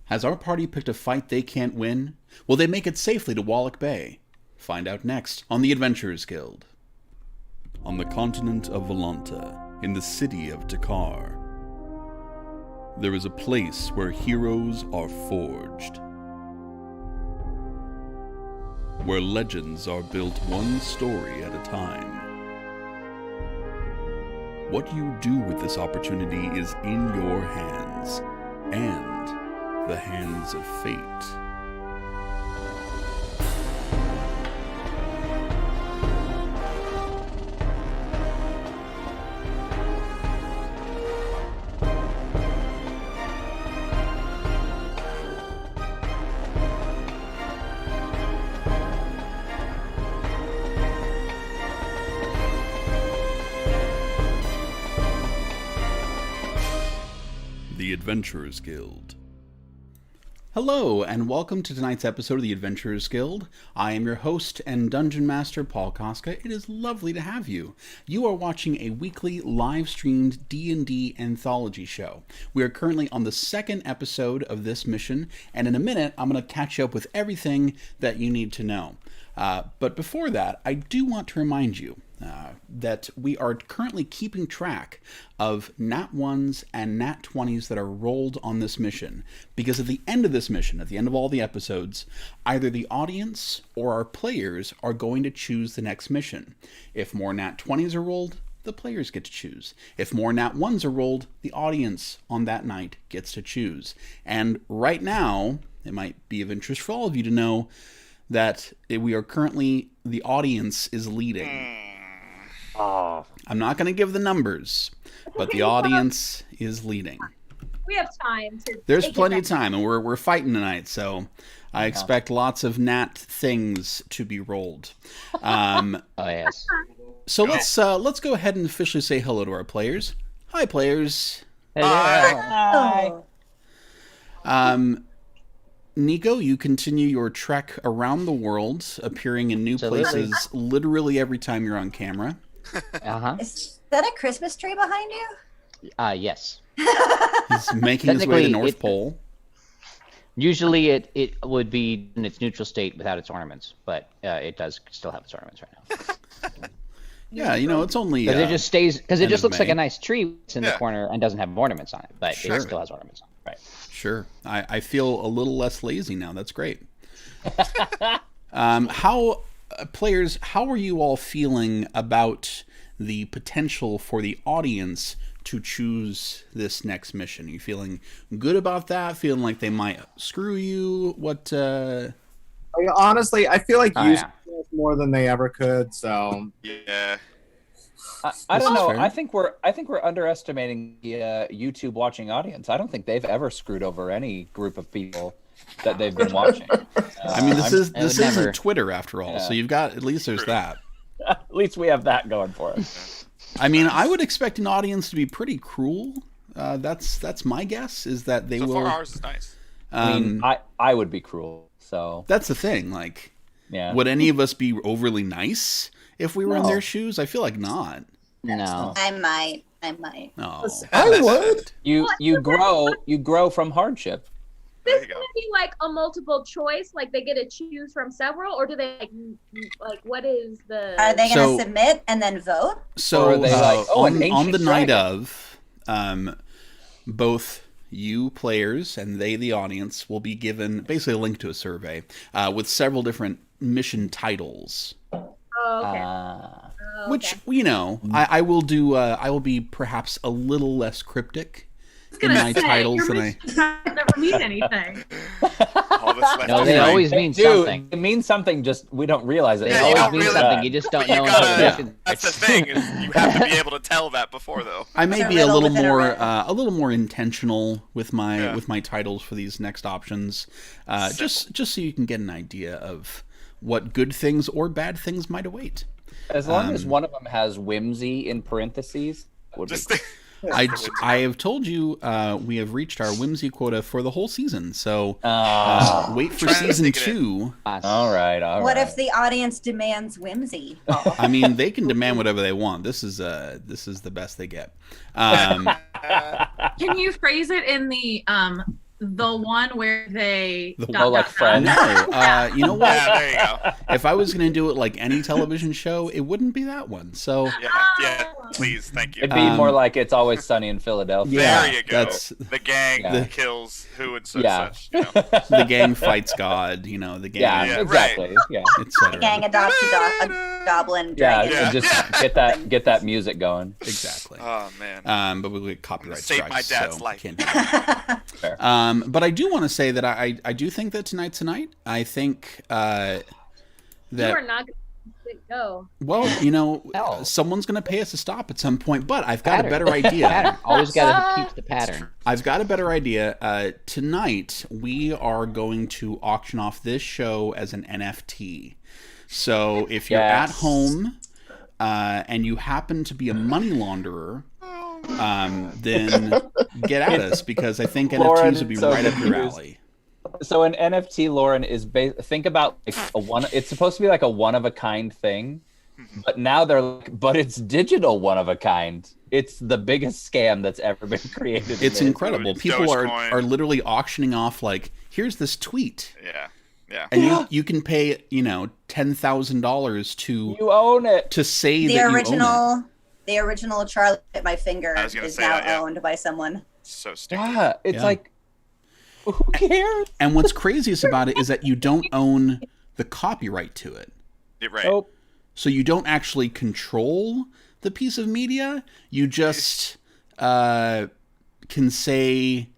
Has our party picked a fight they can't win? Will they make it safely to Wallak Bay? Find out next on the Adventurers Guild. On the continent of Volanta, in the city of Dakar, there is a place where heroes are forged. Where legends are built one story at a time. What you do with this opportunity is in your hands, and the hands of fate. The Adventurers Guild. Hello, and welcome to tonight's episode of the Adventurers Guild. I am your host and Dungeon Master, Paul Cosca. It is lovely to have you. You are watching a weekly live-streamed D&D anthology show. We are currently on the second episode of this mission, and in a minute, I'm going to catch you up with everything that you need to know. But before that, I do want to remind you that we are currently keeping track of Nat 1s and Nat 20s that are rolled on this mission. Because at the end of this mission, at the end of all the episodes, either the audience or our players are going to choose the next mission. If more Nat 20s are rolled, the players get to choose. If more Nat 1s are rolled, the audience on that night gets to choose. And right now, it might be of interest for all of you to know that we are currently, the audience is leading. Oh. I'm not going to give the numbers, but the audience is leading. We have time to. There's plenty of time, and we're fighting tonight, so I expect lots of nat things to be rolled. Oh yes. So let's go ahead and officially say hello to our players. Hi, players. Hi. Nico, you continue your trek around the world, appearing in new places literally every time you're on camera. Is that a Christmas tree behind you? Yes. He's making his way to the North Pole. Usually it would be in its neutral state without its ornaments, but it does still have its ornaments right now. Yeah, you know, it's only because it just stays, because it just looks May. like a nice tree that's in the corner and doesn't have ornaments on it, but it still has ornaments on it. Right. Sure. I feel a little less lazy now. That's great. Players, how are you all feeling about the potential for the audience to choose this next mission? Are you feeling good about that? Feeling like they might screw you? What? Honestly, I feel like you more than they ever could. So yeah. I don't know. Fair. I think we're underestimating the YouTube watching audience. I don't think they've ever screwed over any group of people that they've been watching. I mean, this isn't never. Twitter after all, so you've got, at least there's that. At least we have that going for us. I mean, I would expect an audience to be pretty cruel. That's my guess, is that they will. So far, ours is nice. I mean, I would be cruel. So that's the thing. Like, yeah. Would any of us be overly nice if we were in their shoes? I feel like not. No. I might. No, I would. You grow from hardship. This going to be like a multiple choice, like they get to choose from several, or do they like what is the? Are they going to submit and then vote? So Or are they like, an on ancient the night dragon? of, both you players and they, the audience, will be given basically a link to a survey with several different mission titles. Oh, okay. Which, you know, I will do. I will be perhaps a little less cryptic in my titles than I. Never mean anything. No, they always mean something. It means something. Just we don't realize it. They It always always mean means something. that. You just don't But know. you gotta, until that's the thing. Is you have to be able to tell that before, though. I may It's a be a riddle little within a more riddle. a little more intentional with my titles for these next options, just so you can get an idea of what good things or bad things might await. As long as one of them has whimsy in parentheses, would be. I have told you we have reached our whimsy quota for the whole season, so wait for season 2. All right. What if the audience demands whimsy? I mean, they can demand whatever they want. This is the best they get. Can you phrase it in the the one where they The dot, one like dot, dot. Friends? No, you know what? Yeah, there you go. If I was going to do it like any television show, it wouldn't be that one. So Yeah, please, thank you. It'd be more like It's Always Sunny in Philadelphia. yeah, There you go. that's The gang Yeah. kills who and Yeah. such. You know? the gang fights God. The gang, Yeah, Yeah, exactly. Yeah. The gang etc. adopts a goblin Yeah, dragon. Yeah. and just get that music going. Exactly. Oh man. But we get copyright Save strikes. my dad's so life. can't do that. Fair. But I do want to say that I do think that tonight's the night. I think You that are not going to go. well, No. someone's going to pay us to stop at some point. But I've got a better Pattern. idea. Always got to keep the pattern. I've got a better idea. Tonight we are going to auction off this show as an NFT. So if you're at Yes. home and you happen to be a money launderer, then get at us because I think Lauren, NFTs would be so right up your confused. alley. So an NFT, Lauren, is think about like a one. It's supposed to be like a one of a kind thing, but now they're like, but it's digital one of a kind. It's the biggest scam that's ever been created. It's in incredible. Doge- People Dogecoin. are literally auctioning off like, here's this tweet, Yeah. Yeah. and you can pay $10,000 You own it. to say The that the original Charlie Bit My Finger I was gonna is say now that, yeah. owned by someone. So stupid. Yeah, it's Yeah. like, who cares? And what's craziest about it is that you don't own the copyright to it. You're right. Nope. So you don't actually control the piece of media. You just can say,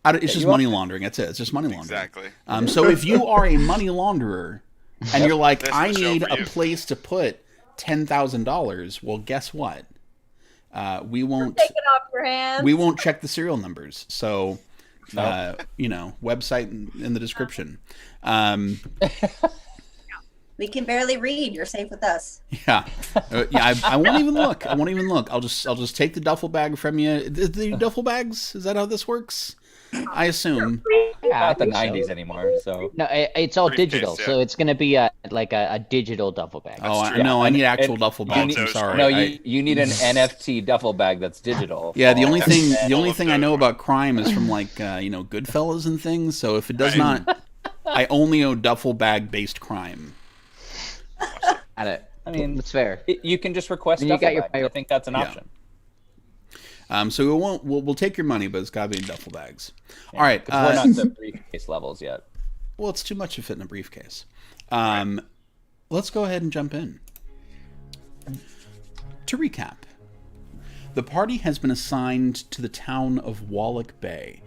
it's just money laundering. That's it. It's just money laundering. Exactly. So if you are a money launderer and you're like, This is I the show need for a you." place to put $10,000, well, guess what? We won't. Take it off your hands. We won't check the serial numbers. So, website in the description. We can barely read. You're safe with us. Yeah, I won't even look. I won't even look. I'll just take the duffel bag from you. The duffel bags? Is that how this works? I assume. Yeah, I Not the think so. 90s anymore. So No, it's all Briefcase, digital, yeah. so it's going to be a digital duffel bag. Oh, true. no, I need actual And duffel you bags. need- I'm sorry. no, I- you need an NFT duffel bag that's digital. Yeah, the only Oh. thing I know about crime is from like Goodfellas and things. So if it does not, I only know duffel bag based crime. I mean, it's fair. You can just request And you duffel got your bags. prior- I think that's an Yeah. option. So we'll take your money, but it's got to be in duffel bags. All right. 'Cause we're not to briefcase levels yet. Well, it's too much to fit in a briefcase. Let's go ahead and jump in. To recap, the party has been assigned to the town of Wallak Bay,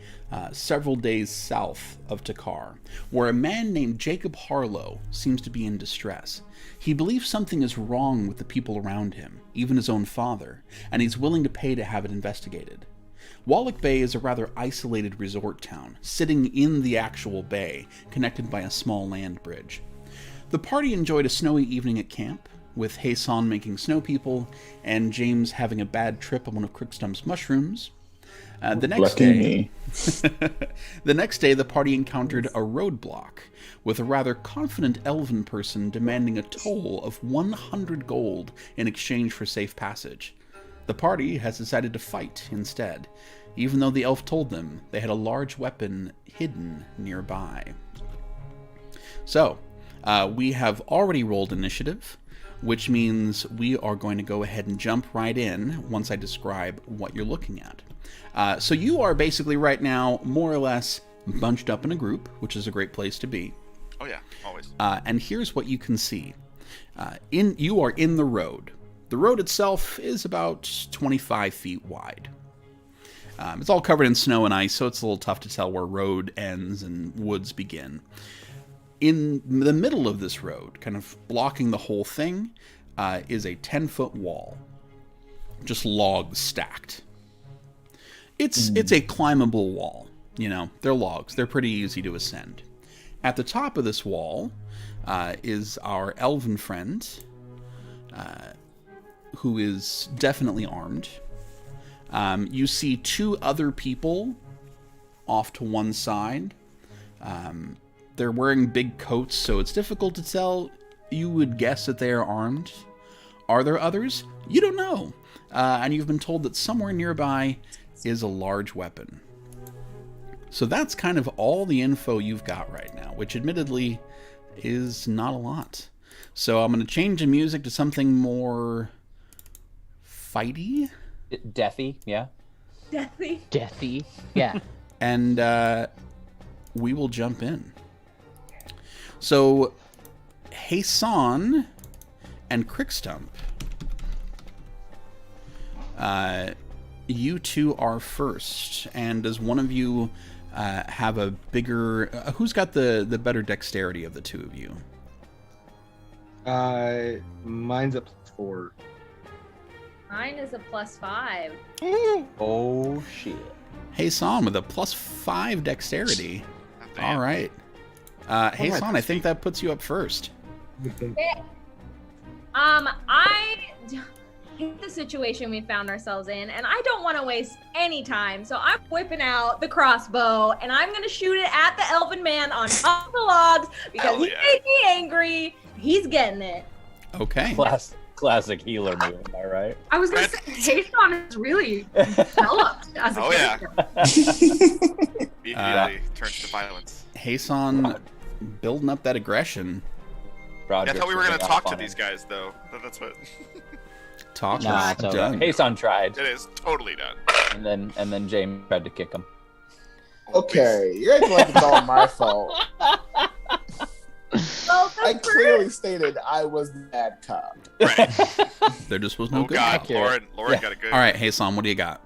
several days south of Takar, where a man named Jacob Harlow seems to be in distress. He believes something is wrong with the people around him, even his own father, and he's willing to pay to have it investigated. Wallak Bay is a rather isolated resort town, sitting in the actual bay, connected by a small land bridge. The party enjoyed a snowy evening at camp, with Hasan making snow people, and James having a bad trip on one of Crickstum's mushrooms. The next day, the next day, the party encountered a roadblock, with a rather confident elven person demanding a toll of 100 gold in exchange for safe passage. The party has decided to fight instead, even though the elf told them they had a large weapon hidden nearby. So, we have already rolled initiative, which means we are going to go ahead and jump right in once I describe what you're looking at. So you are basically right now more or less bunched up in a group, which is a great place to be. Oh yeah, always. And here's what you can see. You are in the road. The road itself is about 25 feet wide. It's all covered in snow and ice, so it's a little tough to tell where road ends and woods begin. In the middle of this road, kind of blocking the whole thing, is a 10-foot wall. Just logs stacked. It's a climbable wall. They're logs. They're pretty easy to ascend. At the top of this wall is our elven friend, who is definitely armed. You see two other people off to one side. They're wearing big coats, so it's difficult to tell. You would guess that they are armed. Are there others? You don't know. And you've been told that somewhere nearby is a large weapon. So that's kind of all the info you've got right now, which admittedly is not a lot. So I'm going to change the music to something more fighty. Deathy, yeah. Deathy. Yeah. And we will jump in. So Hassan and Crickstump, you two are first. And does one of you have a bigger... who's got the better dexterity of the two of you? Mine's a +4. Mine is a +5. Oh shit. Hassan with a +5 dexterity. Damn. All right. Hassan, I think that puts you up first. I hate the situation we found ourselves in, and I don't want to waste any time. So I'm whipping out the crossbow, and I'm gonna shoot it at the elven man on top of the logs because Hell he yeah. made me angry. He's getting it. Okay. Classic healer move, am I right? I was gonna say, Hassan is really developed as a Oh, yeah. character. Immediately turns to violence. Hassan building up that aggression. Yeah, I Roger, thought we were gonna something talk to on these guys, though. That's what. Talk Nah, is it's over. done. Hassan tried, It is totally done. and then James tried to kick him. Okay, you're acting like it's all my fault. Well, I that's clearly stated I was the bad cop. Right. There just was no Oh good. God, Accurate. Lauren Yeah. got a good. All right, Hassan, what do you got?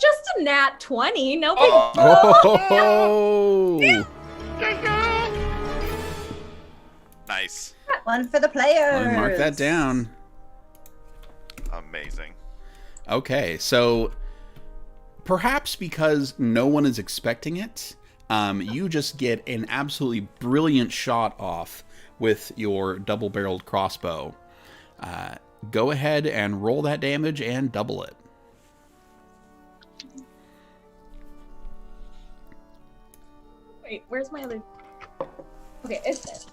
just a nat 20. No big Oh. Oh! Nice. One for the players. Mark that down. Amazing. Okay, so perhaps because no one is expecting it, you just get an absolutely brilliant shot off with your double-barreled crossbow. Go ahead and roll that damage and double it. Wait, where's my other? Okay, it's this.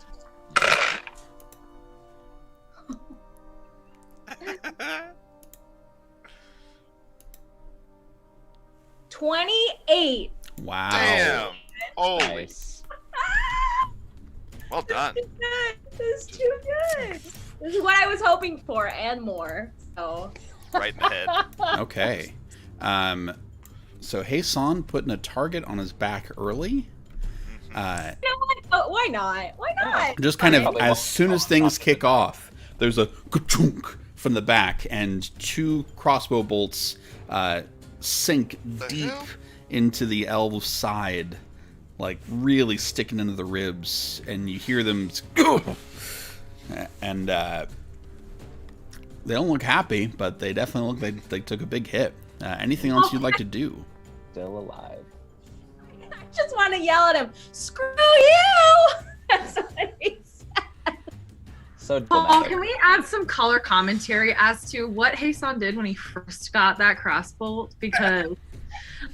$28. Wow. Damn. Holy. Nice. Well done. This is too good. This is what I was hoping for and more. So. Right in the head. Okay. So Hassan putting a target on his back early. You know what? Oh, why not? Why not? Just kind of Probably as won't soon as fall things off the kick off, there's a ka-chunk from the back, and two crossbow bolts sink deep hell? into the elf's side, like really sticking into the ribs, and you hear them, and they don't look happy, but they definitely look like they took a big hit. Anything else you'd like to do? Still alive. I just want to yell at him. Screw you! That's what he said. So Paul, dramatic. can we add some color commentary as to what Hassan did when he first got that crossbolt? Because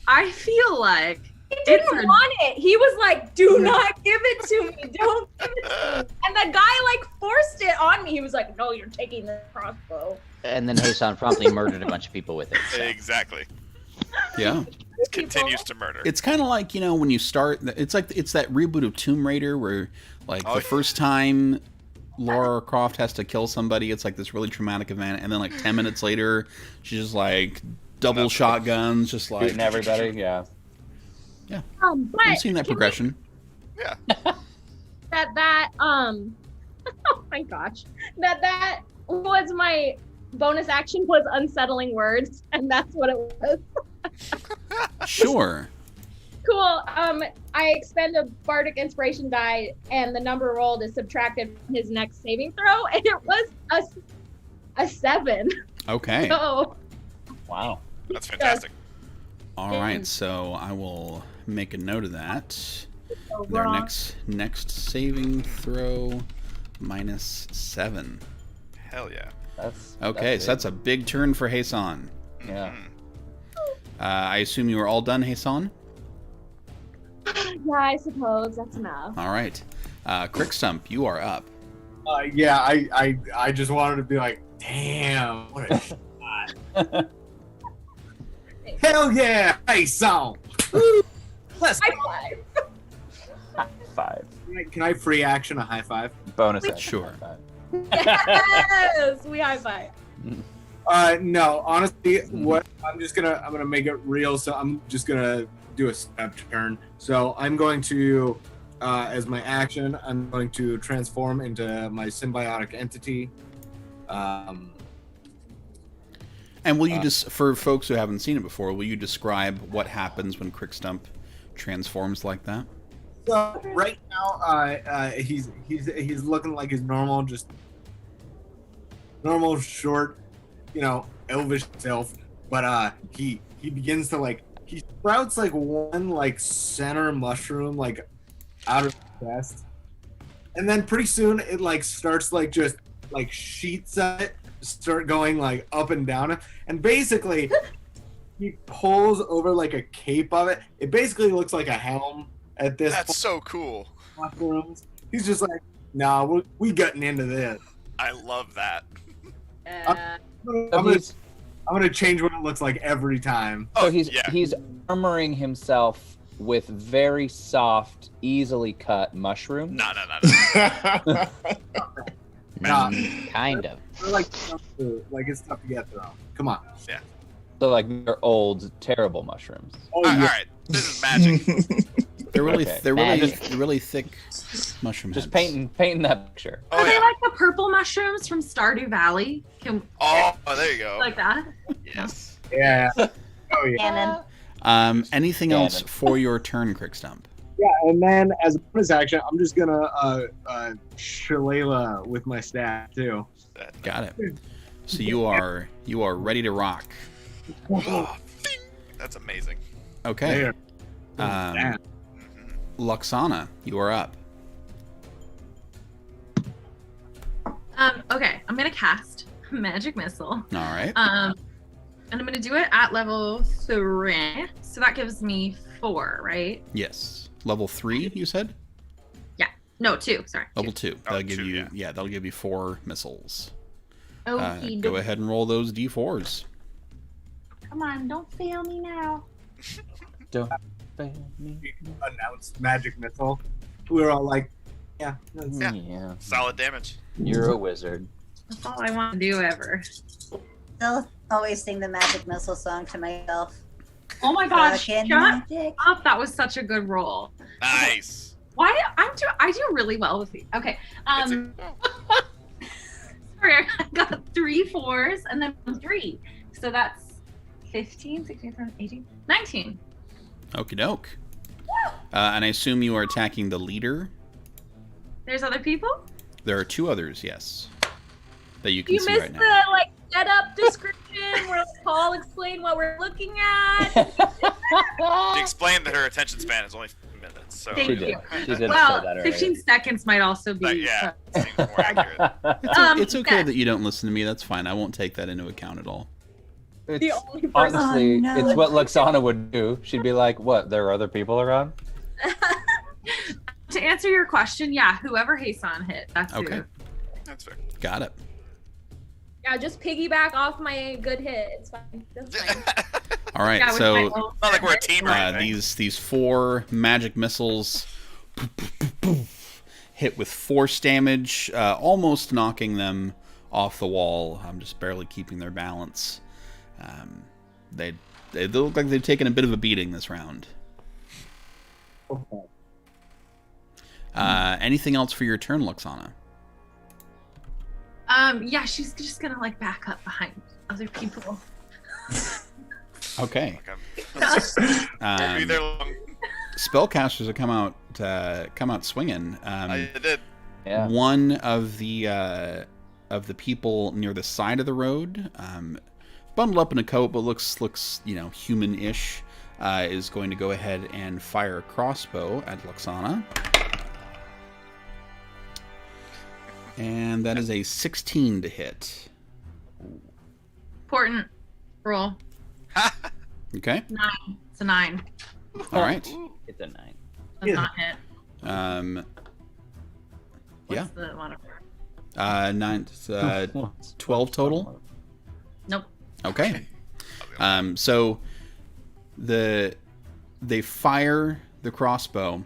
I feel like He didn't It's a- want it. He was like, "Do not give it to me. Don't give it to me." And the guy like forced it on me. He was like, "No, you're taking the crossbow." And then Hassan promptly murdered a bunch of people with it. So. Exactly. Yeah. Continues to murder. It's kind of like, you know, when you start, it's like, it's that reboot of Tomb Raider where, like, Oh, the yeah. first time Lara Croft has to kill somebody, it's like this really traumatic event, and then, like, 10 minutes later, she's just, like, double Nothing. shotguns, just like... Shooting everybody, yeah. But I've seen that can we- progression. Yeah. oh my gosh, that was my bonus action was unsettling words, and that's what it was. Sure. Cool. I expend a bardic inspiration die, and the number rolled is subtracted from his next saving throw, and it was a 7. Okay. So Wow. That's fantastic. All right, so I will make a note of that. so Their wrong. next saving throw, -7. Hell yeah. Okay, so that's a big turn for Hassan. Yeah. Mhm. I assume you are all done, Hassan? Yeah, I suppose that's enough. All right. Crickstump, you are up. Yeah, I just wanted to be like, damn, what a shot. Hell yeah, hey, song. Let's High five. High five. Can I free action a high five? Bonus action. Sure. High five. Yes, we high five. No, honestly, what I'm gonna make it real. So I'm just gonna do a step turn. So I'm going to, as my action, I'm going to transform into my symbiotic entity. And will you just, for folks who haven't seen it before, will you describe what happens when Crickstump transforms like that? So right now, he's looking like his normal, just normal short, elvish self. But he begins to he sprouts one center mushroom out of his chest, and then pretty soon it starts just sheets of it start going up and down, and basically he pulls over a cape of it. It basically looks like a helm at this point. That's so cool. Mushrooms. He's just nah, we getting into this. I love that. I'm gonna change what it looks like every time. So he's yeah. he's armoring himself with very soft, easily cut mushrooms. No. Kind of. They're it's tough to get through. Come on. Yeah. So they're old, terrible mushrooms. Oh, All right. This is magic. They're really, Okay. they're really, Magic. they're really thick mushroom Just heads. painting that picture. Oh Are they yeah. like the purple mushrooms from Stardew Valley? Oh, there you go. Like that? Yes. Yeah. Oh yeah. Cannon. Anything else for your turn, Crickstump? Yeah, and then as a bonus action, I'm just gonna shillelagh with my staff too. Got it. So you are ready to rock. Oh, ding. That's amazing. Okay. There. Um, Luxana, you are up. Okay, I'm gonna cast Magic Missile. All right. And I'm gonna do it at level 3. So that gives me 4, right? Yes. Level 3, you said? No, 2. Sorry. Level 2. Oh, That'll give 2, you yeah. that'll give you 4 missiles. Okey Go doke. ahead and roll those d4s. Come on, don't fail me now. Don't fail me. Announced magic missile. We were all like, yeah. That's, Yeah. Solid damage. You're a wizard. That's all I want to do ever. Still always sing the Magic Missile song to myself. Oh my gosh, Fucking shut magic. up. That was such a good roll. Nice. Why I do really well with these. Okay. Sorry, I got 3 4s and then 3. So that's 15, 16, 17, 18, 19. Okie doke. And I assume you are attacking the leader. There's other people? There are 2 others, yes, that you can You see missed right now. the setup description where Paul explained what we're looking at. She explained that her attention span is only 15 minutes. So Thank She you. did. She did Well, say that 15 seconds might also be. but yeah, seems more accurate. It's okay yeah. that you don't listen to me. That's fine. I won't take that into account at all. The It's, only person. honestly, Oh, no. it's what Luxana would do. She'd be like, "What? There are other people around?" To answer your question, yeah, whoever Hasan hit, that's Okay. who. That's fair. Got it. Yeah, just piggyback off my good hit. It's fine. That's fine. All right. Yeah, with my So own- Not like we're a team or anything. these 4 magic missiles hit with force damage, almost knocking them off the wall. I'm just barely keeping their balance. They look like they've taken a bit of a beating this round. Anything else for your turn, Luxana? Yeah, she's just gonna back up behind other people. Okay. Be there long. Spellcasters have come out swinging. I did. Yeah. One of the people near the side of the road, bundled up in a coat but looks human-ish, is going to go ahead and fire a crossbow at Luxana. And that is a 16 to hit. Important roll. Okay. 9. It's a 9. All right. It's a 9. Does not hit. Yeah. What's the one? 12 total. Nope. Okay. So they fire the crossbow,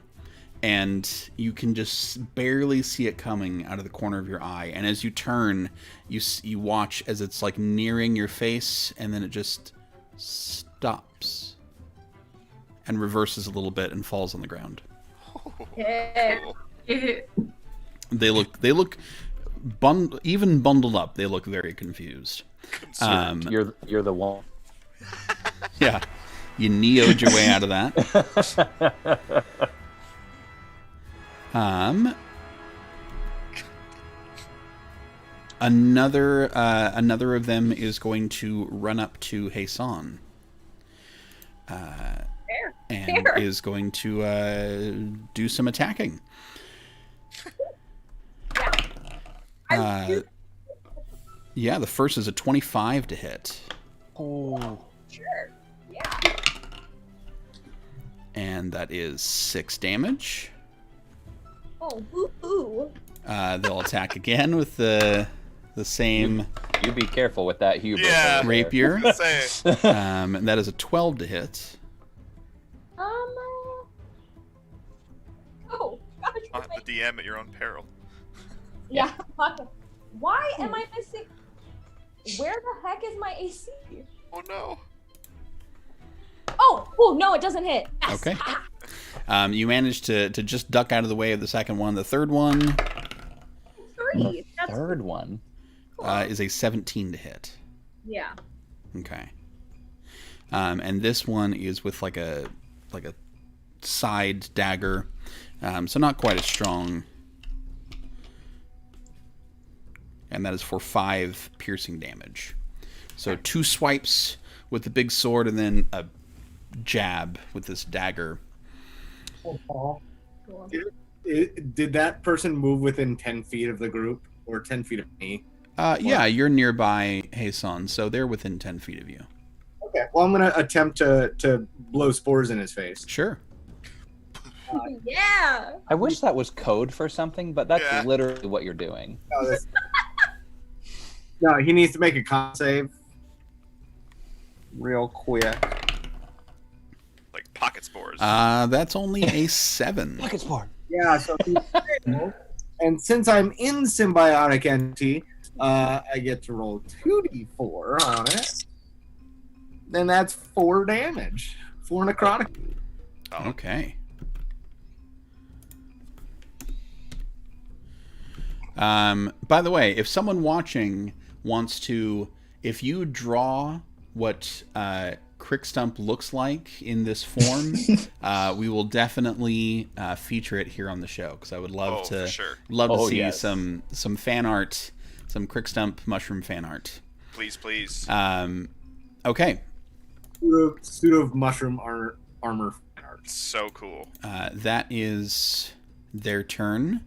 and you can just barely see it coming out of the corner of your eye. And as you turn, you watch as it's like nearing your face, and then it just stops and reverses a little bit and falls on the ground. Yeah. They look even bundled up. They look very confused. You're the one. Yeah, you neo'd your way out of that. Another of them is going to run up to Hassan. And is going to do some attacking. Yeah, the first is a 25 to hit. Oh, sure. Yeah. And that is 6 damage. Oh, ooh. They'll attack again with the same. You be careful with that hubris. Yeah. Rapier. Say. And that is a 12 to hit. Oh, gosh. The DM at your own peril. Yeah. Why am I missing? Where the heck is my AC? Oh no. Oh, no, it doesn't hit. Yes. Okay. You managed to just duck out of the way of the second one. The third one 3. That's Third one. is a 17 to hit. yeah. Okay. And this one is with like a side dagger, so not quite as strong. And that is for 5 piercing damage. So 2 swipes with the big sword, and then a jab with this dagger. Paul, Cool. did that person move within 10 feet of the group or 10 feet of me? Yeah, you're nearby Hassan, so they're within 10 feet of you. Okay. Well, I'm gonna attempt to blow spores in his face. Sure. Yeah. I wish that was code for something, but that's Yeah. literally what you're doing. No, he needs to make a con save. Real quick. Like pocket spores. That's only a 7. Pocket spore. Yeah. So, and since I'm in symbiotic entity, I get to roll 2d4 on it. Then that's 4 damage. 4 necrotic. Oh. Okay. By the way, if someone watching wants to, if you draw what Crickstump looks like in this form, we will definitely feature it here on the show, because I would love to for sure. see yes. some fan art, some Crickstump mushroom fan art. Please, please. Okay. Pseudo mushroom armor. So cool. That is their turn.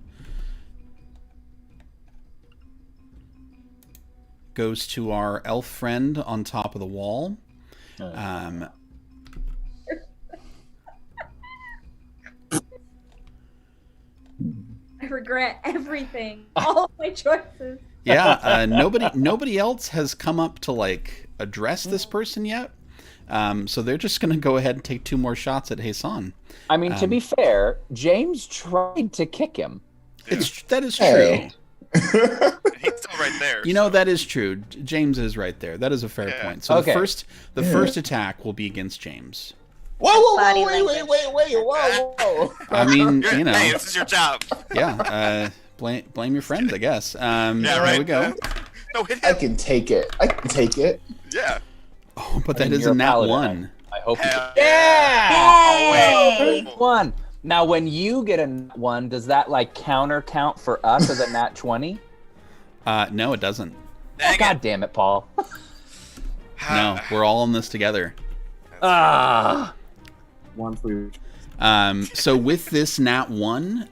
Goes to our elf friend on top of the wall. I regret everything. All of my choices. Yeah, nobody else has come up to like address this person yet. So they're just gonna go ahead and take 2 more shots at Hassan. I mean, to be fair, James tried to kick him. That is true. Hey. He's still right there. You know, that is true. James is right there. That is a fair point. So Okay. the first attack will be against James. Whoa, Body wait, whoa. I mean, Hey, you know, this is your job. yeah. Blame your friends, I guess. Yeah, There right. we go. No, hit I him. can take it. Yeah. Oh, but that I mean, is you're a nat paladin. 1. I hope you Hell Yeah! Wait. One. Now, when you get a nat 1, does that like counter count for us as a nat 20? No, it doesn't. Dang God damn it, Paul. No, we're all in this together. Ah. Once we. So with this nat 1,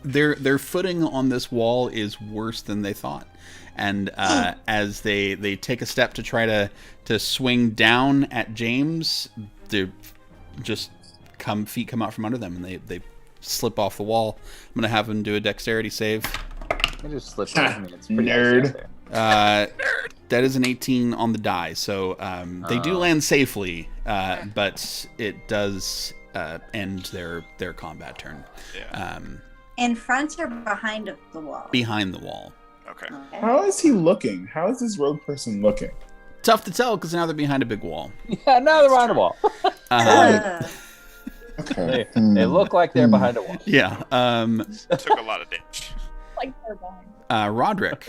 their footing on this wall is worse than they thought. And as they take a step to try to swing down at James, they just feet come out from under them, and they slip off the wall. I'm gonna have him do a dexterity save. I just slipped off. I mean, it's pretty Nerd. nice out there. That is an 18 on the die, so they do land safely, but it does end their combat turn. Yeah. In front or behind of the wall? Behind the wall. Okay. How is he looking? How is this rogue person looking? Tough to tell because now they're behind a big wall. Yeah, now they're behind a wall. Okay. They look like they're behind a wall. Yeah. Took a lot of damage. Like they're behind. Roderick,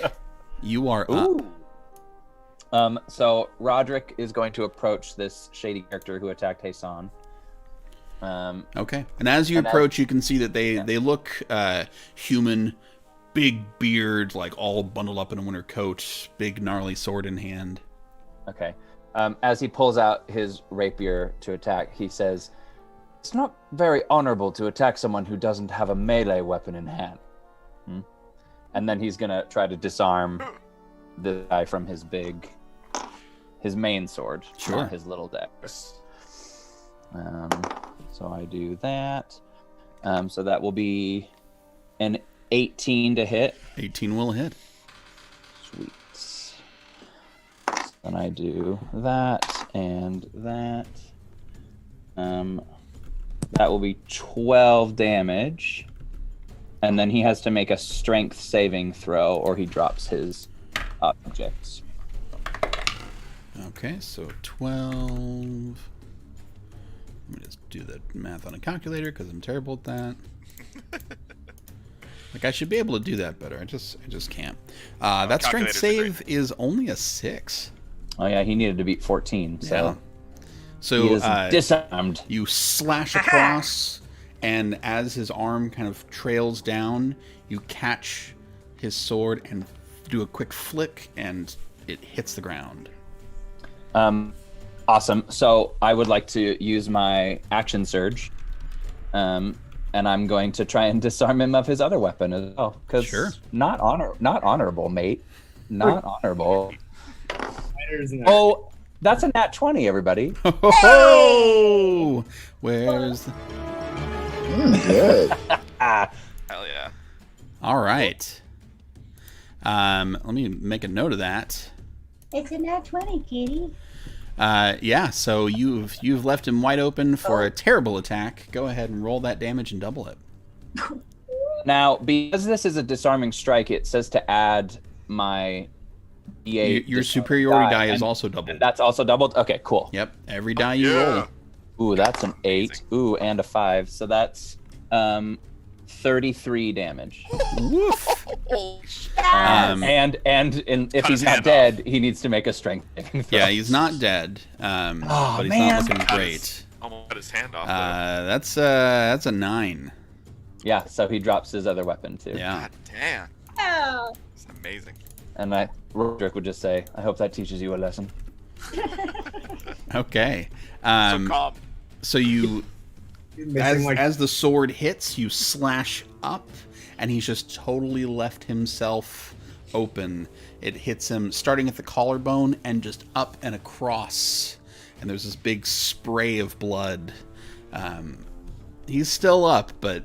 you are up. So Roderick is going to approach this shady character who attacked Hassan. Okay. And as you approach, you can see that they look human, big beard, like all bundled up in a winter coat, big gnarly sword in hand. Okay. As he pulls out his rapier to attack, he says, "It's not very honorable to attack someone who doesn't have a melee weapon in hand." And then he's gonna try to disarm the guy from his main sword, Sure. not his little dex. So I do that. So that will be an 18 to hit. 18 will hit. Sweet. Then I do that and that. That will be 12 damage. And then he has to make a strength saving throw or he drops his objects. Okay, so 12. Let me just do the math on a calculator because I'm terrible at that. Like I should be able to do that better. I just can't. That strength save is only a 6. Oh yeah, he needed to beat 14. So Yeah. So he is disarmed. You slash across, and as his arm kind of trails down, you catch his sword and do a quick flick, and it hits the ground. Awesome. So I would like to use my action surge, and I'm going to try and disarm him of his other weapon as well. Because Sure. not honorable, mate. Not honorable. Fighters and Oh, that's a nat 20, everybody. Oh, where's the... Good. Ah, Hell yeah. All right. Let me make a note of that. It's a nat 20, Katie. Yeah, so you've left him wide open for a terrible attack. Go ahead and roll that damage and double it. now, because this is a disarming strike, it says to add my D8. Your superiority die is and also doubled. That's also doubled? Okay, cool. Yep, every die you Yeah. roll. Ooh, that's an 8. Ooh, and a 5. So that's 33 damage. Woof. And if Cut he's his not hand dead, he needs to make a strength saving throw. Yeah, he's not dead, but he's man. not looking great. Almost cut his hand off. though. That's a 9. Yeah, so he drops his other weapon too. Yeah. God damn. Yeah. It's amazing. And Roderick would just say, "I hope that teaches you a lesson." Okay. So calm. So you, missing, like, as the sword hits, you slash up, and he's just totally left himself open. It hits him starting at the collarbone and just up and across, and there's this big spray of blood. He's still up, but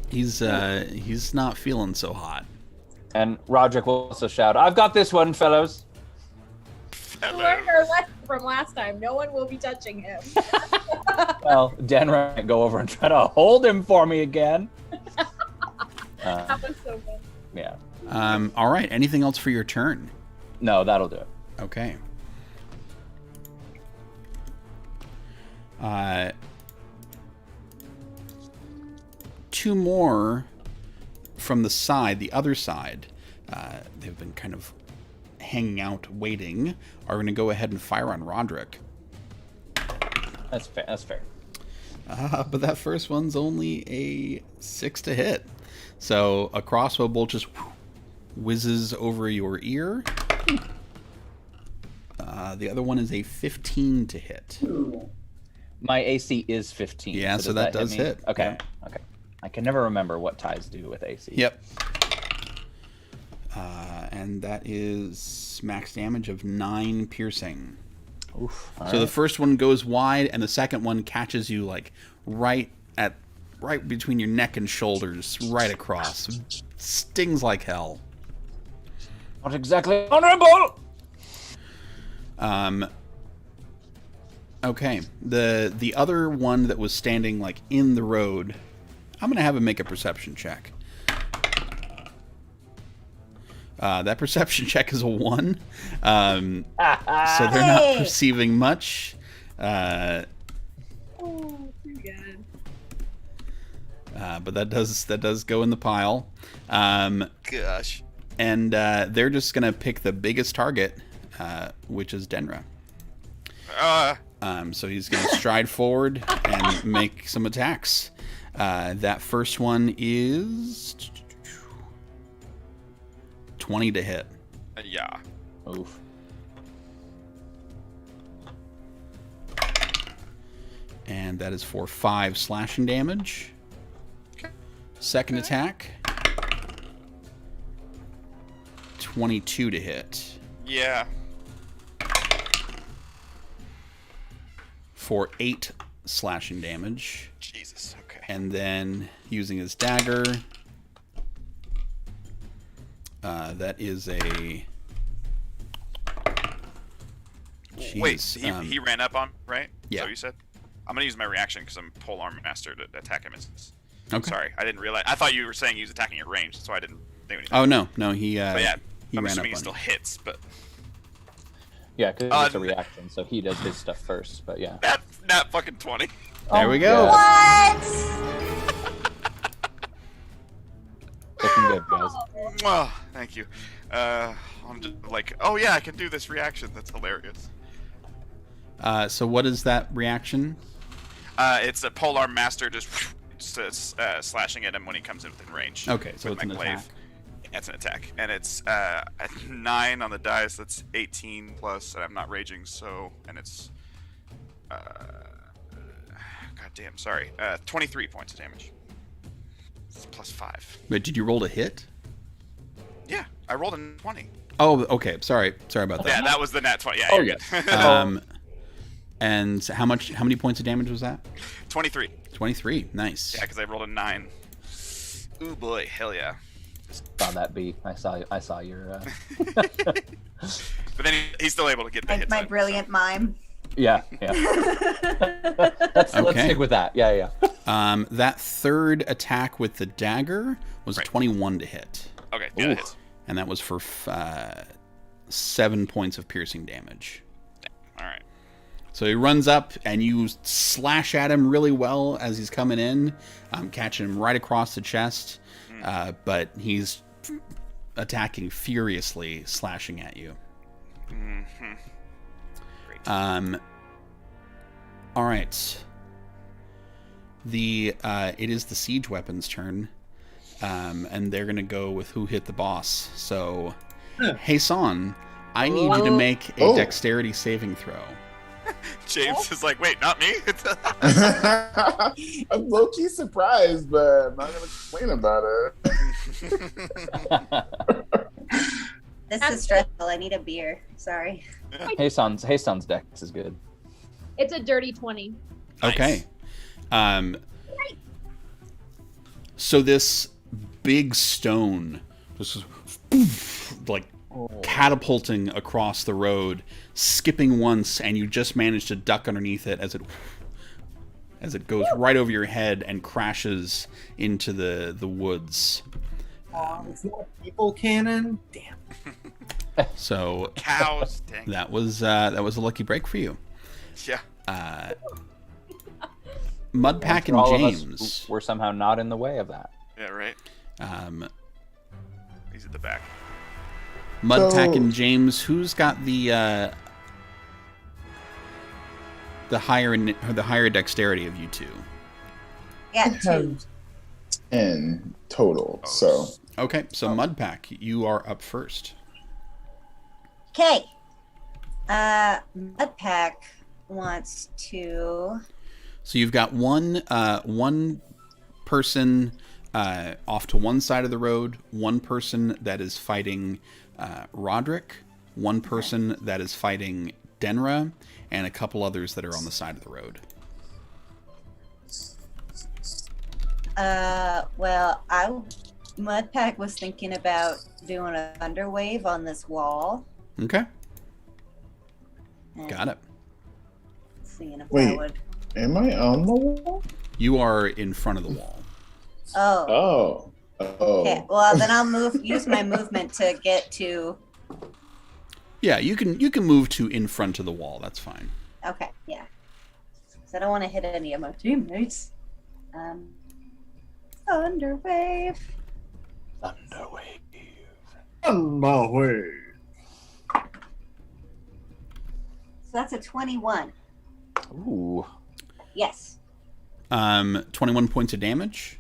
he's not feeling so hot. And Roderick will also shout, "I've got this one, fellows." We learned our lesson from last time. No one will be touching him. Well, Denra might go over and try to hold him for me again. That was so good. Yeah. All right. Anything else for your turn? No, that'll do it. Okay. Two more from the side, the other side. They've been kind of hanging out, waiting. Are going to go ahead and fire on Roderick. That's fair. That's fair. But that first one's only a 6 to hit. So a crossbow bolt just whizzes over your ear. The other one is a 15 to hit. My AC is 15. Yeah, so that does me? hit. Okay. Yeah. Okay. I can never remember what ties do with AC. Yep. And that is max damage of 9 piercing. Oof. So the first one goes wide, and the second one catches you like right between your neck and shoulders, right across. Stings like hell. Not exactly honorable. Okay. The other one that was standing like in the road, I'm gonna have him make a perception check. That perception check is a 1. So they're not perceiving much. Oh, too good. But that does go in the pile. Gosh. And they're just gonna pick the biggest target, which is Denra. So he's gonna stride forward and make some attacks. That first one is 20 to hit. Yeah. Oof. And that is for 5 slashing damage. Second attack. 22 to hit. Yeah. For 8 slashing damage. Jesus. Okay. And then using his dagger. That is a... Jeez, Wait, he ran up on, right? Yeah. So you said? I'm going to use my reaction because I'm Pole Armor Master to attack him. Okay. Sorry, I didn't realize. I thought you were saying he was attacking at range, so I didn't do anything. Oh, no, he But yeah, he I'm ran up assuming he on still you. hits, but Yeah, because it's a reaction, so he does his stuff first. But yeah. that fucking 20. There we go. What? Looking good, guys. Oh, thank you. I'm just like, oh yeah, I can do this reaction. That's hilarious. So what is that reaction? It's a Polearm Master just slashing at him when he comes in within range. Okay, so with it's my an glaive. attack. Yeah, it's an attack, and it's a 9 on the dice. That's 18 plus, and I'm not raging, so and it's god damn, sorry, 23 points of damage. It's plus 5. But did you roll to hit? Yeah, I rolled a 20. Oh, okay. Sorry about that. Yeah, that was the nat 20. Yeah. Oh, you're yeah. good. And how many points of damage was that? 23. 23. Nice. Yeah, because I rolled a 9. Ooh boy, hell yeah. Saw that beat. I saw your. But then he's still able to get the hits. My in, brilliant mime. Yeah. Let's stick with that. Yeah. That third attack with the dagger was Right. 21 to hit. Okay, yeah, that hits. And that was for 7 points of piercing damage. All right. So he runs up, and you slash at him really well as he's coming in, catching him right across the chest. But he's attacking furiously, slashing at you. Mm-hmm. Great. All right. It is the siege weapon's turn, and they're gonna go with who hit the boss. So, Hasan, I need you to make a dexterity saving throw. James is like, wait, not me? I'm low-key surprised, but I'm not gonna complain about it. This is stressful. I need a beer. Sorry. Hasan's dex is good. It's a dirty 20. Okay. So this big stone was like catapulting across the road, skipping once, and you just manage to duck underneath it as it goes right over your head and crashes into the woods. It's not a people cannon. Damn. So Cows. Dang. that was a lucky break for you. Yeah. Mudpack All and of us James. were somehow not in the way of that. Yeah, right. He's at the back. Mudpack So- and James, who's got the higher dexterity of you two? Yeah, I have 10 total, so Okay, so Mudpack, you are up first. Okay. Mudpack wants to. So you've got one person off to one side of the road, one person that is fighting Roderick, one person that is fighting Denra, and a couple others that are on the side of the road. Well, Mudpack was thinking about doing a thunder wave on this wall. Okay, And got it. Seeing if Wait. that would. Am I on the wall? You are in front of the wall. Oh. Oh. Okay. Well, then I'll use my movement to get to. Yeah, you can move to in front of the wall. That's fine. Okay. Yeah. Because I don't want to hit any of my teammates. Thunderwave. Thunderwave. Thunderwave. So that's a 21. Ooh. Yes. 21 points of damage.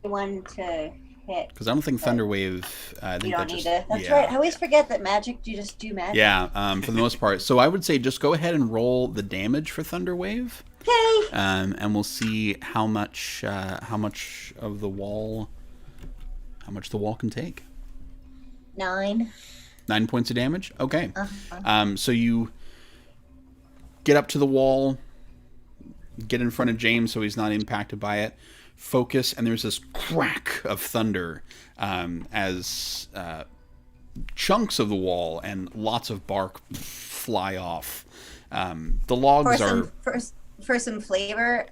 21 to hit. Because I don't think Thunderwave. I You think don't that need just, it. That's yeah. right. I always forget that magic. You just do magic. Yeah, for the most part. So I would say just go ahead and roll the damage for Thunderwave. Okay. And we'll see how much of the wall, can take. 9. 9 points of damage. Okay. Uh-huh. So you get up to the wall, get in front of James so he's not impacted by it. Focus, and there's this crack of thunder as chunks of the wall and lots of bark fly off. The logs For some flavor,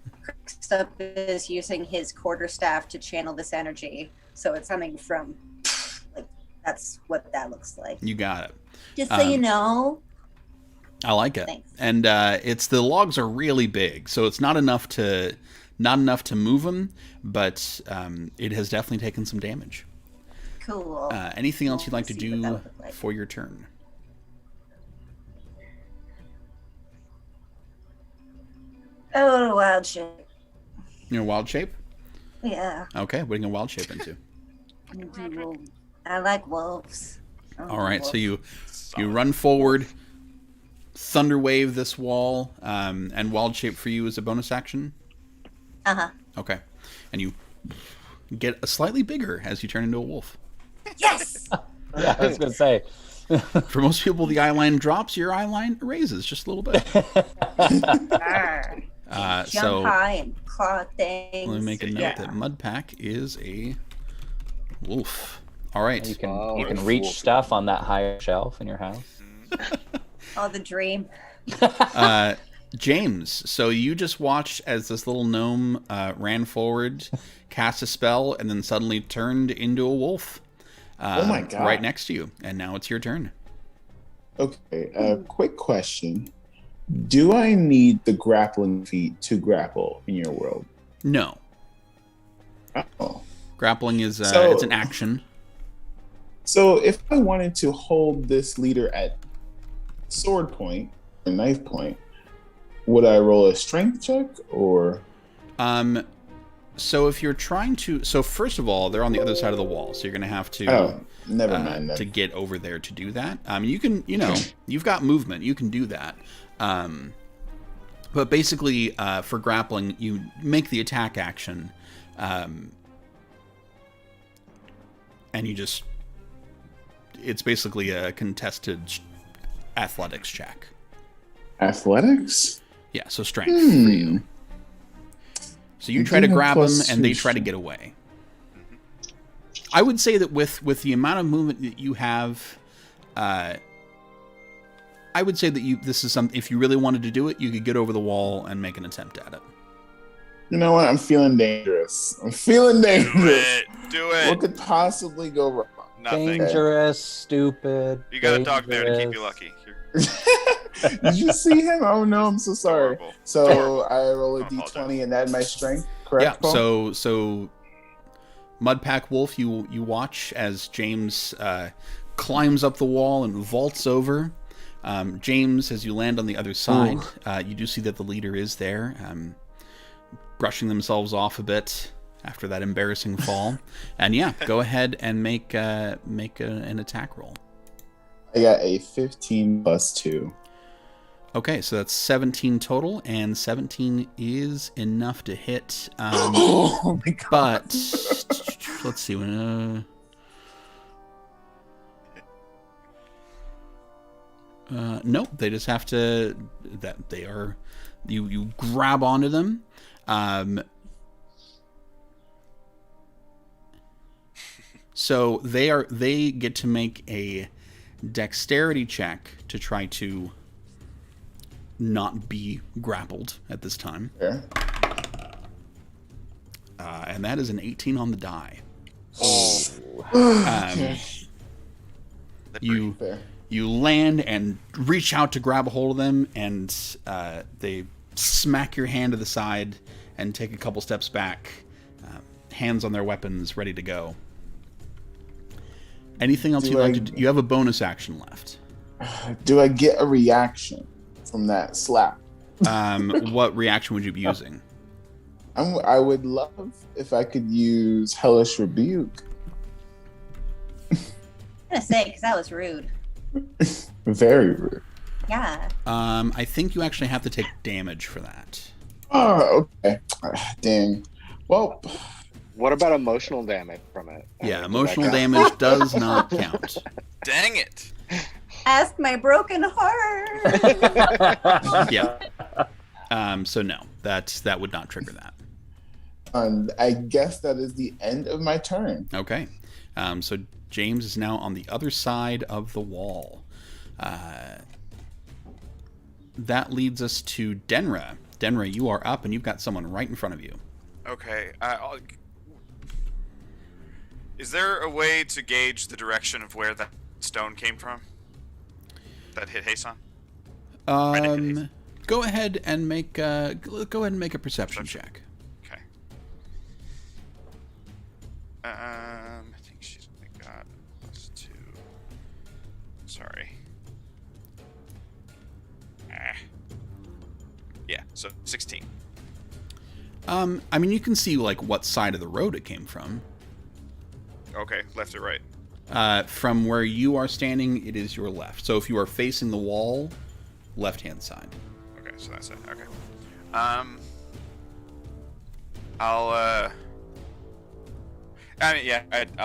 Stubb is using his quarterstaff to channel this energy. So it's coming from, like, that's what that looks like. You got it. Just so you know. I like it. Thanks. And it's the logs are really big, so it's not enough to move them, but it has definitely taken some damage. Cool. Anything else you'd like to See what that do would look like. for your turn? Oh, wild shape. Your wild shape? Yeah. Okay, what are you going to wild shape into? I like wolves. All right, so you run forward, thunder wave this wall, and wild shape for you is a bonus action? Uh-huh. Okay. And you get a slightly bigger as you turn into a wolf. Yes! Yeah, I was gonna say. For most people, the eye line drops. Your eye line raises just a little bit. Jump high and claw things. Let me make a note that Mudpack is a wolf. All right. You can reach stuff on that higher shelf in your house. Oh, the dream. James, so you just watched as this little gnome ran forward, cast a spell, and then suddenly turned into a wolf. Oh my God. Right next to you. And now it's your turn. Okay, quick question. Do I need the grappling feat to grapple in your world? No. Oh. Grappling is So- it's an action. So if I wanted to hold this leader at sword point or knife point, would I roll a strength check or? So if you're trying to, so first of all, they're on the other side of the wall, so you're going to have to. Oh, never mind that. To get over there to do that. You can, you've got movement, you can do that. But basically, for grappling, you make the attack action, and you just. It's basically a contested athletics check. Athletics? Yeah, so strength for you. So you try to grab them, and they try to get away. I would say that with the amount of movement that you have, I would say that this is something. If you really wanted to do it, you could get over the wall and make an attempt at it. You know what? I'm feeling dangerous. Do it. What could possibly go wrong? Nothing. Dangerous, stupid. You got a dog there to keep you lucky. Did you see him? Oh no, I'm so sorry. Horrible. So I roll a I d20 apologize. and add my strength, correct? Yeah. Paul? So Mudpack Wolf, you watch as James climbs up the wall and vaults over. James, as you land on the other side, you do see that the leader is there, brushing themselves off a bit after that embarrassing fall. And yeah, go ahead and make an attack roll. I got a 15 plus 2. Okay, so that's 17 total, and 17 is enough to hit. Oh my God. But let's see. Nope, they just have to. That they are. You grab onto them. So they get to make a dexterity check to try to not be grappled at this time. Fair. And that is an 18 on the die. Okay. You Fair. you land and reach out to grab a hold of them, and they smack your hand to the side and take a couple steps back, hands on their weapons, ready to go. Anything else you'd like to do? You have a bonus action left. Do I get a reaction from that slap? What reaction would you be using? I would love if I could use Hellish Rebuke. I'm gonna say because that was rude. Very rude. Yeah. I think you actually have to take damage for that. Oh, okay. Dang. Well, What about emotional damage from it? Yeah, emotional damage does not count. Dang it! Ask my broken heart. Yeah. So no, that would not trigger that. and I guess that is the end of my turn. Okay. So James is now on the other side of the wall. That leads us to Denra. Denra, you are up, and you've got someone right in front of you. Okay. Is there a way to gauge the direction of where that stone came from? That hit Hasan? Go ahead and make a perception check. Okay. I think she's only got +2. Sorry. Yeah, so 16. I mean, you can see like what side of the road it came from. Okay, left or right? From where you are standing, it is your left. So if you are facing the wall, left-hand side. Okay, so that's it. Okay. I'll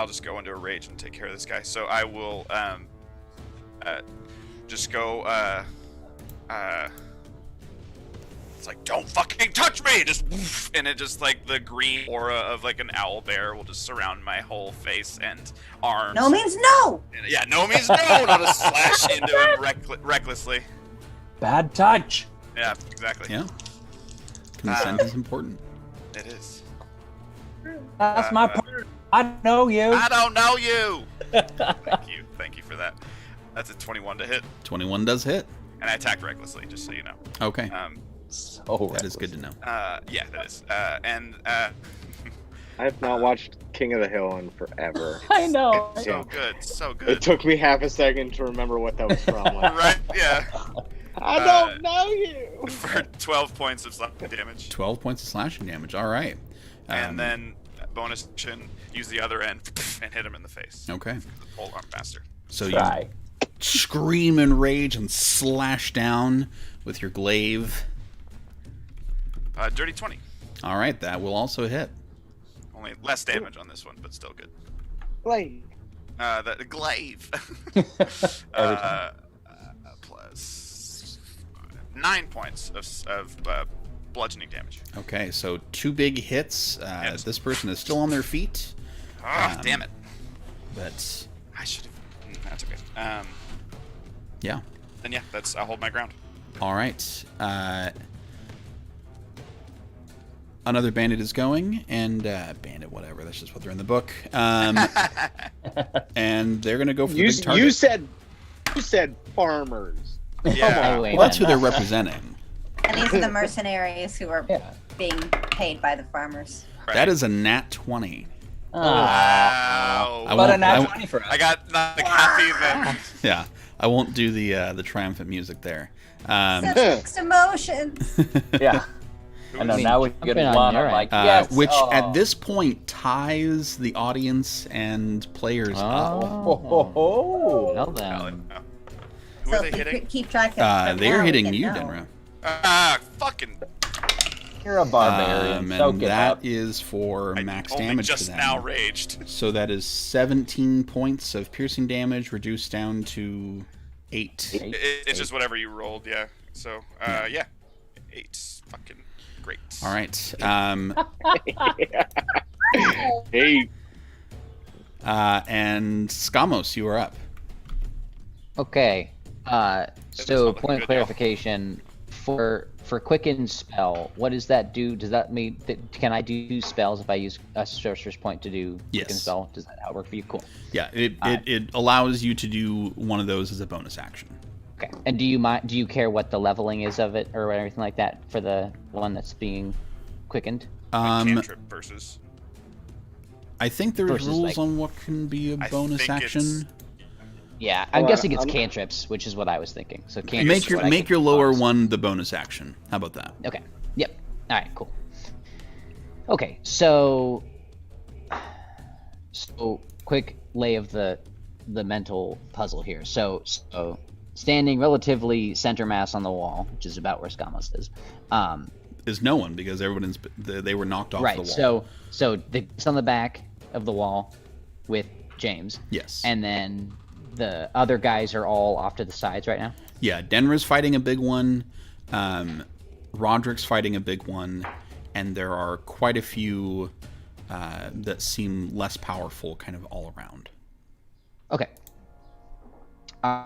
just go into a rage and take care of this guy. So I will just go it's like, don't fucking touch me! Just woof, and it just like the green aura of like an owl bear will just surround my whole face and arms. No means no! And, yeah, no means no! And I'll just slash into him recklessly. Bad touch. Yeah, exactly. Yeah. Consent is important. It is. That's my part. I don't know you. I don't know you! Thank you for that. That's a 21 to hit. 21 does hit. And I attacked recklessly, just so you know. Okay. So that is good to know. Yeah, that is. I have not watched King of the Hill in forever. I know. So good, so good. It took me half a second to remember what that was from. Like, Right, yeah. I don't know you! For 12 points of slashing damage. 12 points of slashing damage. All right. And then, bonus action, use the other end and hit him in the face. Okay. The pole arm bastard. So you scream in rage and slash down with your glaive. Dirty 20. All right, that will also hit. Only less damage on this one, but still good. Glaive. The glaive. Plus 9 points of bludgeoning damage. Okay, so 2 big hits. This person is still on their feet. Damn it. But I should have. That's okay. Yeah. Then yeah, I'll hold my ground. All right. Another bandit is going, and bandit, whatever. That's just what they're in the book. And they're gonna go for the big target. You said farmers. Yeah. Well, that's who they're representing. And these are the mercenaries who are being paid by the farmers. Right. That is a nat 20. Wow. But a nat 20 for us. I got nothing happy then. Yeah, I won't do the triumphant music there. Such mixed emotions. Yeah. I know, now we get one. I'm like, yes. Which at this point ties the audience and players up. Well then. Who So are they if we hitting? keep track of They're now, hitting we you, can know. Denra. Fucking. You're a barbarian. And Soak it that up. is for max only damage just to them. now raged. So that is 17 points of piercing damage, reduced down to 8. It's just whatever you rolled, yeah. So, yeah. 8. Fucking great. All right. Hey. And Skamos, you are up. Okay. So not looking point good, of clarification for quicken spell, what does that do? Does that mean that can I do 2 spells if I use a sorcerer's point to do quicken Yes. spell? Does that how it work for you? Cool. Yeah, it allows you to do one of those as a bonus action. Okay. And do you care what the leveling is of it or anything like that for the one that's being quickened? Cantrip versus. I think there's Versus, rules like- on what can be a I bonus think action. it's- Yeah, I'm Well, guessing it's I'm- cantrips, which is what I was thinking. So cantrips. Make is your what I make could your lower bonus. one the bonus action. How about that? Okay. Yep. All right. Cool. Okay. So quick lay of the mental puzzle here. So standing relatively center mass on the wall, which is about where Skamos is. Is no one because they were knocked off Right. the wall. So it's on the back of the wall with James. Yes. And then the other guys are all off to the sides right now. Yeah, Denra's fighting a big one. Roderick's fighting a big one, and there are quite a few that seem less powerful, kind of all around. Okay.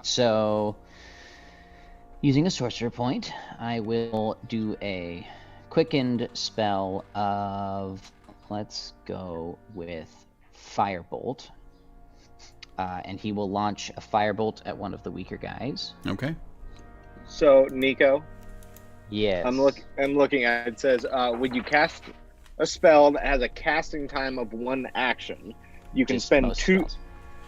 So, using a sorcerer point, I will do a quickened spell of, let's go with Firebolt. And he will launch a Firebolt at one of the weaker guys. Okay. So Nico, Yes. I'm looking at it. It says when you cast a spell that has a casting time of 1 action, you can Just spend most 2. spells.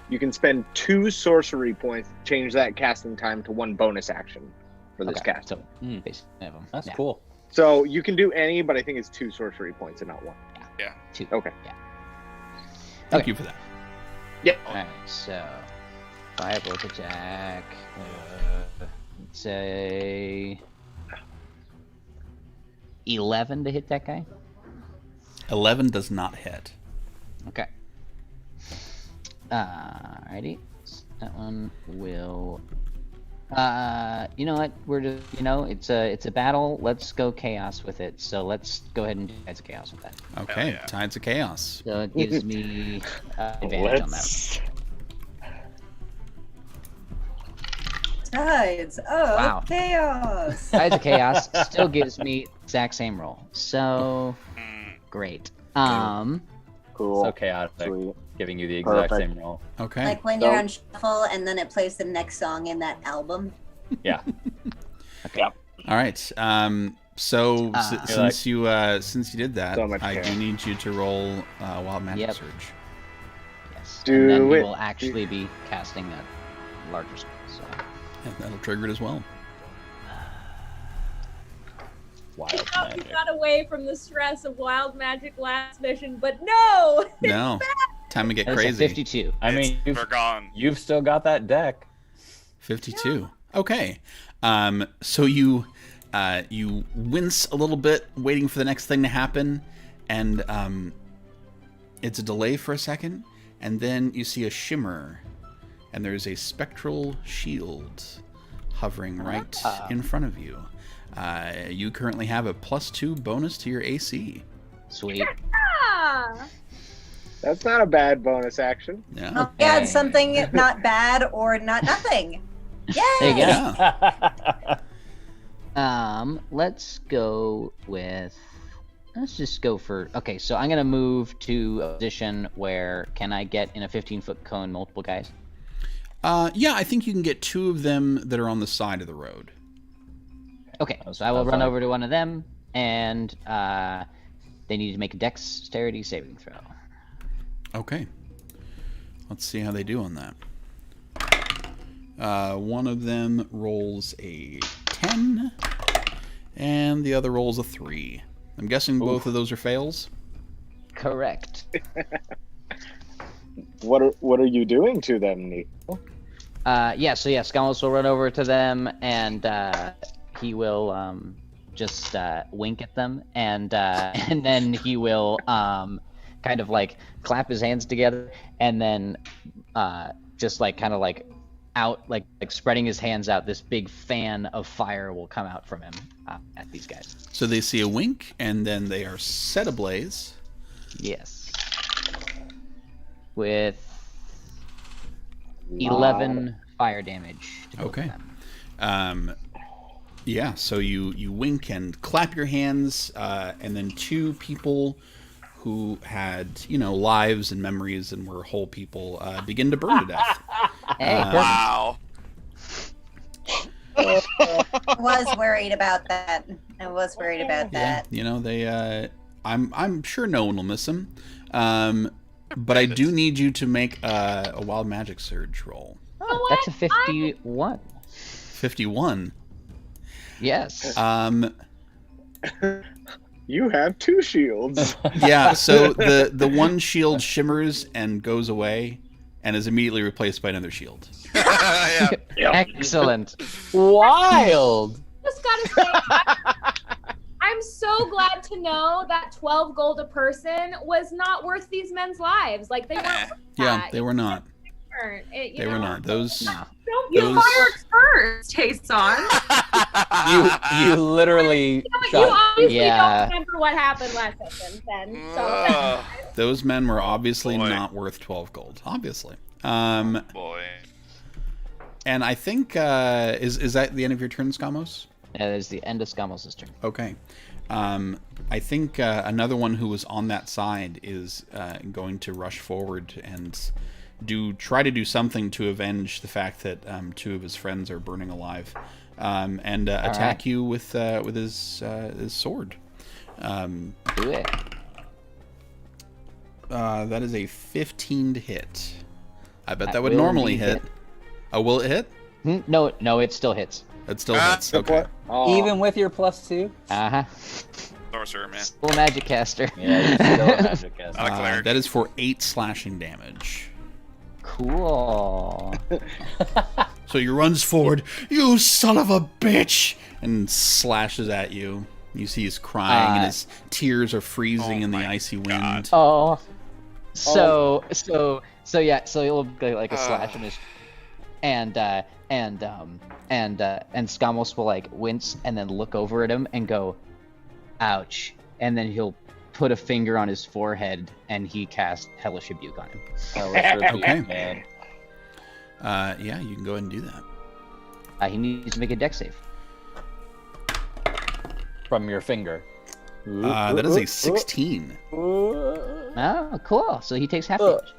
You can spend 2 sorcery points to change that casting time to 1 bonus action for this Okay, cast. so basically, of them. That's Yeah, cool. So you can do any, but I think it's 2 sorcery points and not 1. 2. Okay. Yeah. Thank Okay. you for that. Alright, so Firebolt attack. Say 11 to hit that guy. 11 does not hit. Okay. Alrighty. That one will. You know what? We're just it's a battle. Let's go chaos with it. So let's go ahead and do Tides of Chaos with that. Okay, yeah. Tides of Chaos. So it gives me advantage on that. Let's. Tides of Wow. chaos. Tides of Chaos still gives me the exact same roll. So great. Cool. So chaotic, Sweet. giving you the exact Perfect. same roll. Okay. Like when you're on shuffle and then it plays the next song in that album. Yeah. All right. So since you did that, So much I care. do need you to roll Wild Magic Yep. Surge. Yes. Do and then it. we will actually be casting a larger spell. So And that'll trigger it as well. Wild I thought we magic. got away from the stress of wild magic last mission, but no! No. Time to get that's a crazy. 52. I mean, They're gone. you've still got that deck. 52. Okay. So you wince a little bit, waiting for the next thing to happen, and it's a delay for a second, and then you see a shimmer, and there's a spectral shield hovering right in front of you. You currently have a +2 bonus to your AC. Sweet. Ah! That's not a bad bonus action. Yeah. Oh, yeah, Hey. it's something not bad or not nothing. Yay! There you go. Yeah. Let's go with. Let's just go for. Okay, so I'm gonna move to a position where can I get in a 15-foot cone multiple guys? Yeah, I think you can get 2 of them that are on the side of the road. Okay, That's so I will what I run thought. over to one of them, and they need to make a dexterity saving throw. Okay. Let's see how they do on that. One of them rolls a 10, and the other rolls a 3. I'm guessing both of those are fails. Correct. What are you doing to them, Nico? Skamos will run over to them, and he will just wink at them, and then he will kind of like clap his hands together, and then just like kind of like out like spreading his hands out. This big fan of fire will come out from him at these guys. So they see a wink, and then they are set ablaze. Yes. With 11 fire damage. To both of Okay. them. Yeah, so you wink and clap your hands, and then two people who had, lives and memories and were whole people begin to burn to death. Hey, Wow. I was worried about that. Yeah, they. I'm sure no one will miss them, but I do need you to make a wild magic surge roll. That's a 51. 51. Yes. You have 2 shields. Yeah, so the one shield shimmers and goes away, and is immediately replaced by another shield. Yeah. Excellent. Wild. Just gotta say, I'm so glad to know that 12 gold a person was not worth these men's lives. Like, they weren't worth Yeah, that. they were not. They were not. Those. No. Don't You feel Those- fired first, Jason. You literally You shot. obviously Yeah. don't remember what happened last session, then. So Ugh. Those men were obviously boy. not worth 12 gold. Obviously. Boy. And I think is that the end of your turn, Skamos? That is the end of Skamos' turn. Okay. I think another one who was on that side is going to rush forward and try to do something to avenge the fact that two of his friends are burning alive, and attack you with his sword. Do it. That is a 15 to hit. I bet that would will normally indeed hit. hit. Oh, will it hit? No, it still hits. It still hits. Look Okay. what- Oh, Even with your +2. Uh-huh. Sorcerer, man. Full magic caster. Yeah, you're still a magic caster. Not a cleric. That is for 8 slashing damage. Cool. So he runs forward, "You son of a bitch!" and slashes at you. You see he's crying and his tears are freezing Oh in the my icy God. wind. Oh. So it'll be like a slash in his, and Skamos will like wince and then look over at him and go, "Ouch!" And then he'll put a finger on his forehead and he casts Hellish Rebuke on him. Okay. Man. Yeah, you can go ahead and do that. He needs to make a dex save. From your finger. That is a 16. Oh, cool. So he takes half damage.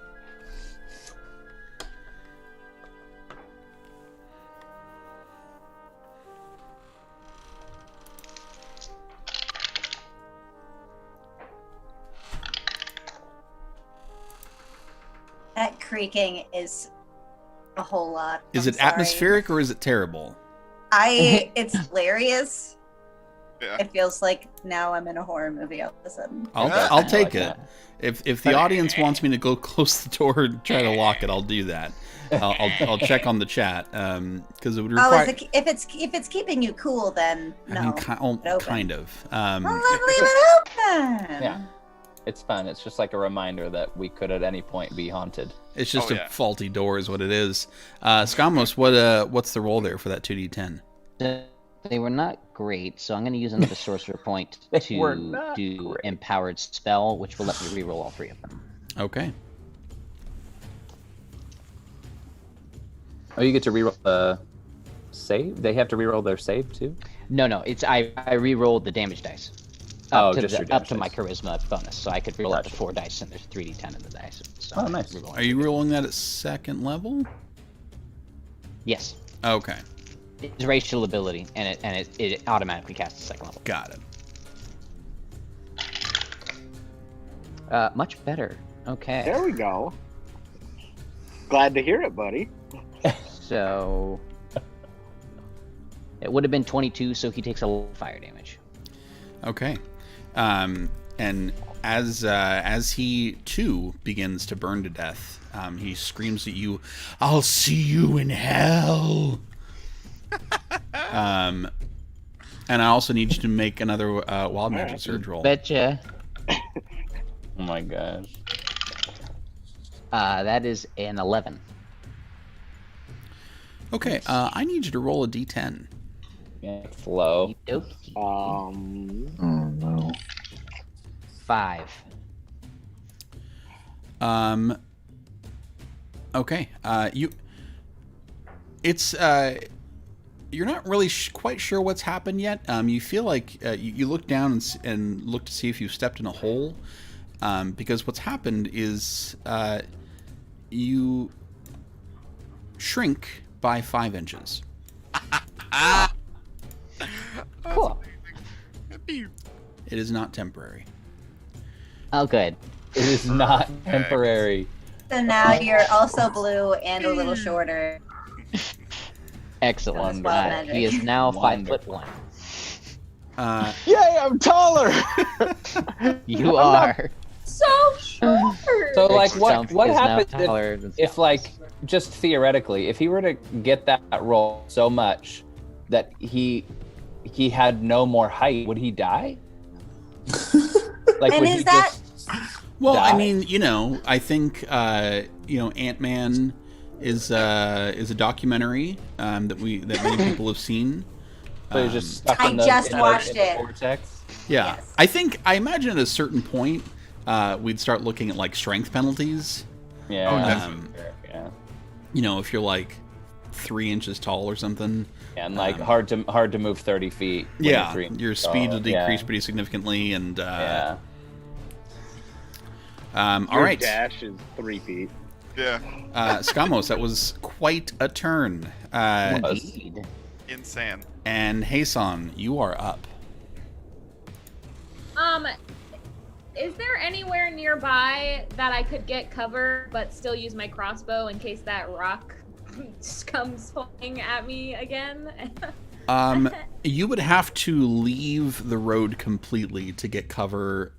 That creaking is a whole lot. Is I'm it sorry. atmospheric or is it terrible? It's hilarious. Yeah. It feels like now I'm in a horror movie all of a sudden. I'll take like it. that. If the audience wants me to go close the door and try to lock it, I'll do that. I'll check on the chat because it would Oh, require. if it's keeping you cool, then no. I mean, open. kind of. Well, then leave it open. Yeah. It's fun. It's just like a reminder that we could at any point be haunted. It's just Oh, a yeah. faulty door, is what it is. Skamos, what's the roll there for that 2d10? They were not great, so I'm going to use another sorcerer point They were to not do great. empowered spell, which will let me reroll all 3 of them. Okay. Oh, you get to reroll the save? They have to reroll their save too? No, it's I rerolled the damage dice. Oh, Up to just your up damage to my dice. charisma bonus, so I could reroll up to Gotcha. 4 dice, and there's 3d10 in the dice. So Oh, I'm nice. rerolling Are you rolling that at second level? Yes, Okay. it's racial ability, and it automatically casts 2nd level. Got it. Much better. Okay. there we go. Glad to hear it, buddy. So it would have been 22, so he takes a little fire damage. Okay. And as he too begins to burn to death, he screams at you, "I'll see you in hell." And I also need you to make another wild magic surge roll. Betcha. Oh my gosh. That is an 11. Okay, I need you to roll a d10. Yeah, it's low. Okey-dokey. Oh no. 5. Okay. It's you're not really quite sure what's happened yet. You feel like you look down and look to see if you've stepped in a hole, because what's happened is you shrink by 5 inches. Cool. It is not temporary. Oh, good. It is not temporary. So now you're also blue and a little shorter. Excellent. Wonderful. He is now 5'1". Yay, I'm taller. You are. So short. So like Stump what is now happens taller than if Stump. like just theoretically, if he were to get that roll so much that he had no more height, would he die? Like And would is he that- just Well, I die? mean, I think Ant-Man is a documentary that many people have seen. So he's just stuck I in the, just in the- watched in the it. vortex? Yeah, Yes. I imagine at a certain point we'd start looking at like strength penalties. Yeah. Um, yeah. If you're like 3 inches tall or something. And like hard to move 30 feet. when Yeah, you're 3 inches your speed will tall. Yeah. decrease pretty significantly, and Yeah. all Your right, dash is 3 feet. Yeah. Skamos, that was quite a turn. Indeed. Insane. And Hasan, you are up. Is there anywhere nearby that I could get cover but still use my crossbow in case that rock just comes flying at me again? You would have to leave the road completely to get cover,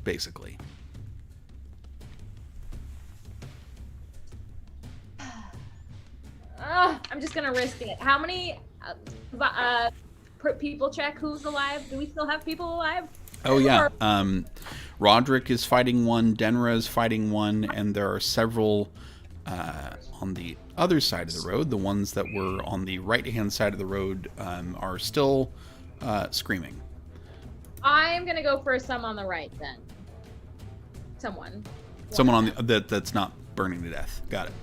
basically. I'm just gonna risk it. How many people check who's alive? Do we still have people alive? Oh yeah. Roderick is fighting one, Denra is fighting one, and there are several on the other side of the road. The ones that were on the right-hand side of the road are still screaming. I'm gonna go for some on the right then. Someone Someone on that's not burning to death. Got it.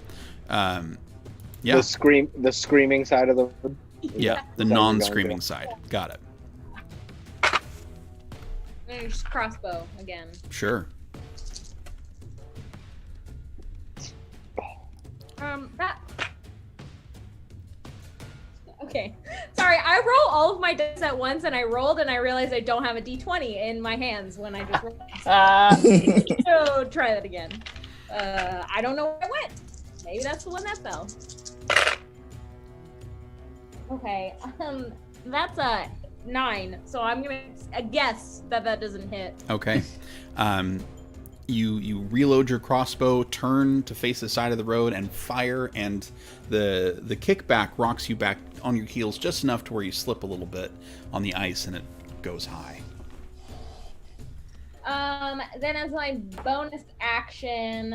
Yeah. The screaming side of the road. Yeah, the Is that what you're non-screaming going side. Got it. There's crossbow again. Sure. That. Okay. Sorry, I roll all of my dice at once, and I rolled, and I realized I don't have a d20 in my hands when I just rolled. So try that again. I don't know where it went. Maybe that's the one that fell. Okay. That's a 9. So I'm gonna guess that doesn't hit. Okay. You reload your crossbow, turn to face the side of the road, and fire. And the kickback rocks you back on your heels just enough to where you slip a little bit on the ice, and it goes high. Then as my bonus action,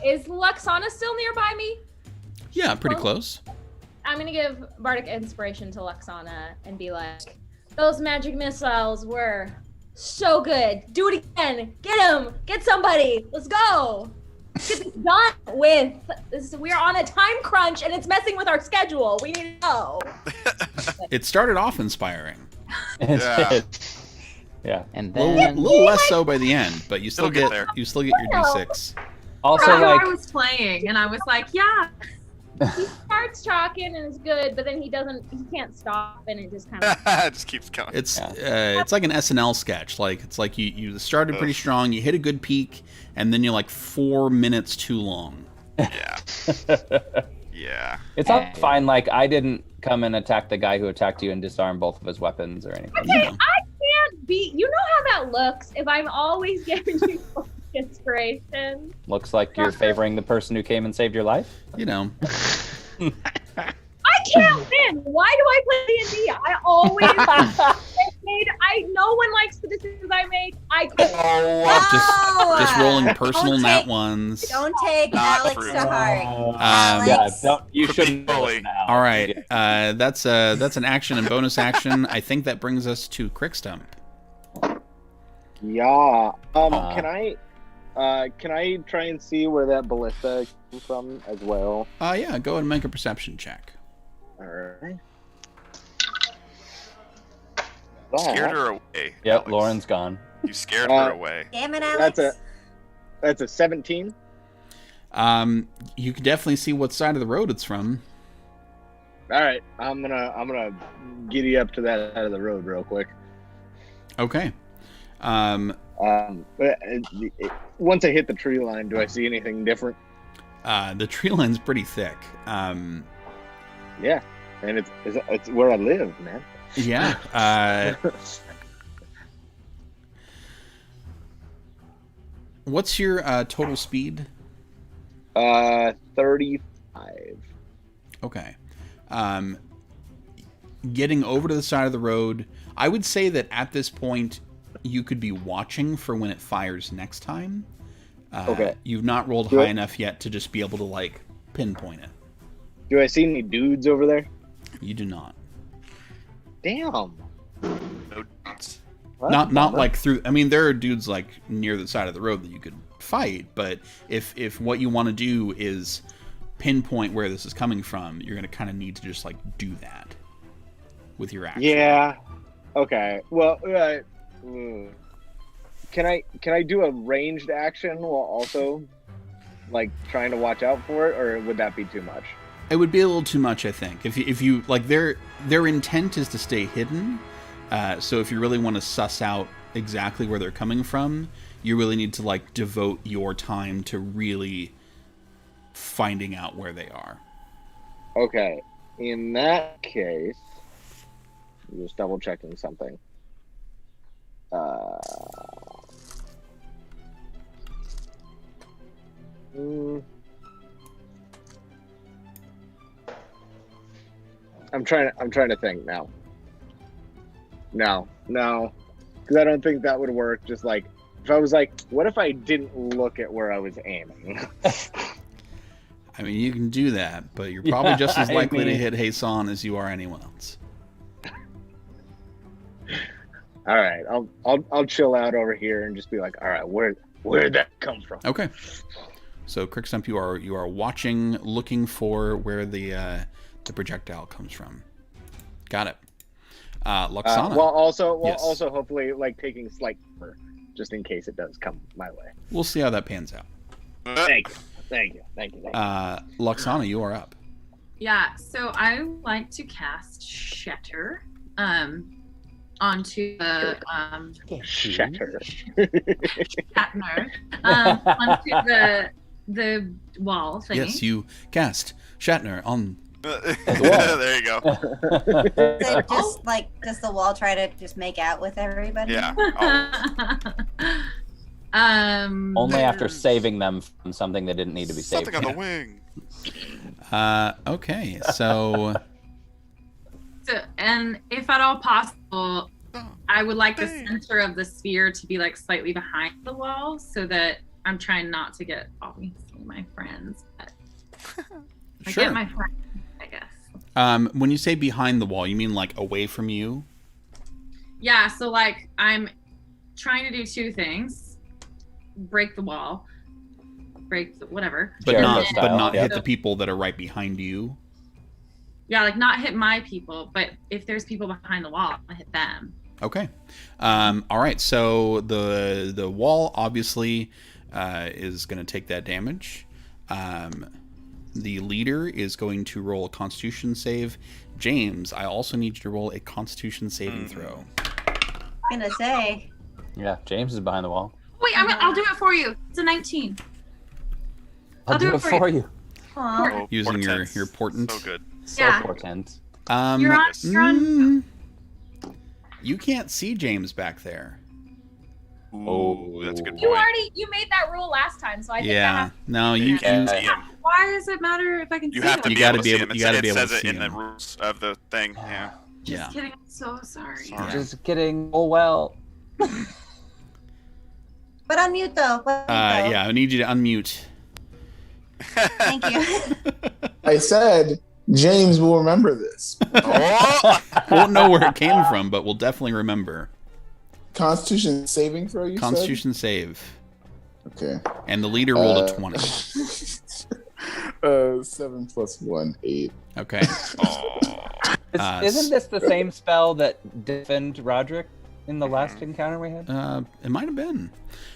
is Luxana still nearby me? Yeah, pretty close. I'm gonna give Bardic Inspiration to Luxana and be like, those magic missiles were so good. Do it again. Get him. Get somebody. Let's go. Get this done with. We're on a time crunch and it's messing with our schedule. We need to go. It started off inspiring. Yeah. Yeah. And A then little less so by the end, but you still It'll get get there. your D6. Also, After like, I was playing, and I was like, yeah. He starts talking and it's good, but then he can't stop and it just kind of. It just keeps going. It's like an SNL sketch. Like it's like you started pretty strong, you hit a good peak, and then you're like 4 minutes too long. Yeah. Yeah. it's all fine. Like, I didn't come and attack the guy who attacked you and disarm both of his weapons or anything. You know. I can't be. You know how that looks if I'm always giving you inspiration. Looks like you're favoring the person who came and saved your life. You know. I can't win. Why do I play D&D? I always no one likes the decisions I make. I quit. Just rolling personal Don't nat take- ones. Don't take Not Alex true. to heart. Yeah, Alex. you shouldn't. Bully. All right, that's an action and bonus action. I think that brings us to Crickstump. Yeah. Can I Can I try and see where that ballista came from as well? Yeah, go ahead and make a perception check. All right. Scared her away. Yep, Alex. Lauren's gone. You scared her away. Damn it, Alex. That's a 17. You can definitely see what side of the road it's from. All right, I'm gonna giddy up to that side of the road real quick. Okay. Once I hit the tree line, do I see anything different? The tree line's pretty thick. Yeah, and it's where I live, man. Yeah. What's your total speed? 35. Okay. Getting over to the side of the road, I would say that at this point, you could be watching for when it fires next time. Okay. You've not rolled high enough yet to just be able to, like, pinpoint it. Do I see any dudes over there? You do not. Damn. No dudes. Well, Not like through. I mean, there are dudes like near the side of the road that you could fight, but if what you want to do is pinpoint where this is coming from, you're going to kind of need to just like do that with your action. Yeah. Okay. Well, can I do a ranged action while also like trying to watch out for it, or would that be too much? It would be a little too much, I think. If you like, their intent is to stay hidden. So if you really want to suss out exactly where they're coming from, you really need to like devote your time to really finding out where they are. Okay. In that case, I'm just double checking something. I'm trying to think now. No, because I don't think that would work. Just like if I was like, what if I didn't look at where I was aiming? I mean, you can do that, but you're probably just as I likely to mean- hit Hasan as you are anyone else. All right, I'll chill out over here and just be like, all right, where'd that come from? Okay. So, Crookstump, you are watching, looking for where the projectile comes from. Got it. Luxana. While also Yes. hopefully like taking slight cover, just in case it does come my way. We'll see how that pans out. Thank you. Luxana, you are up. Yeah, so I would like to cast Shatter onto the Shatter. Shatner onto the wall thingy. Yes, you cast Shatner on. There you go. So just like, does the wall try to just make out with everybody? Yeah. Only after saving them from something they didn't need to be saved Something on from. the wing. Okay, so So, and if at all possible, I would like the center of the sphere to be like slightly behind the wall, so that I'm trying not to get obviously my friends, but I sure. get my friends, I guess. When you say behind the wall, you mean like away from you? Yeah, so like I'm trying to do two things: break the wall, whatever. But Jericho not style, hit yep. the people that are right behind you. Yeah, like not hit my people, but if there's people behind the wall, I hit them. Okay. All right. So the wall obviously is going to take that damage. The leader is going to roll a Constitution save. James, I also need you to roll a Constitution saving throw. I'm gonna say. Yeah, James is behind the wall. Wait, I'll do it for you. It's a 19. I'll do it for you. Aw. Oh, Using your portents. portent. So good. So Yeah. portent. You're on. You can't see James back there. Ooh, that's a good You point. you made that rule last time, so I think I Yeah. have No, You you. can't Yeah. see him. Why does it matter if I can You see have to them? You be gotta able to be see able- him. you gotta be It able to says it see in the him. rules of the thing. Yeah. Yeah. Just kidding. I'm so sorry. Sorry. Just kidding. Oh well. But unmute though. Yeah. I need you to unmute. Thank you. I said James will remember this. Oh! Won't know where it came from, but we'll definitely remember. Constitution saving throw. You Constitution save. Okay. And the leader rolled a 20. 7 plus 1, 8. Okay. Isn't this the same spell that defend Roderick in the last encounter we had? It might have been.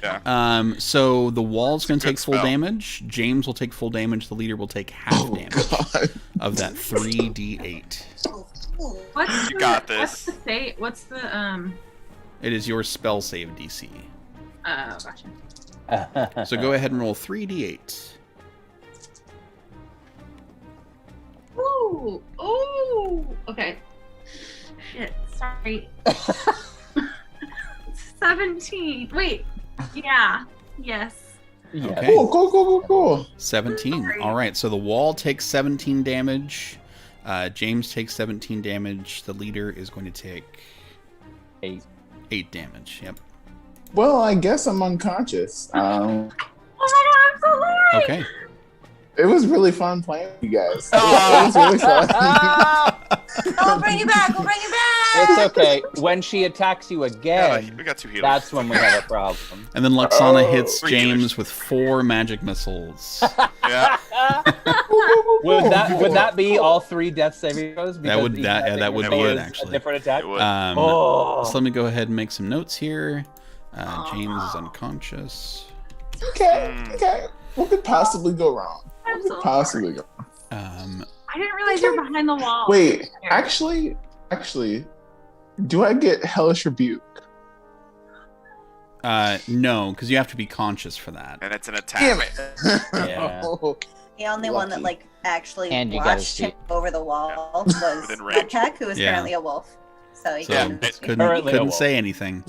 Yeah. So the wall's going to take full spell. damage. James will take full damage. The leader will take half damage of that 3d8. What's You got this. What's the It is your spell save DC. gotcha. So go ahead and roll 3d8. Ooh. Ooh. Okay. Shit. Sorry. 17. Wait. Yeah. Yes. Yeah. Okay. Cool. 17. Sorry. All right. So the wall takes 17 damage. James takes 17 damage. The leader is going to take 8. 8 damage. Yep. Well, I guess I'm unconscious. Oh my god, I'm so sorry. Okay. It was really fun playing with you guys. It was really fun. We'll bring you back. We'll bring you back. It's okay. When she attacks you Yeah, again, we got 2 healers. that's when we have a problem. And then Luxana hits 3 James healers. with 4 magic missiles. Yeah. Would that be all 3 death saving throws? That would- Because each that- yeah, saving that would throw be it, is actually. A different attack. It would. So let me go ahead and make some notes here. James is unconscious. Okay. What could possibly go wrong? I'm What so could possibly go wrong? I didn't realize you're behind the wall. Wait, actually, do I get Hellish Rebuke? No, because you have to be conscious for that. And it's an attack. Damn it! Yeah. The only one that Lucky. actually And you gotta watched him see. over the wall was Within range. Peck, who is Yeah. currently a wolf. So he So couldn't. couldn't Currently a couldn't wolf. say anything.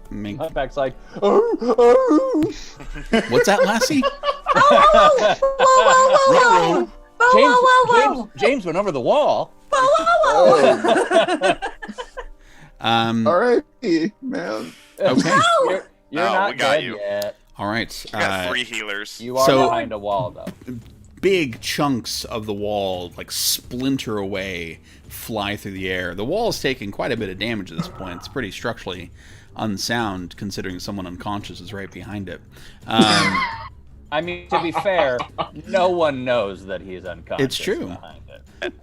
Make, Humpback's like, what's that, Lassie? Whoa! James went over the wall. All right, man. Okay. You're No, not we got dead you. yet. All right. We got 3 healers. You are So- behind a wall, though. Big chunks of the wall like splinter away, fly through the air. The wall is taking quite a bit of damage at this point. It's pretty structurally unsound considering someone unconscious is right behind it. I mean, to be fair, no one knows that he's unconscious. It's true. Behind it.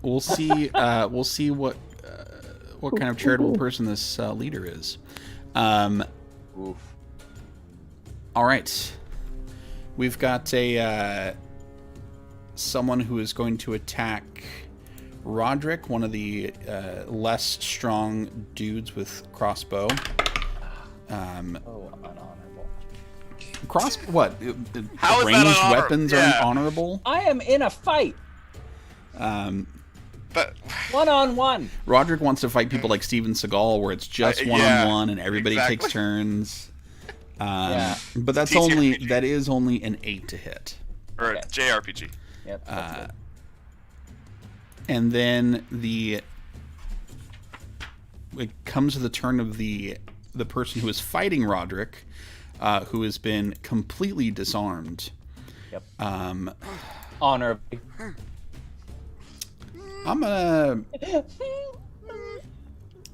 We'll see. We'll see what kind of charitable person this leader is. Oof. All right, we've got a someone who is going to attack Roderick, one of the less strong dudes with crossbow. Oh, unhonorable. What? How is that Ranged unhonorable? weapons Yeah. are honorable. I am in a fight. But 1-on-1. Roderick wants to fight people like Steven Seagal, where it's just yeah, one-on-one and everybody exactly. takes turns. Yeah. But that's TTRPG. that is only an 8 to hit. or Okay. JRPG. Yep. that's good. And then it comes to the turn of the person who is fighting Roderick, who has been completely disarmed. Yep. Honorably. I'm gonna.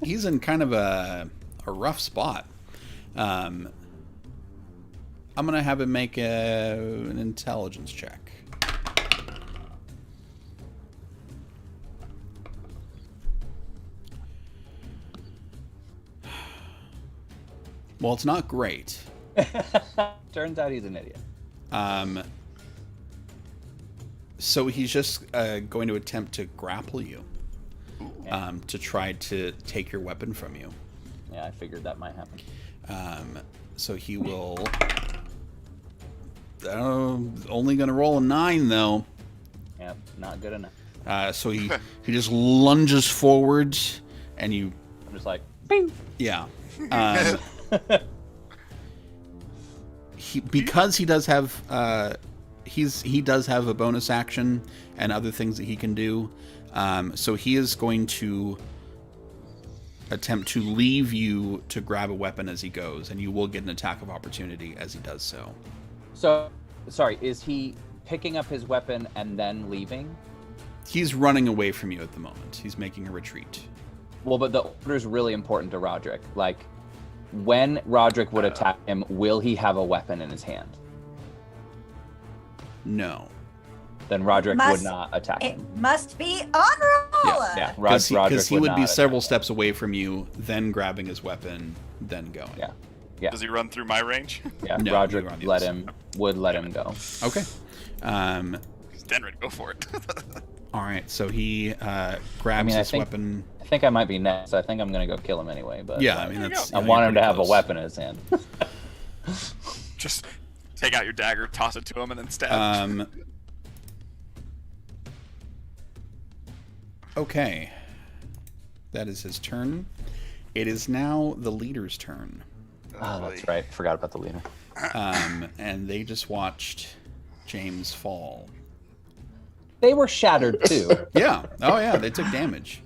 He's in kind of a rough spot. I'm gonna have him make an intelligence check. Well, it's not great. Turns out he's an idiot. So he's just going to attempt to grapple you, to try to take your weapon from you. Yeah, I figured that might happen. So he will. Only going to roll a 9 though. Yep, not good enough. So he just lunges forward, and you. I'm just like, Yeah. Because he does have he does have a bonus action and other things that he can do. So he is going to attempt to leave you to grab a weapon as he goes, and you will get an attack of opportunity as he does so. So, sorry, is he picking up his weapon and then leaving? He's running away from you at the moment. He's making a retreat. Well, but the order's really important to Roderick. Like, when Roderick would attack him, will he have a weapon in his hand? No. Then Roderick would not attack It him. must be honorable. Yeah, Because he would be several attack steps away from you, then grabbing his weapon, then going. Yeah. Yeah. Does he run through my range? Yeah, No, Roderick you're on the would other let him go. Okay. He's dead ready. Go for it. All right. So he grabs his weapon. I think I might be next. I think I'm gonna go kill him anyway. But Yeah, I mean that's. I want him to have a weapon in his hand. Just take out your dagger, toss it to him, and then stab him. Okay. That is his turn. It is now the leader's turn. Oh, that's right. Forgot about the leader. And they just watched James fall. They were shattered too. Yeah. Oh yeah, they took damage.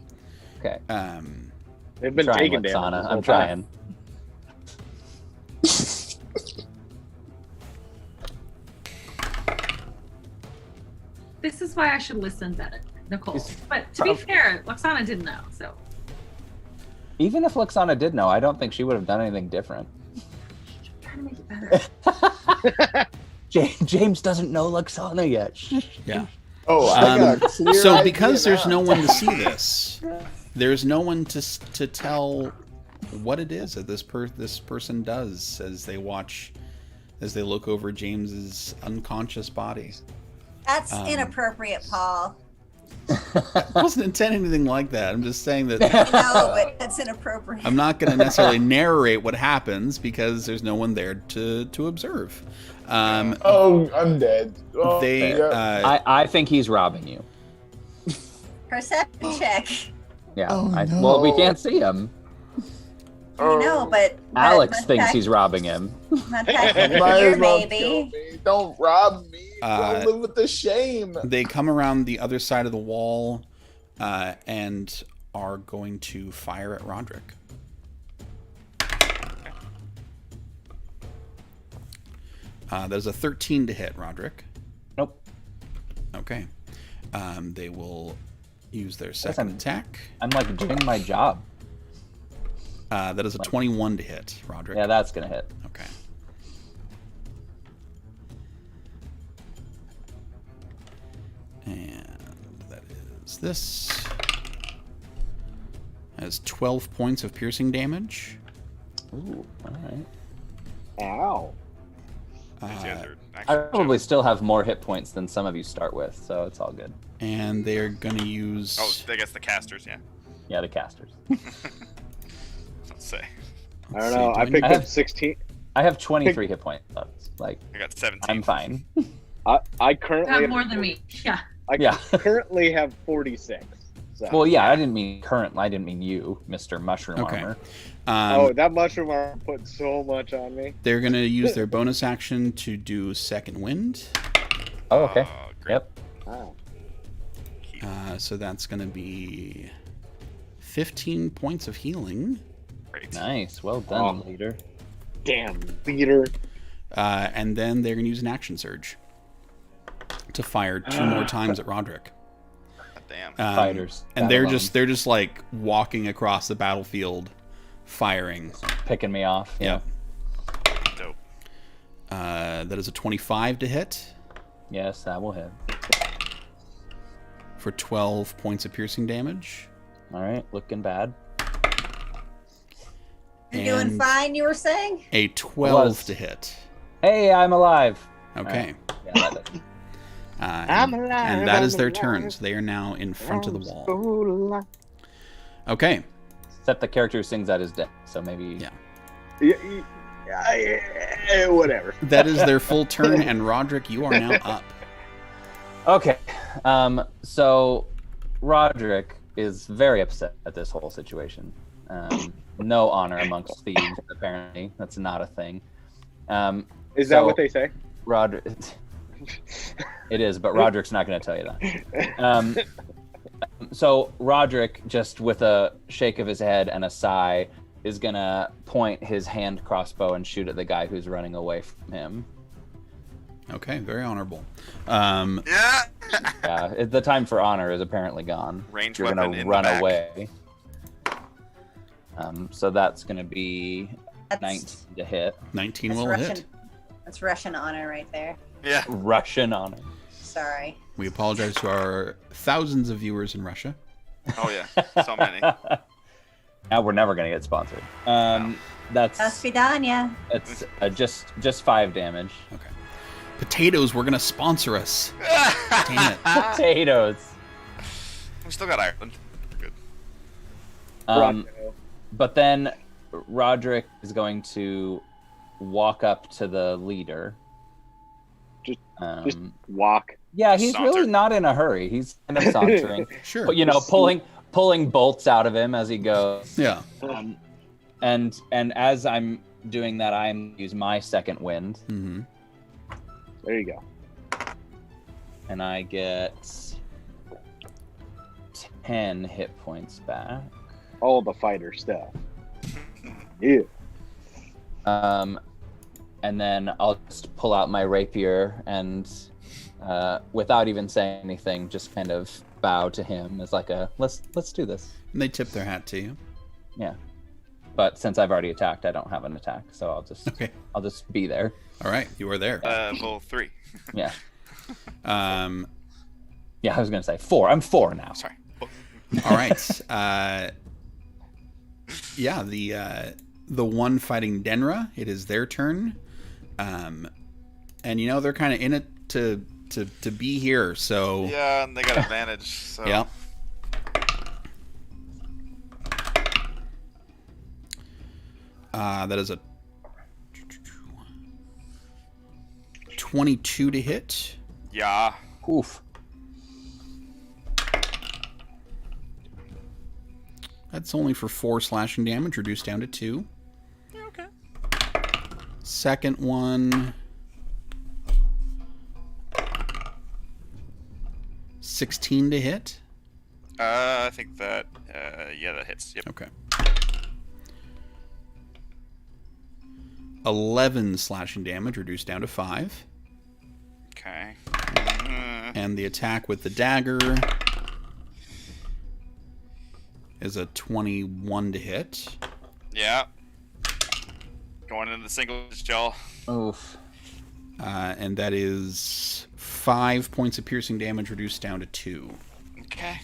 Okay. They've been trying, taking damage. Lexana. this I'm whole trying. This is why I should listen better, Nicole. But to be fair, Lexana didn't know, so. Even if Lexana did know, I don't think she would have done anything different. Trying to make it better. James doesn't know Lexana yet. Yeah. Oh, I got a clear So idea because there's now. no one to see this, there's no one to tell what it is that this person does as they watch, as they look over James's unconscious body. That's inappropriate, Paul. I wasn't intending anything like that. I'm just saying that I know, but that's inappropriate. I'm not going to necessarily narrate what happens because there's no one there to observe. Oh, I'm dead. Oh, They, yeah. I think he's robbing you. Perception check. Yeah. Oh, no. Well, we can't see him. I know, but Alex thinks he's robbing him. Not that Might here, as well kill maybe. me. Don't rob me. Don't live with the shame. They come around the other side of the wall and are going to fire at Roderick. There's a 13 to hit, Roderick. Nope. Okay. They will use their second attack. I'm like doing my job. That is a 21 to hit, Roderick. Yeah, that's gonna hit. Okay. And that is this. Has 12 points of piercing damage. Ooh, all right. Ow. I probably still have more hit points than some of you start with, so it's all good. And they're going to use... Oh, I guess the casters, yeah. Yeah, the casters. Let's say. I don't know. I picked up 16. I have 23 hit points left. Like, I got 17. I'm fine. I currently You have more than me. Yeah. I currently have 46. So. Well, yeah, I didn't mean current. I didn't mean you, Mr. Mushroom Armor. That mushroom armor put so much on me. They're going to use their bonus action to do Second Wind. Oh, okay. Yep. Wow. So that's going to be 15 points of healing. Great. Nice. Well done, leader. Damn, leader. And then they're going to use an action surge to fire 2 more times at Roderick. Damn. Fighters. And they're just like walking across the battlefield, firing, picking me off. Yeah. Dope. That is a 25 to hit. Yes, that will hit. For 12 points of piercing damage. All right, looking bad. You're doing fine, you were saying? A 12 to hit. Hey, I'm alive. Okay. Right. Yeah, that is. I'm alive. And that is their turns. They are now in front of the wall. Okay. Except the character who sings that is dead, so maybe. Yeah, whatever. That is their full turn, and Roderick, you are now up. Okay. So Roderick is very upset at this whole situation. No honor amongst thieves, apparently. That's not a thing. Is that what they say? Roderick. It is, but Roderick's not going to tell you that. So Roderick, just with a shake of his head and a sigh, is going to point his hand crossbow and shoot at the guy who's running away from him. Okay, very honorable. Yeah. The time for honor is apparently gone. Range You're weapon gonna in run the back. away. So that's going to be That's, 19 to hit. 19 that's will Russian. hit. That's Russian honor right there. Yeah. Russian honor. Sorry. We apologize to our thousands of viewers in Russia. Oh yeah. So many. Now we're never gonna get sponsored. That's Svidanya. it's just 5 damage. Okay. Potatoes were going to sponsor us. Damn it. Potatoes. We still got Ireland. Good. But then Roderick is going to walk up to the leader. Just Um, walk. yeah, he's Saunter. really not in a hurry. He's kind of sauntering, Sure. but pulling bolts out of him as he goes. Yeah. And as I'm doing that, I'm use my second wind, Mm-hmm. There you go. and I get 10 hit points back. All the fighter stuff. Yeah. And then I'll just pull out my rapier and, without even saying anything, just kind of bow to him as like a let's do this. And they tip their hat to you. Yeah. But since I've already attacked, I don't have an attack, so Okay. I'll just be there. All right. You are there. Well, 3. Yeah. Um, Yeah, I was gonna say 4. I'm 4 now. Sorry. all right. Yeah, the one fighting Denra, it is their turn. And they're kind of in it to be here, so Yeah, and they got advantage. So. yeah. That is a 22 to hit. Yeah. Oof. That's only for 4 slashing damage, reduced down to 2. Yeah, okay. Second one, 16 to hit. I think that. Yeah, that hits. Yep. Okay. 11 slashing damage, reduced down to 5. Okay. And the attack with the dagger is a 21 to hit. Yeah. Going into the single jaw. Oof. And that is 5 points of piercing damage, reduced down to 2. Okay.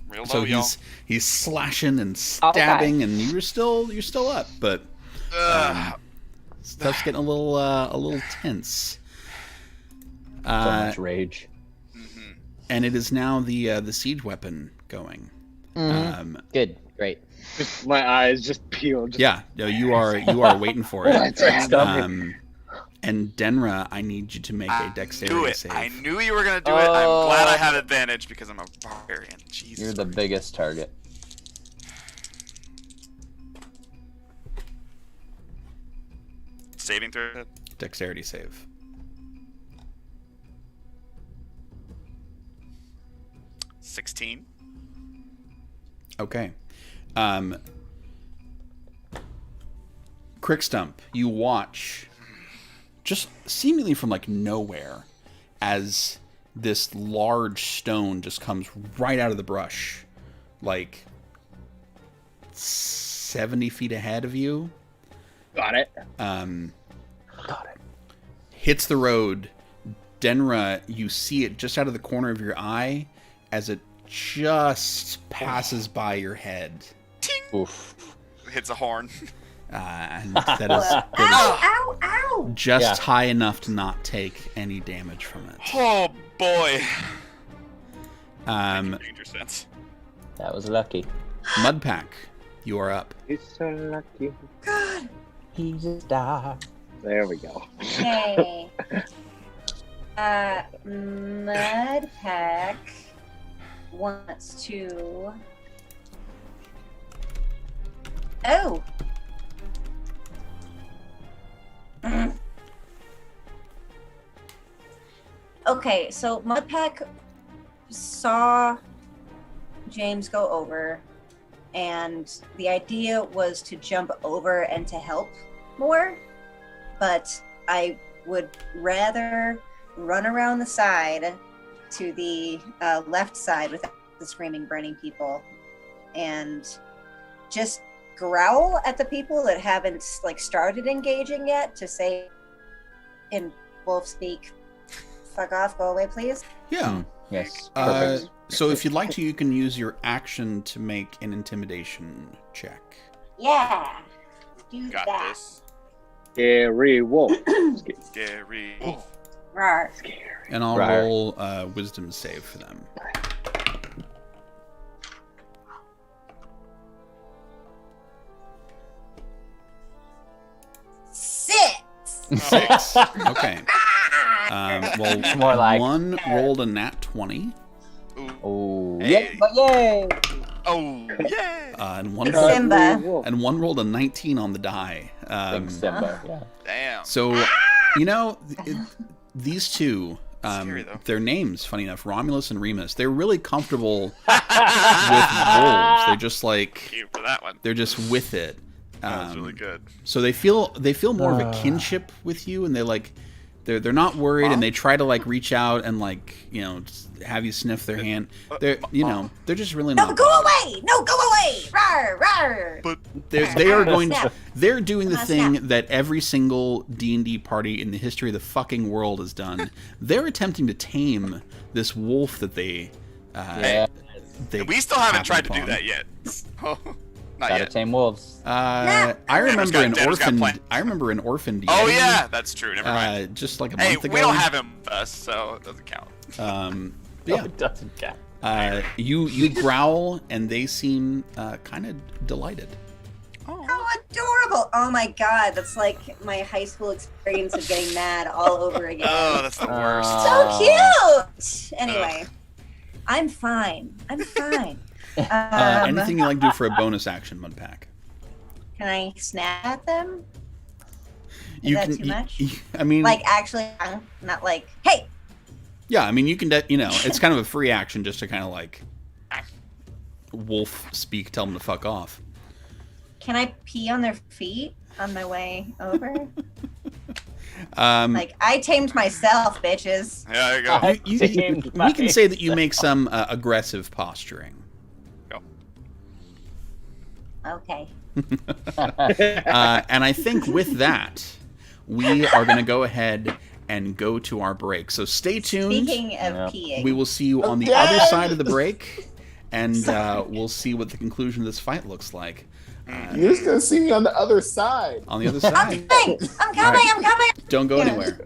Real low, So y'all. he's slashing and stabbing, and you're still up, but stuff's getting a little tense. So much rage. And it is now the siege weapon going. Good, great. Just my eyes just peeled. Yeah, no, you are waiting for it. And Denra, I need you to make a dexterity save. I knew you were gonna do it. I'm glad I had advantage because I'm a barbarian. Jesus. You're the biggest target. Saving throw. Dexterity save. $16. Okay. Crickstump, you watch, just seemingly from like nowhere, as this large stone just comes right out of the brush, like 70 feet ahead of you. Got it. Got it. Hits the road. Denra, you see it just out of the corner of your eye as it just passes by your head. Oof. Hits a horn. And that is Ow! just high enough to not take any damage from it. Oh boy. Ranger sense. That was lucky. Mudpack, you are up. He's so lucky. God. He just died. There we go. Okay. Mudpack wants to. Oh. Okay, so Mudpack saw James go over, and the idea was to jump over and to help more, but I would rather run around the side to the left side without the screaming, burning people, and just growl at the people that haven't like started engaging yet to say in wolf speak, "Fuck off, go away, please." Yeah. Yes. So if you'd like to, you can use your action to make an intimidation check. Yeah, do Got that. this. Scary wolf. Scary. Rawr. Scary. And I'll Right. roll wisdom save for them. 6. 6. Okay. Well, More like- one rolled a nat 20, Ooh. Oh, Hey. yay! But yay! Oh, yeah. and one Simba. and one rolled a 19 on the die. Big Simba. Yeah. Damn. So, these two, Scary, though. their names, funny enough, Romulus and Remus, they're really comfortable with wolves. They're just like, Cute for that one. they're just with it. That was really good. So they feel more of a kinship with you, and they're not worried, and they try to like reach out and like just have you sniff their hand. They're they're just really No, not. go away! No, go away! Rawr, rawr. But They are going. Snap. They're doing the Snap. thing that every single D&D party in the history of the fucking world has done. They're attempting to tame this wolf that they. Yeah. They we still haven't tried to do upon. that yet. Not Gotta yet. tame wolves. I remember got- an Tanner's got orphan. plans. I remember an orphan. Oh D&D, yeah, that's true. Never mind. just like a Hey, month ago. we don't have him with us, so it doesn't count. But yeah. Oh, it doesn't count. You growl, and they seem kind of delighted. How adorable! Oh my god, that's like my high school experience of getting mad all over again. Oh, that's the worst. So cute! Anyway, I'm fine. I'm fine. Anything you like to do for a bonus action, Mudpack? Can I snap at them? You that can. too much? I mean, Like, actually, not like, hey! yeah. I mean, you can. It's kind of a free action just to kind of like wolf speak, tell them to fuck off. Can I pee on their feet on my way over? Um, Like, I tamed myself, bitches. Yeah, there you go. we can say that you make some aggressive posturing. Okay. And I think with that, we are going to go ahead and go to our break. So stay tuned. Speaking of peeing. We will see you on the other side of the break, and we'll see what the conclusion of this fight looks like. You're just gonna see me on the other side. On the other I'm side. coming! I'm coming! I'm coming! Don't go anywhere.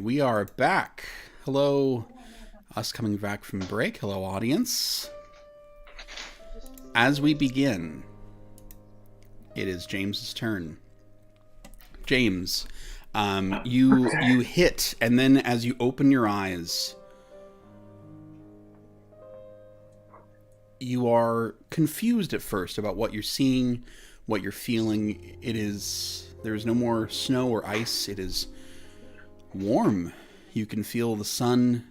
right, we are back. Hello, us coming back from break. Hello, audience. As we begin, it is James's turn. James, you hit, and then as you open your eyes, you are confused at first about what you're seeing, what you're feeling. There's no more snow or ice. It is warm. You can feel the sun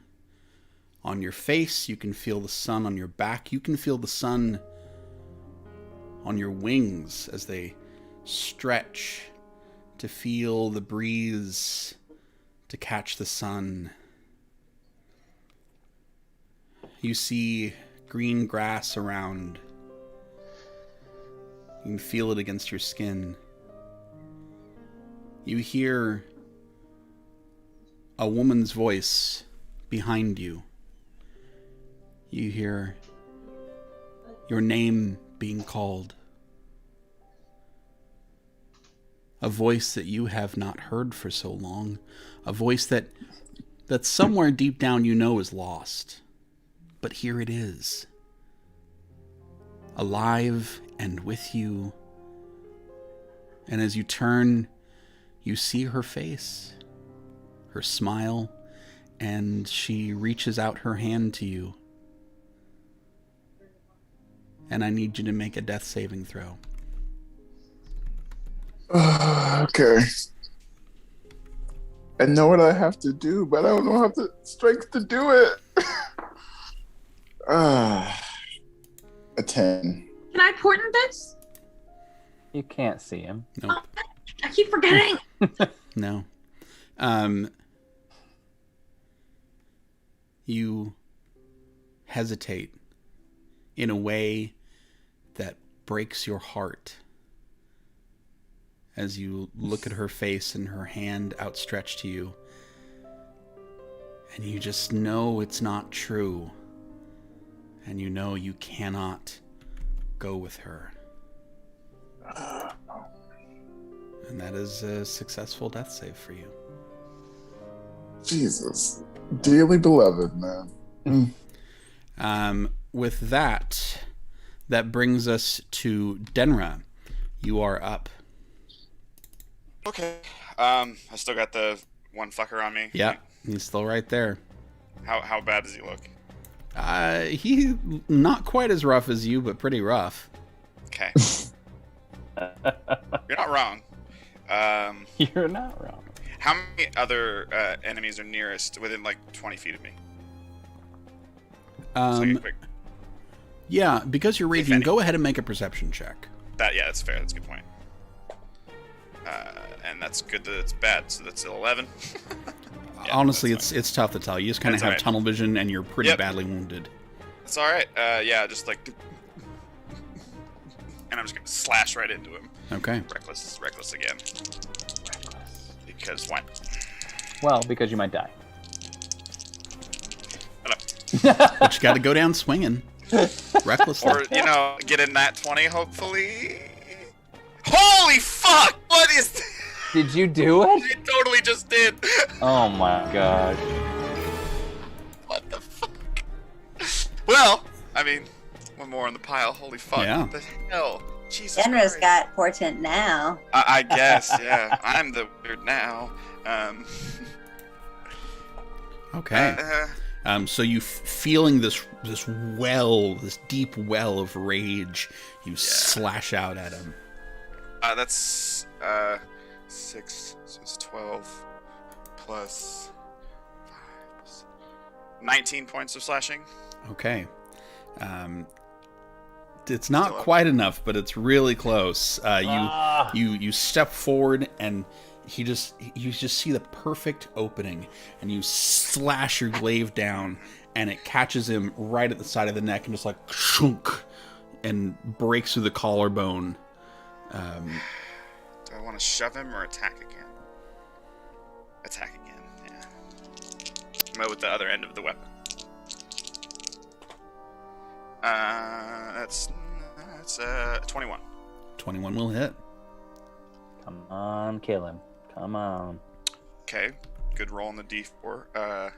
on your face. You can feel the sun on your back. You can feel the sun on your wings as they stretch to feel the breeze, to catch the sun. You see green grass around. You can feel it against your skin. You hear a woman's voice behind you. You hear your name being called. A voice that you have not heard for so long. A voice that somewhere deep down you know is lost. But here it is. Alive and with you. And as you turn, you see her face, her smile, and she reaches out her hand to you. And I need you to make a death saving throw. Okay. I know what I have to do, but I don't know how the strength to do it. A 10. Can I portent this? You can't see him. Nope. Oh, I keep forgetting. No. You hesitate in a way that breaks your heart as you look at her face and her hand outstretched to you, and you just know it's not true, and you know you cannot go with her. And that is a successful death save for you. Jesus. Dearly beloved, man. With that brings us to Denra. You are up. Okay. I still got the one fucker on me. Yeah, he's still right there. How bad does he look? He not quite as rough as you, but pretty rough. Okay. You're not wrong. You're not wrong. How many other enemies are nearest within like 20 feet of me? Like a quick... Yeah, because you're raging, go ahead and make a perception check. Yeah, that's fair. That's a good point. And that's good that it's bad, so that's 11. Yeah, honestly, it's tough to tell. You just kind of have tunnel vision, and you're pretty badly wounded. It's all right. Yeah, just like, and I'm just gonna slash right into him. Okay. Reckless again. Because why? Well, because you might die. But you got to go down swinging, recklessly. Or get in that 20, hopefully. Holy fuck! What is this? Did you do it? I totally just did. Oh my god. What the fuck? Well, I mean, one more on the pile. Holy fuck. Yeah. What the hell? Jesus Denra's Christ. got portent now. I guess, yeah. I'm the weird now. Okay. So you feeling this deep well of rage, you slash out at him. That's 6, so it's 12 plus 5, 19 points of slashing. Okay. It's not quite enough, but it's really close. You step forward, and you just see the perfect opening, and you slash your glaive down, and it catches him right at the side of the neck, and just like shunk, and breaks through the collarbone. Do I want to shove him or attack again? Attack again, yeah. I'm with the other end of the weapon. That's 21. 21 will hit. Come on, kill him. Come on. Okay, good roll on the D4.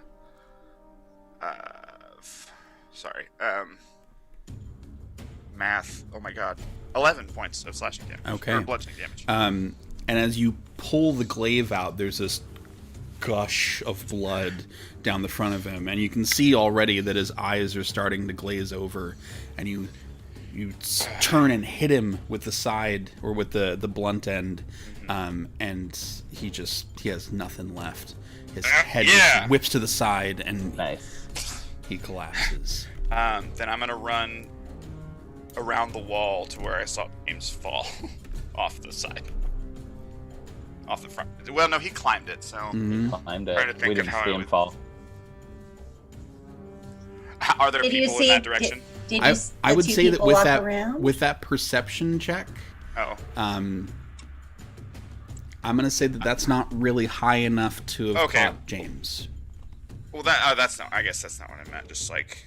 Sorry. Math. Oh my god. 11 points of slashing damage. Okay. Or bludgeoning damage. And as you pull the glaive out, there's this gush of blood down the front of him, and you can see already that his eyes are starting to glaze over, and you turn and hit him with the side, or with the blunt end, and he has nothing left. His head just whips to the side, and he collapses. Then I'm gonna run around the wall to where I saw James fall off the side. Off the front. Well, no, he climbed it, so... Climbed it. Trying to think We of didn't how see I him would... fall. Are there people in that direction? I would say that with that perception check, I'm gonna say that that's not really high enough to have caught James. Well, that's not. I guess that's not what I meant. Just like,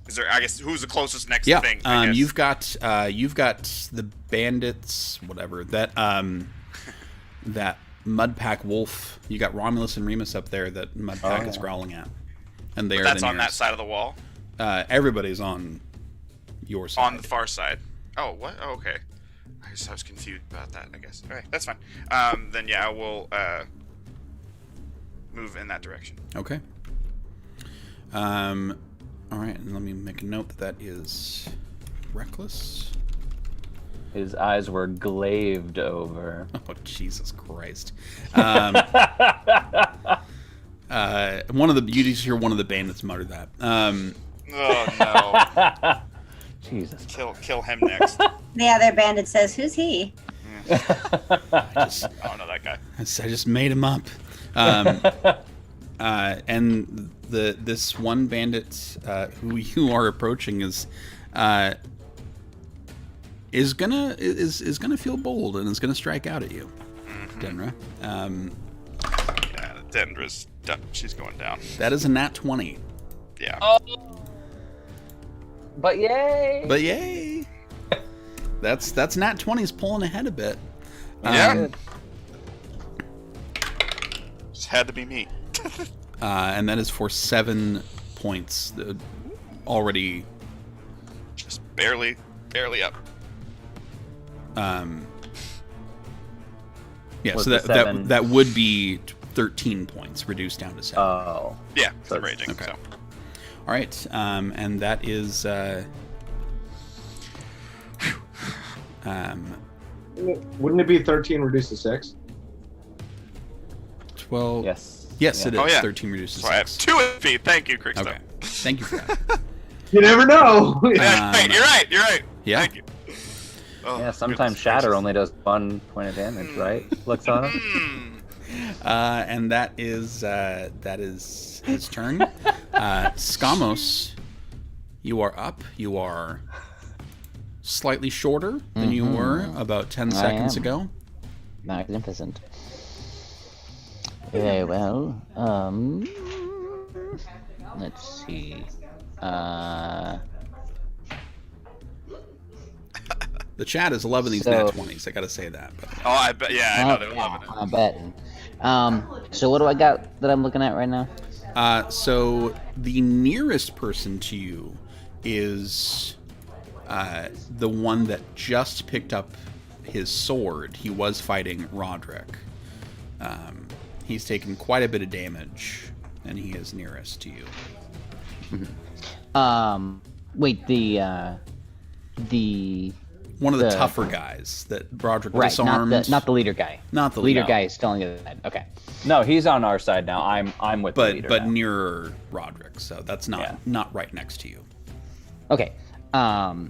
is there? I guess who's the closest next thing? You've got the bandits, whatever that that Mudpack wolf. You got Romulus and Remus up there that Mudpack is growling at, and that's on that side of the wall. Everybody's on your side. On the far side. Oh, what? Oh, okay. I was confused about that, I guess. All right, that's fine. Then, yeah, we'll move in that direction. Okay. All right, and let me make a note that is reckless. His eyes were glazed over. Oh, Jesus Christ. One of the beauties here, one of the bandits muttered that. Oh, no. Jesus. Kill him next. The other bandit says, "Who's he?" Oh, no, that guy. I just made him up. And this one bandit who you are approaching is gonna feel bold and is gonna strike out at you, Denra. Yeah, Dendra's done. She's going down. That is a nat 20. Yeah. Oh. But yay! That's nat 20's pulling ahead a bit. Yeah. Just had to be me. And that is for 7 points. Already. Just barely up. Yeah, Was so the that would be 13 points reduced down to 7. Oh. Yeah, so I'm raging. Okay. So. All right, and that is. Wouldn't it be 13 reduced to 6? 12. Yes. Yes, it is. Oh, yeah. 13 reduced to 6. So I have 2 HP. Thank you, Crickstone. Okay. Thank you for that. You never know. You're right. Yeah. Thank you. Oh, Yeah, sometimes Shatter only does 1 point of damage, right? Looks on him. And that is his turn. Skamos, you are up. You are slightly shorter than you were about 10 seconds ago. Magnificent. Very well. Let's see. The chat is loving these nat 20s. I gotta say that. But... Oh, I bet. Yeah, I know they're loving it. I bet. So what do I got that I'm looking at right now? So the nearest person to you is the one that just picked up his sword. He was fighting Roderick. He's taken quite a bit of damage, and he is nearest to you. Wait, the one of the tougher guys that Roderick disarmed. Not the leader guy. Not the leader guy is still on the other side. Okay. No, he's on our side now. I'm with the leader. But now. nearer Roderick, so that's not right next to you. Okay. And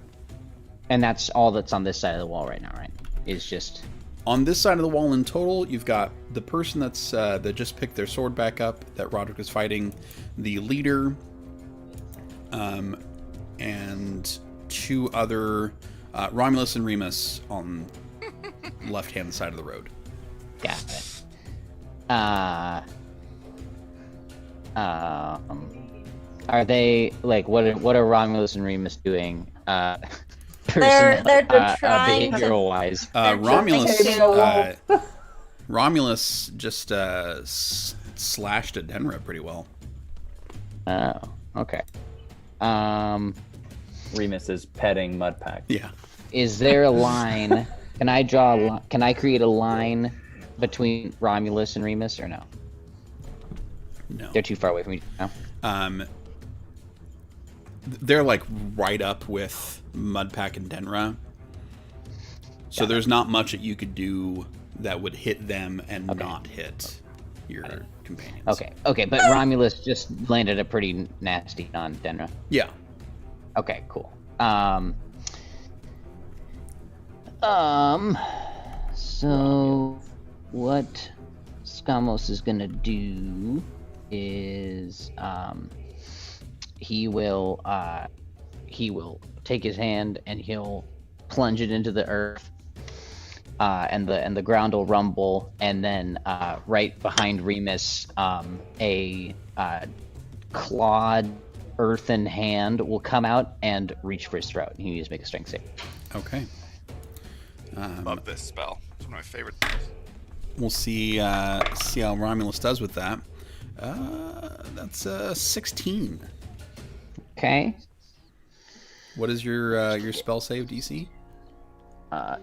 that's all that's on this side of the wall right now, right? Is just on this side of the wall in total. You've got the person that's that just picked their sword back up that Roderick is fighting, the leader, and 2 other Romulus and Remus on left-hand side of the road. Got it. Are they like what are Romulus and Remus doing? They're trying behavioral wise. Romulus just slashed at Denra pretty well. Oh, okay. Remus is petting Mudpack. Yeah. Is there a line? Can I draw? Can I create a line between Romulus and Remus, or no? No. They're too far away from each other now. They're like right up with Mudpack and Denra. So there's not much that you could do that would hit them and not hit your companions. Okay, but Romulus just landed a pretty nasty on Denra. Yeah. Okay, cool. So what Skamos is gonna do is he will take his hand and he'll plunge it into the earth, and the ground will rumble, and then right behind Remus, a clawed earthen hand will come out and reach for his throat. He needs to make a strength save. Okay. Love this spell. It's one of my favorite things. We'll see how Romulus does with that. That's 16. Okay. What is your spell save DC?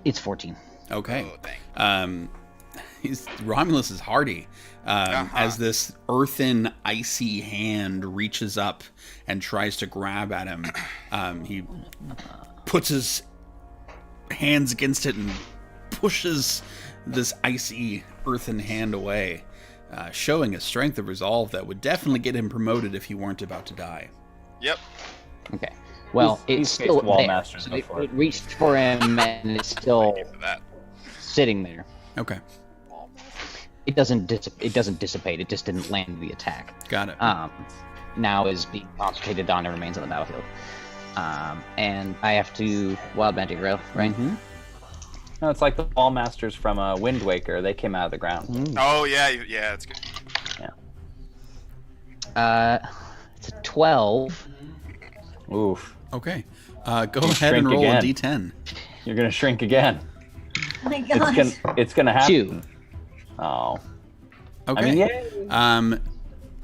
It's 14. Okay. Oh, dang. Romulus is hardy. As this earthen, icy hand reaches up and tries to grab at him, he puts his hands against it and pushes this icy, earthen hand away, showing a strength of resolve that would definitely get him promoted if he weren't about to die. Yep. Okay. Well, He's it's still faced wall there. masters So before. it reached for him and it's still Thank you for that. sitting there. Okay. It doesn't dissipate. It just didn't land the attack. Got it. Now is being concentrated on and remains on the battlefield. And I have to wild magic roll, right? Mm-hmm. No, it's like the wall masters from Wind Waker. They came out of the ground. Oh, yeah, that's good. It's a 12. Oof. Okay. Go ahead shrink and roll again. a d10. You're gonna shrink again. Oh my gosh. It's gonna happen. 2. Oh. Okay. I mean,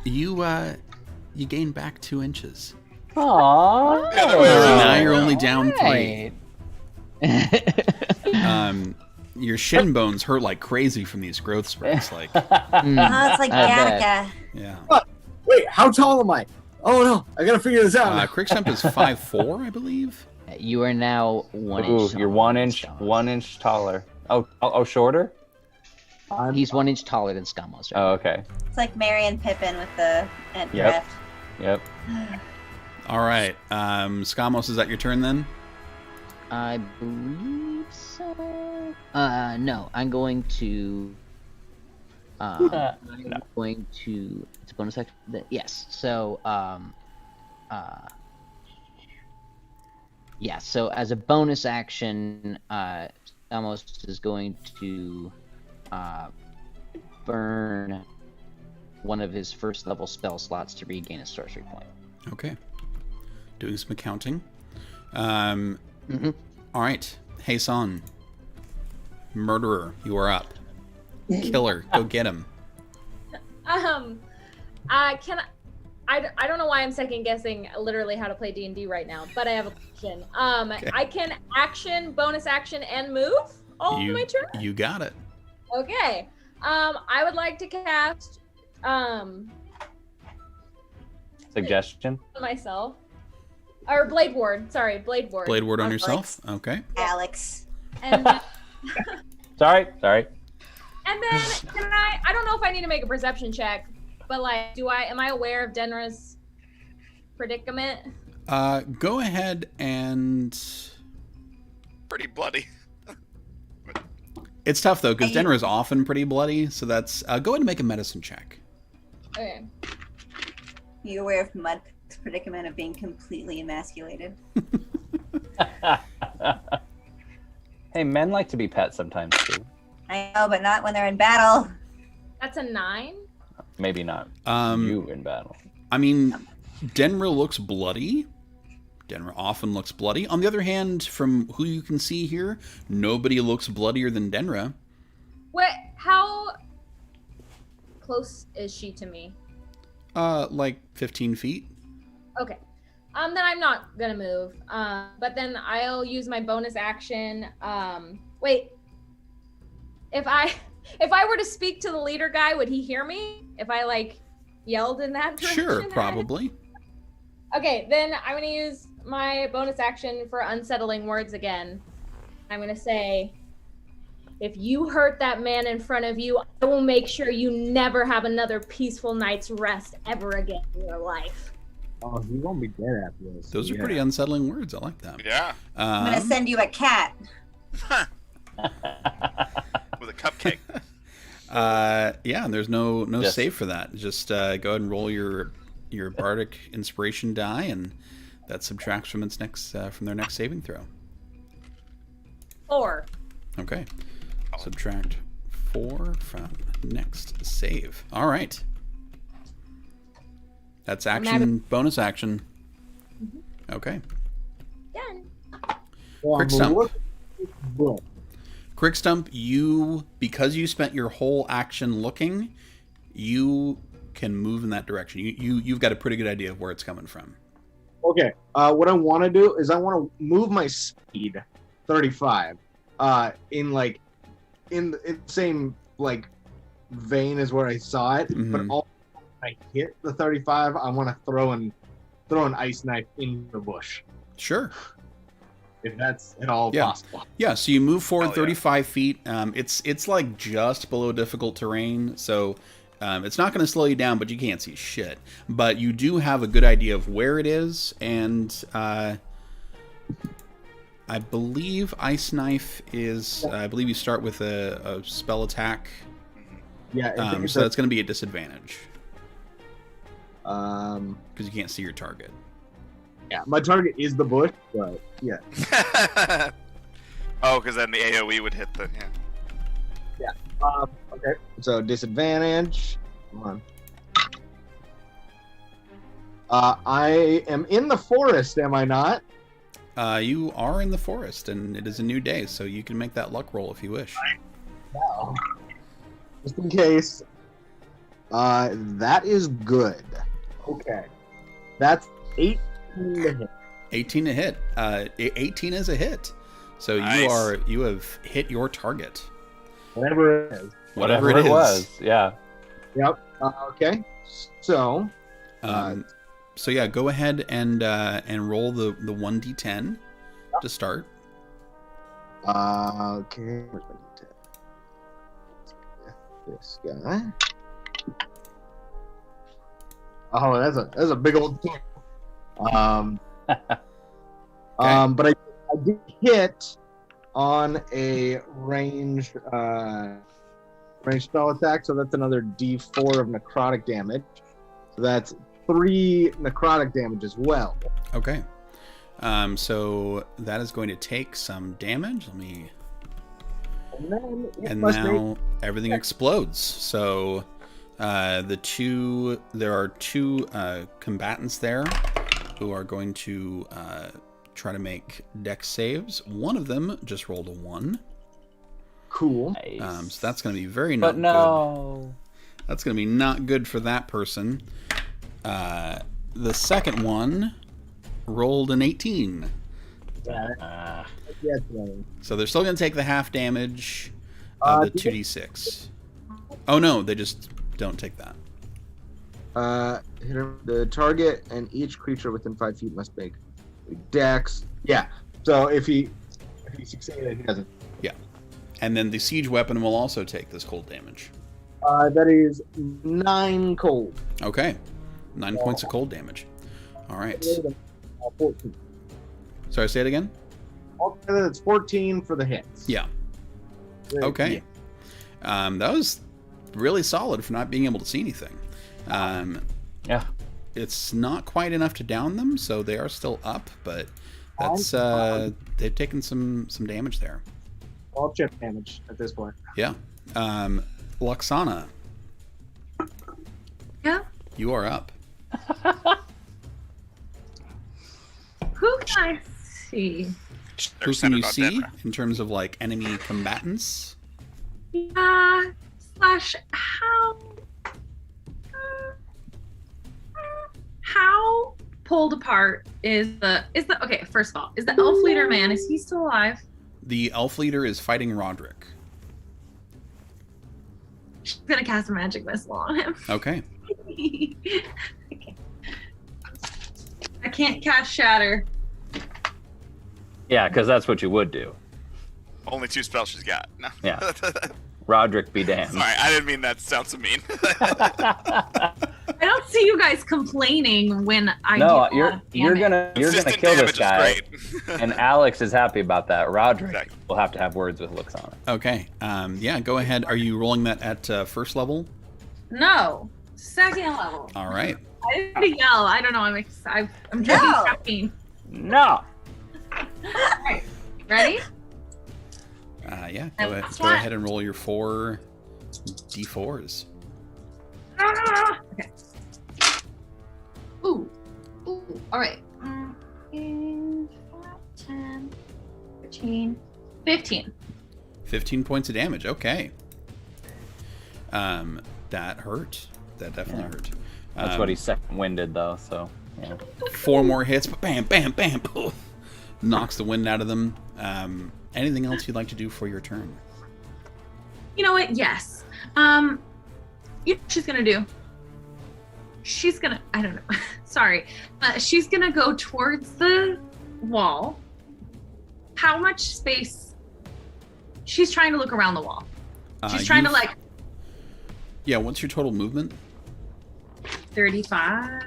yay. You gain back 2 inches. Aww. The other way around. Now you're only down 3. Right. Your shin bones hurt like crazy from these growth spurts. Like, Oh, it's like I bet. Gattaca. yeah. Wait, how tall am I? Oh no, I gotta figure this out. Quickstemp is 5'4", I believe. You are now 1 Ooh, inch. you're taller 1 than inch taller. Oh, shorter? Skamos. He's 1 inch taller than Skamos. Right? Oh, okay. It's like Mary and Pippin with the Yep. draft. Yep. All right. Skamos, is that your turn then? I believe so. No, I'm going to. I'm going to. It's a bonus action. Yes. So, yeah. So as a bonus action, Almost is going to burn one of his first level spell slots to regain a sorcery point. Okay. Doing some accounting. Mm-hmm. All right. Hasan. Murderer, you are up. Killer, go get him. Can I don't know why I'm second guessing literally how to play D&D right now, but I have a question. Okay. I can action, bonus action, and move all of my turn? You got it. Okay. I would like to cast Suggestion? myself. Or Blade Ward. Sorry, Blade Ward. Blade ward on yourself. Okay. Alex. And then, Sorry. and then can I don't know if I need to make a perception check, but like am I aware of Denra's predicament? Go ahead and. Pretty bloody. It's tough though, because Denra is often pretty bloody. So that's go ahead and make a medicine check. Okay. You aware of Mud's predicament of being completely emasculated? Hey, men like to be pet sometimes too. I know, but not when they're in battle. That's a 9. Maybe not you in battle. I mean, Denra looks bloody. Denra often looks bloody. On the other hand, from who you can see here, nobody looks bloodier than Denra. What? How? close is she to me? Like 15 feet. Okay. Then I'm not gonna move. But then I'll use my bonus action. Wait. If I were to speak to the leader guy, would he hear me? If I like yelled in that direction? Sure, probably. Okay, then I'm gonna use my bonus action for unsettling words again. I'm gonna say, if you hurt that man in front of you, I will make sure you never have another peaceful night's rest ever again in your life. Oh, he's gonna be dead after this. Those are pretty unsettling words. I like that. Yeah. I'm gonna send you a cat. With a cupcake. Yeah, and there's no Yes. save for that. Just go ahead and roll your bardic inspiration die, and that subtracts from its next from their next saving throw. 4. Okay. Subtract 4 from next save. All right. That's action, bonus action. Okay. Done. Quick stump. Quick stump, because you spent your whole action looking, you can move in that direction. You've got a pretty good idea of where it's coming from. Okay. What I want to do is I want to move my speed 35 in the same like vein as where I saw it, but all when I hit the 35, I want to throw an ice knife in the bush. Sure. If that's at all possible. Yeah, so you move forward 35 feet. It's like just below difficult terrain, so it's not going to slow you down, but you can't see shit. But you do have a good idea of where it is, and I believe Ice Knife is... I believe you start with a spell attack. Yeah. So that's going to be a disadvantage. Because you can't see your target. Yeah, my target is the bush, but yeah. Oh, because then the AoE would hit the... Yeah. Okay. So disadvantage. Come on. I am in the forest, am I not? You are in the forest, and it is a new day, so you can make that luck roll if you wish. No. Just in case. That is good. Okay. That's 18 to hit. 18 to hit. 18 is a hit. So Nice. you have hit your target. Whatever it is. Whatever it is. was. Yeah. Yep. Okay. So. So yeah, go ahead and roll the 1d10 to start. Okay. Where's my d10? This guy. Oh, that's a big old thing. But I did hit on a range spell attack, so that's another D4 of necrotic damage. So that's 3 necrotic damage as well. Okay. So that is going to take some damage. Let me. And now everything explodes. So there are two combatants there who are going to try to make dex saves. One of them just rolled a 1. Cool. Nice. So that's going to be very But not no. good. That's going to be not good for that person. The second one rolled an 18. So they're still going to take the half damage of the 2d6. Oh no, they just don't take that. The target and each creature within 5 feet must make a dex. Yeah. So if he succeeded, he doesn't. Yeah. And then the siege weapon will also take this cold damage. That is 9 cold. Okay. 9 points of cold damage. All right. 14. Sorry, say it again? Altogether, it's 14 for the hits. Yeah. Okay. That was really solid for not being able to see anything. Yeah. It's not quite enough to down them, so they are still up, but that's they've taken some damage there. All chip damage at this point. Yeah. Luxana. Yeah. You are up. Who can I see? Who can you see in terms of like enemy combatants? Yeah. Slash, how pulled apart is the okay, first of all, is the elf leader man, is he still alive? The elf leader is fighting Roderick. She's gonna cast a magic missile on him. Okay. I can't cast shatter. Yeah, because that's what you would do. Only 2 spells she's got. No. Yeah. Roderick be damned. Sorry, I didn't mean that to sound so mean. I don't see you guys complaining when I No, do you're gonna kill Consistent this damage is guy, great. and Alex is happy about that. Roderick Exactly. will have to have words with looks on it. Okay. Yeah, go ahead. Are you rolling that at first level? No, second level. All right. I didn't yell. I don't know. I'm drinking No. caffeine. No. Alright, ready? Yeah, And go that's what- ahead and roll your 4 d4s. Okay. Ooh. All right. 10, 13, 15. 15 points of damage. Okay. That hurt. That definitely hurt. That's what he's second-winded, though, so, yeah. 4 more hits, but bam, bam, bam, knocks the wind out of them. Anything else you'd like to do for your turn? You know what? Yes. You know what she's gonna do? She's gonna, I don't know. Sorry. She's gonna go towards the wall. How much space? She's trying to look around the wall. She's trying to like Yeah, what's your total movement? 35.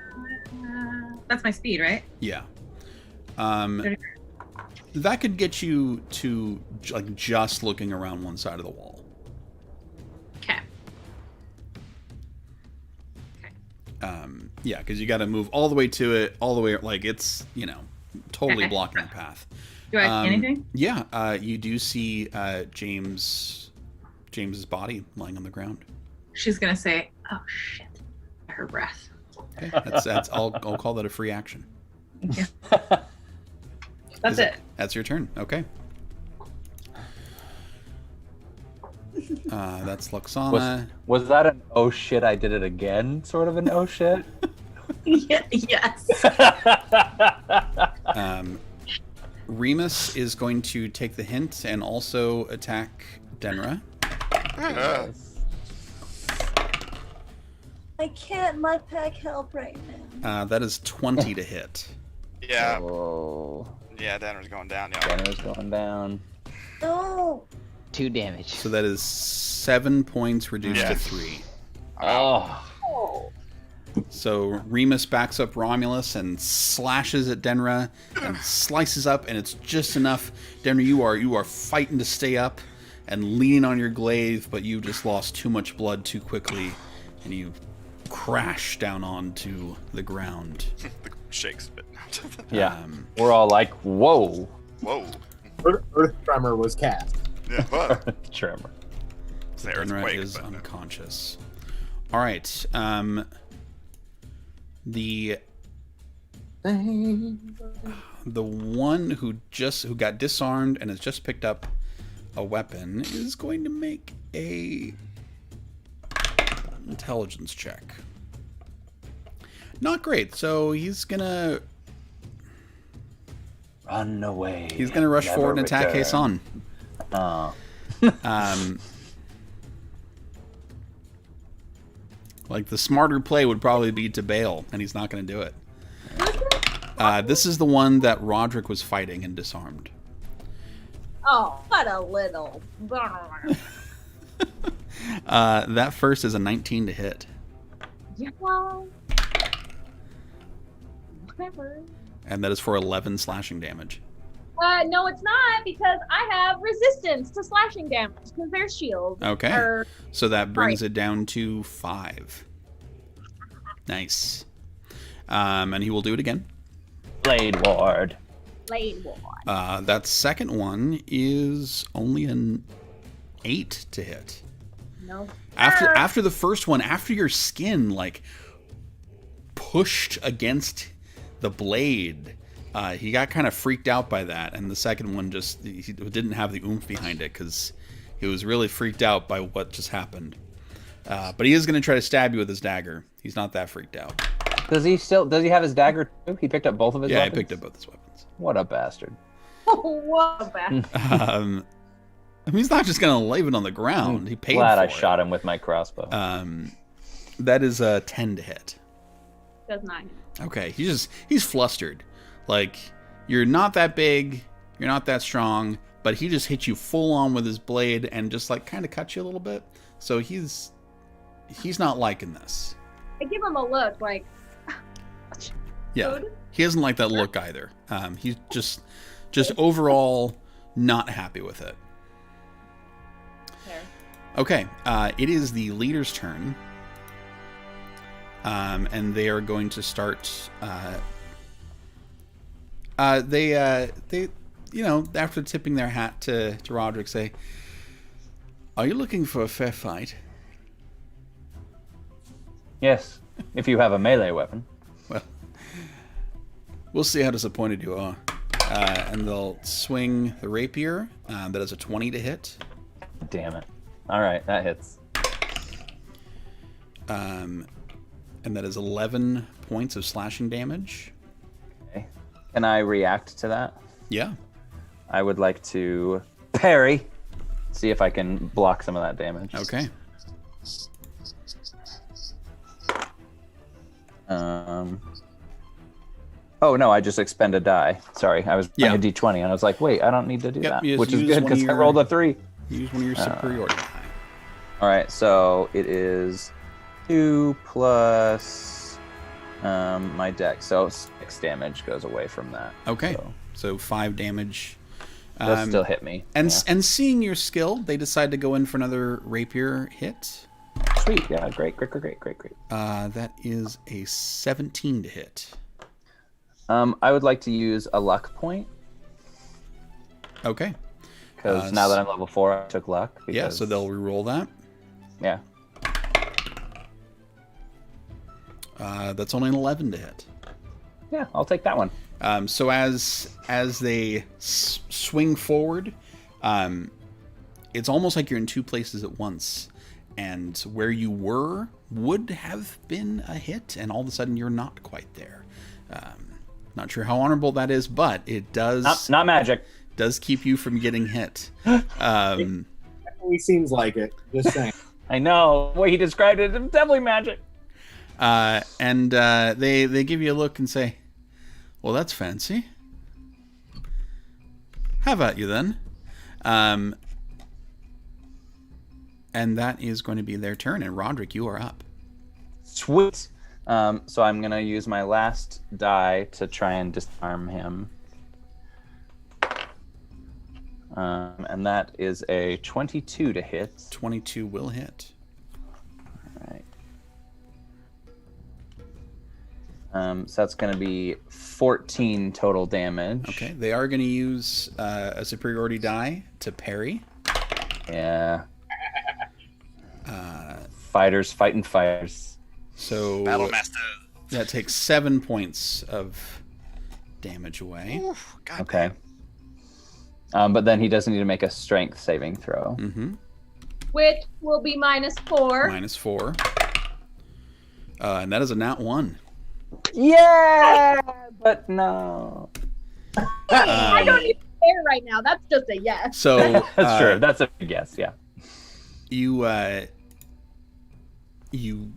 That's my speed, right? Yeah. That could get you to like just looking around one side of the wall. Okay. Yeah, because you got to move all the way to it, all the way, like it's, totally Okay. blocking the path. Do I see anything? Yeah, you do see James's body lying on the ground. She's gonna say, "Oh shit," her breath. Okay, that's I'll call that a free action. That's it. That's your turn. Okay. That's Luxana. Was that an oh shit, I did it again sort of an oh shit? Yes. Remus is going to take the hint and also attack Denra. I can't my pack help right now. That is 20 to hit. Yeah. Oh. Yeah, Denver's going down. Yeah. Banner's going down. No. 2 damage. So that is 7 points reduced Yeah. to 3. Oh. So Remus backs up Romulus and slashes at Denra and slices up, and it's just enough. Denra, you are fighting to stay up and leaning on your glaive, but you just lost too much blood too quickly, and you crash down onto the ground. The shakes a bit. Yeah. We're all like, whoa. Whoa. Earth tremor was cast. Yeah. Whoa. Tremor. It's the Denra earthquake. is but no. unconscious. All right. The one who got disarmed and has just picked up a weapon is going to make a intelligence check. Not great. So he's gonna Run away. He's gonna rush Never forward and attack return. Hason. Oh. Like the smarter play would probably be to bail, and he's not going to do it. This is the one that Roderick was fighting and disarmed. Oh, what a little. That first is a 19 to hit. Yeah, well, whatever. And that is for 11 slashing damage. No, it's not, because I have resistance to slashing damage because there's shields. Okay. Or- So that brings it down to 5. Nice. And he will do it again. Blade Ward. Blade Ward. That second one is only an 8 to hit. No. After the first one, after your skin like pushed against the blade, he got kind of freaked out by that, and the second one he didn't have the oomph behind it because he was really freaked out by what just happened. But he is going to try to stab you with his dagger. He's not that freaked out. Does he have his dagger too? He picked up both of his weapons? Yeah, he picked up both his weapons. What a bastard. What bad. He's not just going to leave it on the ground. He paid Glad for I it. shot him with my crossbow. That is a 10 to hit. Does not. Okay, he's flustered. Like, you're not that big, you're not that strong, but he just hit you full on with his blade and just like kind of cut you a little bit. So he's not liking this. I give him a look like. Yeah, Good. he doesn't like that look either. He's just overall not happy with it. Fair. Okay, it is the leader's turn. And they are going to start. They after tipping their hat to Roderick, say, "Are you looking for a fair fight?" Yes, if you have a melee weapon. Well, we'll see how disappointed you are. And they'll swing the rapier. That is a 20 to hit. Damn it. All right, that hits. And that is 11 points of slashing damage. Okay. Can I react to that? Yeah. I would like to parry. See if I can block some of that damage. Okay. Oh no, I just expend a die. Sorry, I was playing a d20 and I was like, wait, I don't need to do that, you which just is use good one of because I your- rolled a 3. Use one of your superiority die. All right, so it is 2 plus my deck, so 6 damage goes away from that. Okay. So 5 damage. They'll still hit me. And yeah. and seeing your skill, they decide to go in for another rapier hit. Sweet, yeah, great. That is a 17 to hit. I would like to use a luck point Okay. because now that I'm level 4, I took luck. Yeah, because- so they'll re-roll that. Yeah. That's only an 11 to hit. Yeah, I'll take that one. So as they swing forward, it's almost like you're in two places at once, and where you were would have been a hit, and all of a sudden you're not quite there. Not sure how honorable that is, but it does Not magic. does keep you from getting hit. Definitely seems like it. Just saying. I know the way he described it. It's definitely magic. And they give you a look and say, "Well, that's fancy. How about you then?" And that is going to be their turn. And Roderick, you are up. Sweet. So I'm gonna use my last die to try and disarm him. And that is a 22 to hit. 22 will hit. All right. So that's going to be 14 total damage. Okay, they are going to use a superiority die to parry. Yeah. Fighters fighting fighters. So Battlemaster. that takes 7 points of damage away. Oof, God Okay. But then he doesn't need to make a strength saving throw. Mm-hmm. Which will be -4. -4. And that is a nat 1. Yeah, but no. I don't even care right now. That's just a yes. So That's true. That's a good guess. Yeah. You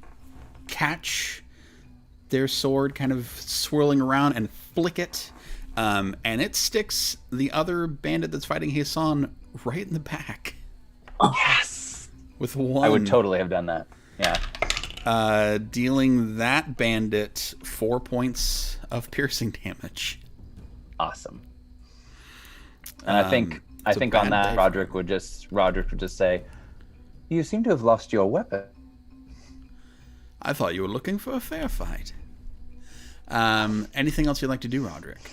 catch their sword kind of swirling around and flick it, and it sticks the other bandit that's fighting Hassan right in the back. Yes. With one. I would totally have done that. Yeah. Dealing that bandit 4 points of piercing damage. Awesome. And I think it's a on bad that day Roderick would just say, "You seem to have lost your weapon." I thought you were looking for a fair fight. Anything else you'd like to do, Roderick?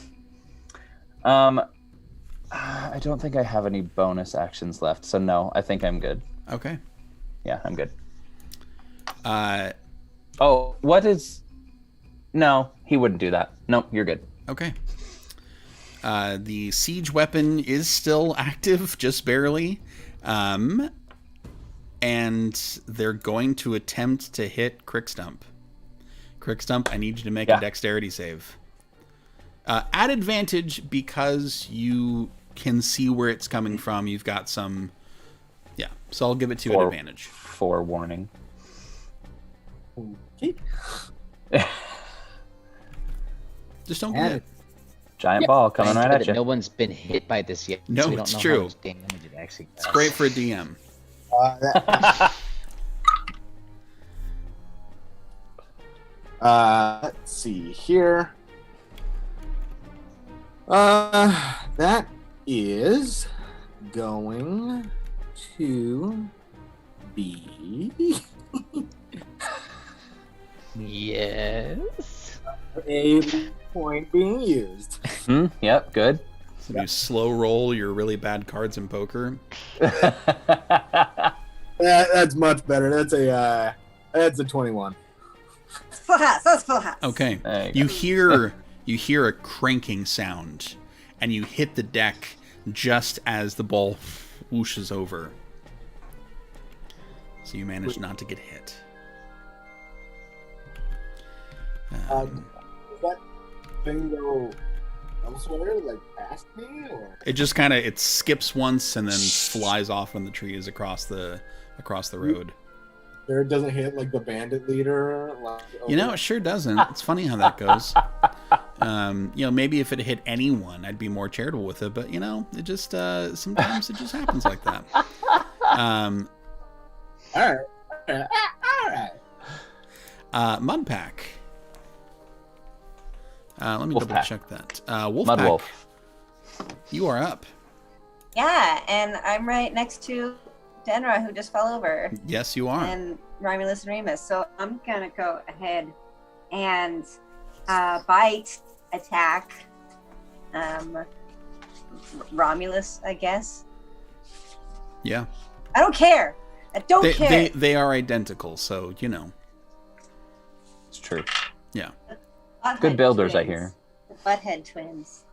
I don't think I have any bonus actions left, so no, I think I'm good. Okay. Yeah, I'm good. Oh, what is? No, he wouldn't do that. No, you're good. Okay. The siege weapon is still active, just barely. And they're going to attempt to hit Crickstump. Crick Stump, I need you to make Yeah. a dexterity save. At advantage because you can see where it's coming from. You've got some... Yeah, so I'll give it to you at advantage. Forewarning. Okay. Just don't get it. Giant ball coming Thank right God at that you. No one's been hit by this yet. No, so we don't it's know true. How much damage it actually does. It's great for a DM. Let's see here. That is going to be Yes. a point being used. Yep, good. So you slow roll your really bad cards in poker. That's much better. That's a 21. Full house. That's full house. Okay. There You go. hear a cranking sound, and you hit the deck just as the ball whooshes over. So you manage not to get hit. Does that thing go elsewhere, like past me, or? It just kind of it skips once and then flies off when the tree is across the road. There it doesn't hit like the bandit leader. Like, You know, it sure doesn't. It's funny how that goes. Maybe if it hit anyone, I'd be more charitable with it. But it just sometimes it just happens like that. All right. Mudpack. Let me Wolf double pack. check that. Mud Wolfpack, Wolf. you are up. Yeah, and I'm right next to Denra, who just fell over, Yes, you are. and Romulus and Remus. So I'm gonna go ahead and bite attack Romulus, I guess. Yeah. I don't care. I don't care. They are identical, so It's true. Yeah. Butthead Good builders, I twins. hear. The Butthead twins.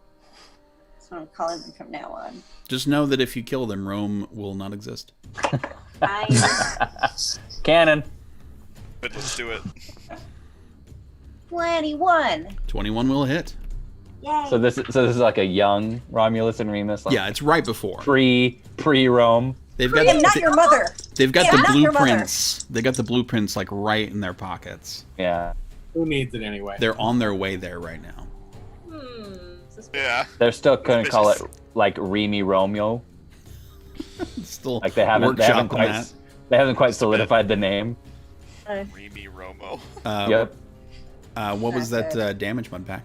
That's what I'm calling them from now on. Just know that if you kill them, Rome will not exist. Cannon. But let's do it. 21. 21 will hit. Yay. So this is like a young Romulus and Remus. Like Yeah, it's right before. Pre-Rome. They've I got am not your mother. they've got I am the not your mother. blueprints. They got the blueprints like right in their pockets. Yeah. Who needs it anyway? They're on their way there right now. Yeah. They're still gonna call it like Remy Romeo. Still Like they haven't workshopping quite solidified the name. Remy Romo. Yep. What was That's that damage, Mudpack?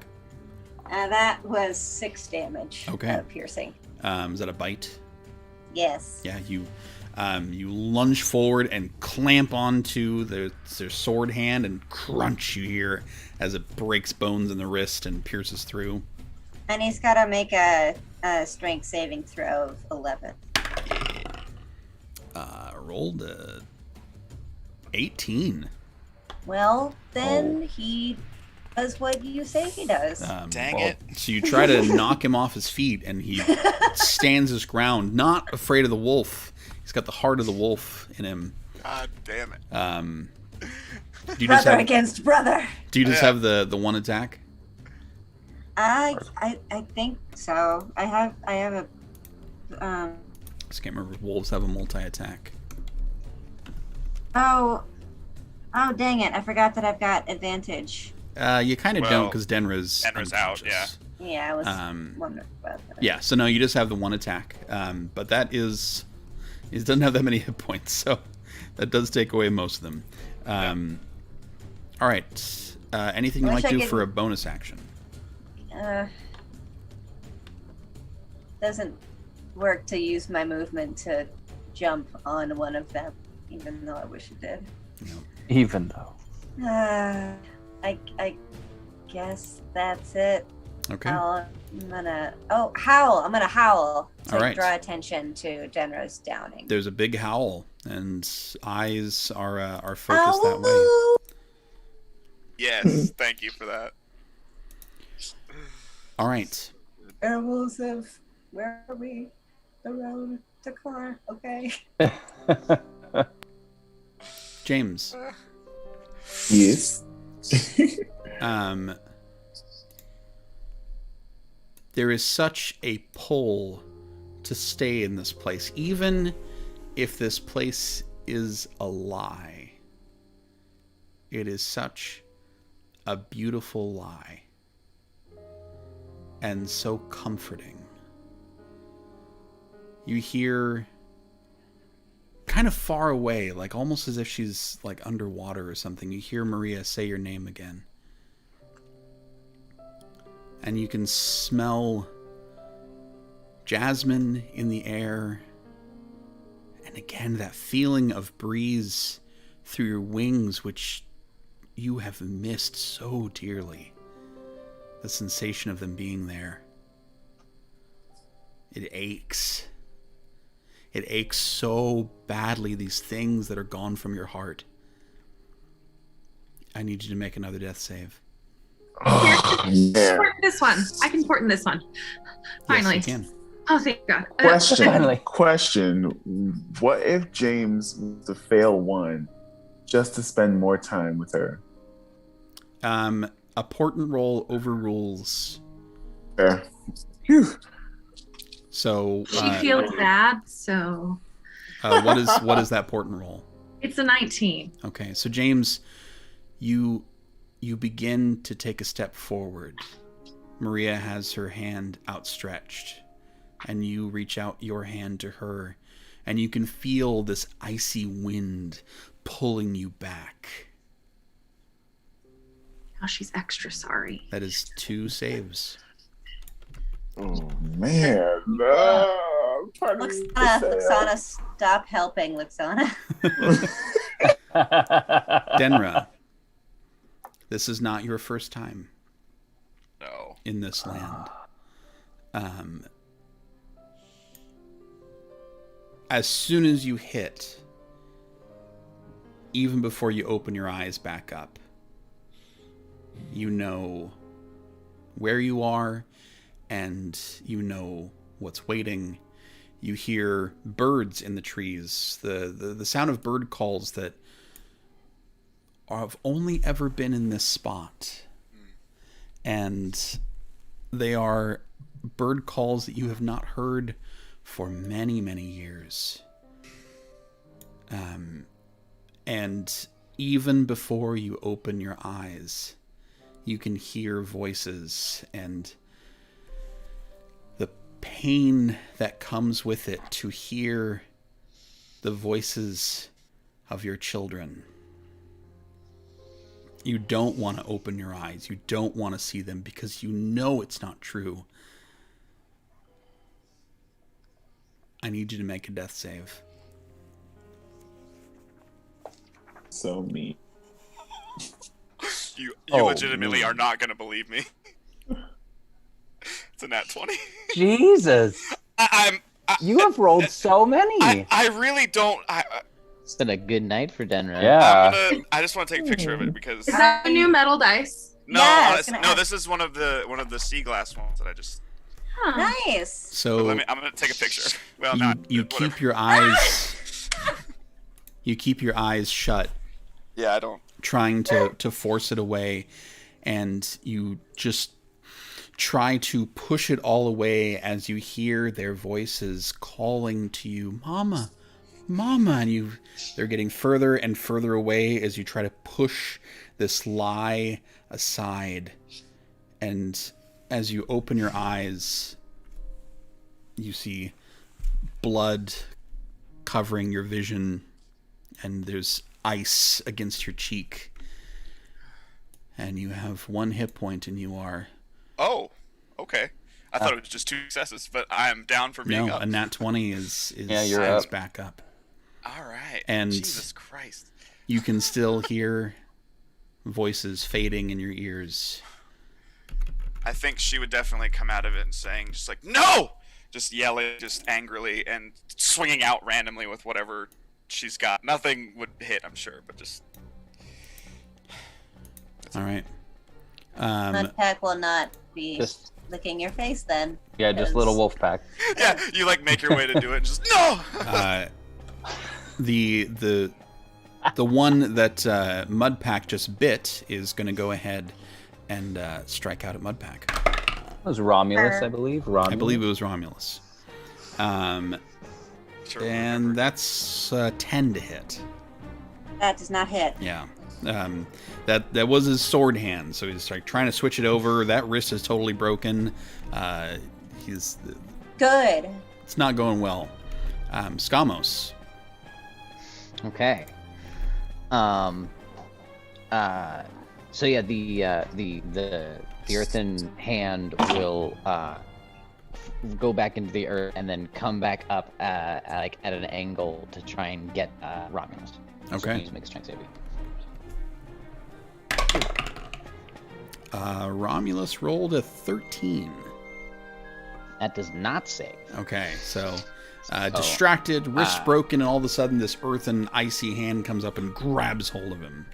That was 6 damage. Okay. Piercing. Is that a bite? Yes. Yeah, you lunge forward and clamp onto their sword hand, and crunch you hear as it breaks bones in the wrist and pierces through. And he's got to make a strength saving throw of 11. Rolled a 18. Well, then he does what you say he does. Dang it. So you try to knock him off his feet, and he stands his ground, not afraid of the wolf. He's got the heart of the wolf in him. God damn it. Do you just Brother have, against brother. do you just Yeah. have the one attack? I think so. I have a I just can't remember if wolves have a multi-attack. oh dang it! I forgot that I've got advantage. You kind of don't Well, because Denra's Denra's out, unconscious. Yeah, I was Um, wondering about that. Yeah, so no, you just have the one attack. But that is... It doesn't have that many hit points, so that does take away most of them. All right. Anything you I like wish to I do could- for a bonus action? Doesn't work to use my movement to jump on one of them, even though I wish it did. Even though. I guess that's it. Okay. I'm gonna howl. I'm gonna howl to All right. draw attention to Genra's downing. There's a big howl, and eyes are focused that way. Yes, thank you for that. All right. Werewolves of where are we? The road to car. Okay. James. Yes. There is such a pull to stay in this place, even if this place is a lie. It is such a beautiful lie, and so comforting. You hear, kind of far away, like almost as if she's like underwater or something, you hear Maria say your name again. And you can smell jasmine in the air. And again, that feeling of breeze through your wings, which you have missed so dearly. The sensation of them being there. It aches. It aches so badly, these things that are gone from your heart. I need you to make another death save. Oh, yeah. Port this one. I can port in this one. Finally. Yes, you can. Oh, thank God. Question. What if James was to fail one just to spend more time with her? A portent roll overrules. Yeah. Phew. So She feels bad, so what is that portent roll? it's a 19. Okay, so James, you begin to take a step forward. Maria has her hand outstretched, and you reach out your hand to her, and you can feel this icy wind pulling you back. Oh, she's extra sorry. That is 2 saves. Oh, man. No. Luxana, stop helping, Luxana. Denra, this is not your first time No. in this land. As soon as you hit, even before you open your eyes back up, you know where you are, and you know what's waiting. You hear birds in the trees, the sound of bird calls that have only ever been in this spot. And they are bird calls that you have not heard for many, many years. And even before you open your eyes, you can hear voices, and the pain that comes with it to hear the voices of your children. You don't want to open your eyes. You don't want to see them because you know it's not true. I need you to make a death save. So mean. You Oh, legitimately man. are not going to believe me. It's a nat 20. Jesus. I'm You have rolled so many. I really don't. It's been a good night for Denra. Yeah. I just want to take a picture of it because Is that a new metal dice? no, Yeah, I was honestly, gonna no. ask. This is one of the sea glass ones that I just. Huh. Nice. So I'm gonna take a picture. Well, you, not you whatever. keep your eyes you keep your eyes shut, Yeah, I don't. trying to force it away, and you just try to push it all away as you hear their voices calling to you, "Mama, Mama," and they're getting further and further away as you try to push this lie aside. And as you open your eyes, you see blood covering your vision, and there's ice against your cheek, and you have 1 hit point, and you are Oh, okay. I thought it was just 2 successes, but I am down for being up. a nat 20 is Yeah, you're is up. back up. All right. And- Jesus Christ. You can still hear voices fading in your ears. I think she would definitely come out of it and saying just like no, just yelling, just angrily, and swinging out randomly with whatever she's got. Nothing would hit, I'm sure, but just. All right. Mudpack will not be Just licking your face then. yeah, just because- little wolf pack. Yeah, you like make your way to do it, and just no. The The one that Mudpack just bit is going to go ahead and strike out at Mudpack. It was Romulus, I believe. I believe it was Romulus. Sure, And remember. that's 10 to hit. That does not hit. Yeah. That was his sword hand, so he's like trying to switch it over. That wrist is totally broken. Good. It's not going well. Skamos. Okay. So yeah, the earthen hand will go back into the earth and then come back up like at an angle to try and get Romulus. So Okay. he needs to make a strength saving. Romulus rolled a 13. That does not save. Okay, so distracted, wrist broken, and all of a sudden this earthen, icy hand comes up and grabs hold of him.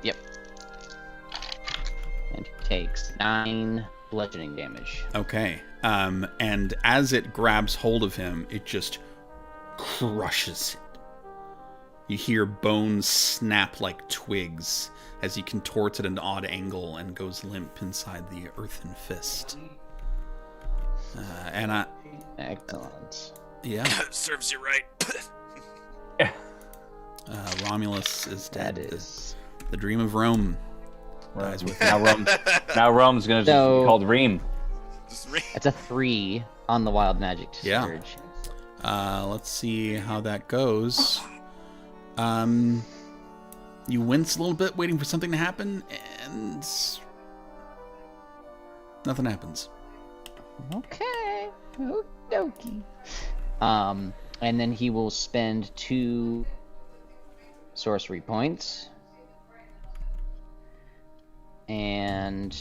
Yep. And he takes 9 bludgeoning damage. Okay, and as it grabs hold of him, it just crushes it. You hear bones snap like twigs as he contorts at an odd angle and goes limp inside the earthen fist. Excellent. Yeah. Serves you right. Romulus is dead. That is. The dream of Rome dies with him. Now Rome's gonna just be called Reem. That's a 3 on the wild magic Yeah. surge. Let's see how that goes. You wince a little bit, waiting for something to happen, and nothing happens. Okay. Okie. And then he will spend 2 sorcery points. And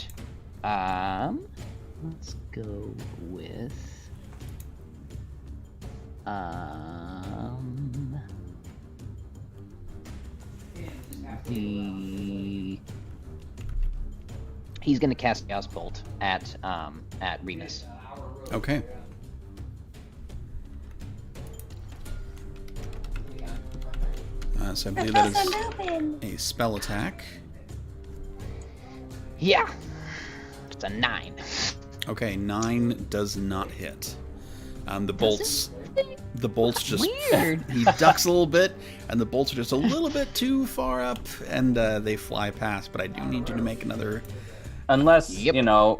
let's go with he's gonna cast Chaos Bolt at Remus. Okay. So I believe that is a spell attack. Yeah. It's a 9. Okay, 9 does not hit. The bolts just Weird. he ducks a little bit, and the bolts are just a little bit too far up, and they fly past. But I do need you to make another. Unless,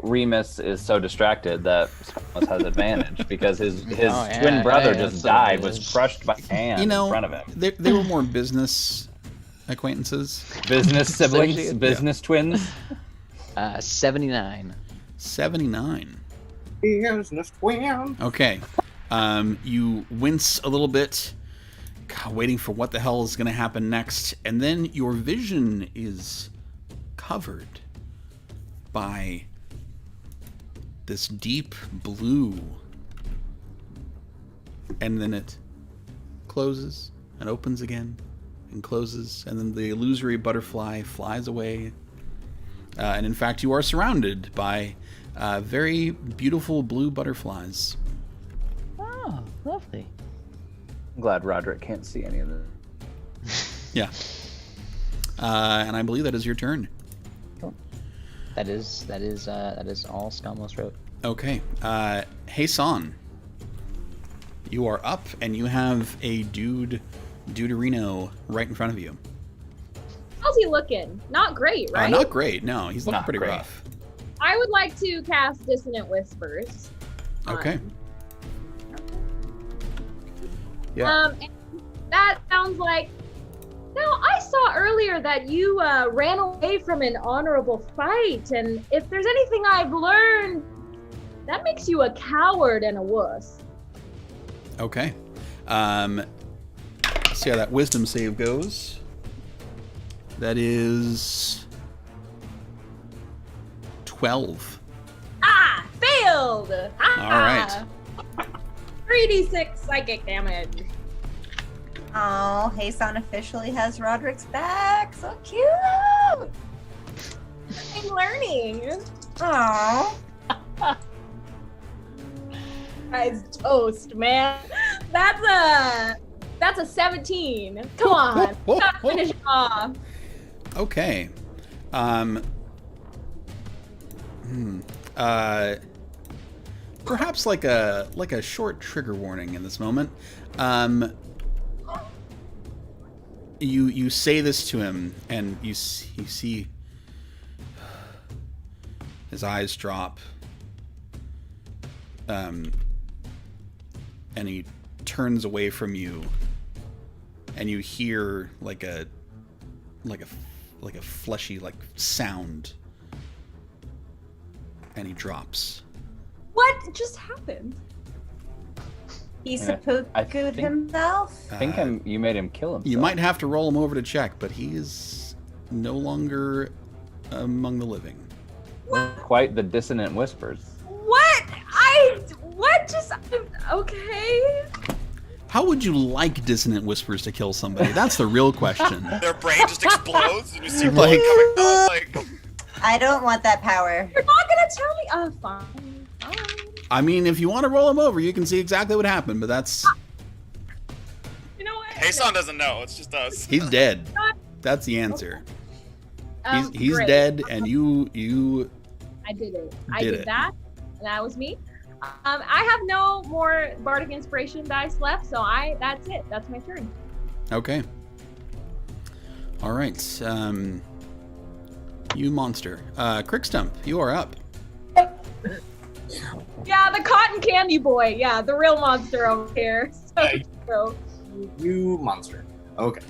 Remus is so distracted that Skamos has advantage because his twin brother just died, was crushed by a hand in front of him. They were more business acquaintances. Business siblings, business twins. 79. 79. Business twin. Okay. You wince a little bit, waiting for what the hell is going to happen next, and then your vision is covered by this deep blue, and then it closes and opens again and closes, and then the illusory butterfly flies away, and in fact you are surrounded by very beautiful blue butterflies. Oh, lovely. I'm glad Roderick can't see any of this. Yeah. And I believe that is your turn. That is all Skamos wrote. Okay. Hasan, you are up, and you have a Duderino right in front of you. How's he looking? Not great, right? Not great. No, he's looking Not pretty great. rough. I would like to cast Dissonant Whispers. Okay. Yeah. And that sounds like. Now, I saw earlier that you ran away from an honorable fight, and if there's anything I've learned, that makes you a coward and a wuss. Okay. Let's see how that wisdom save goes. That is 12. Ah, failed! Ah! All right. 3d6 psychic damage. Oh, Hasan officially has Roderick's back. So cute. I'm learning. Oh. Guys, toast, man. That's a That's a 17. Come on. Gotta finish it off. Okay. Perhaps like a short trigger warning in this moment. You say this to him, and you see his eyes drop, and he turns away from you, and you hear like a fleshy sound, and he drops. What just happened? He Yeah, seppuku'd himself? I think you made him kill himself. You might have to roll him over to check, but he is no longer among the living. Quite the dissonant whispers. What? Okay. How would you like dissonant whispers to kill somebody? That's the real question. Their brain just explodes and you see Like- blood coming out. Like, I don't want that power. You're not gonna tell me? Oh, fine. I mean, if you want to roll him over, you can see exactly what happened, but that's... You know what? Hasan doesn't know. It's just us. He's dead. That's the answer. He's Great. dead, and you I did it. I Did did it. that, and that was me. I have no more bardic inspiration dice left, so that's it. That's my turn. Okay. All right. You monster. Crickstump, you are up. Yeah, the cotton candy boy. Yeah, the real monster over here. So, You monster. Okay.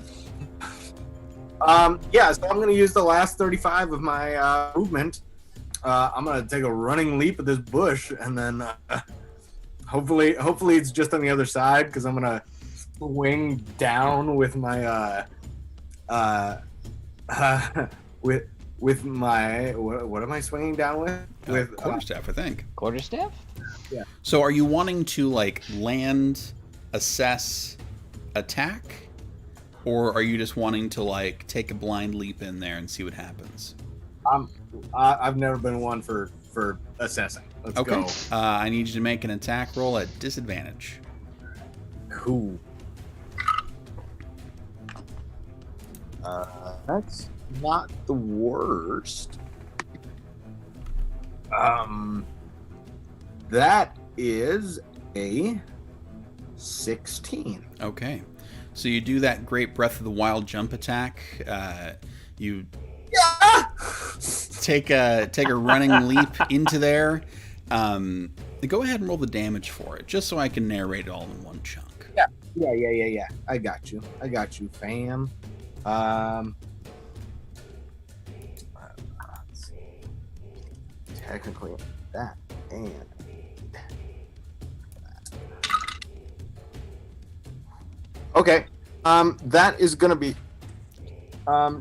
Yeah, so I'm gonna use the last 35 of my movement. I'm gonna take a running leap at this bush, and then hopefully it's just on the other side, because I'm gonna swing down with my with my what am I swinging down with? With quarterstaff, I think. Quarterstaff? Yeah. So are you wanting to land, assess, attack, or are you just wanting to take a blind leap in there and see what happens? I've never been one for assessing. Let's Okay. go. I need you to make an attack roll at disadvantage. Cool. That's not the worst. That is a 16. Okay. So you do that great Breath of the Wild jump attack. You take a running leap into there. Go ahead and roll the damage for it, just so I can narrate it all in one chunk. Yeah. I got you, fam. Let's see. Technically, that and okay. That is gonna be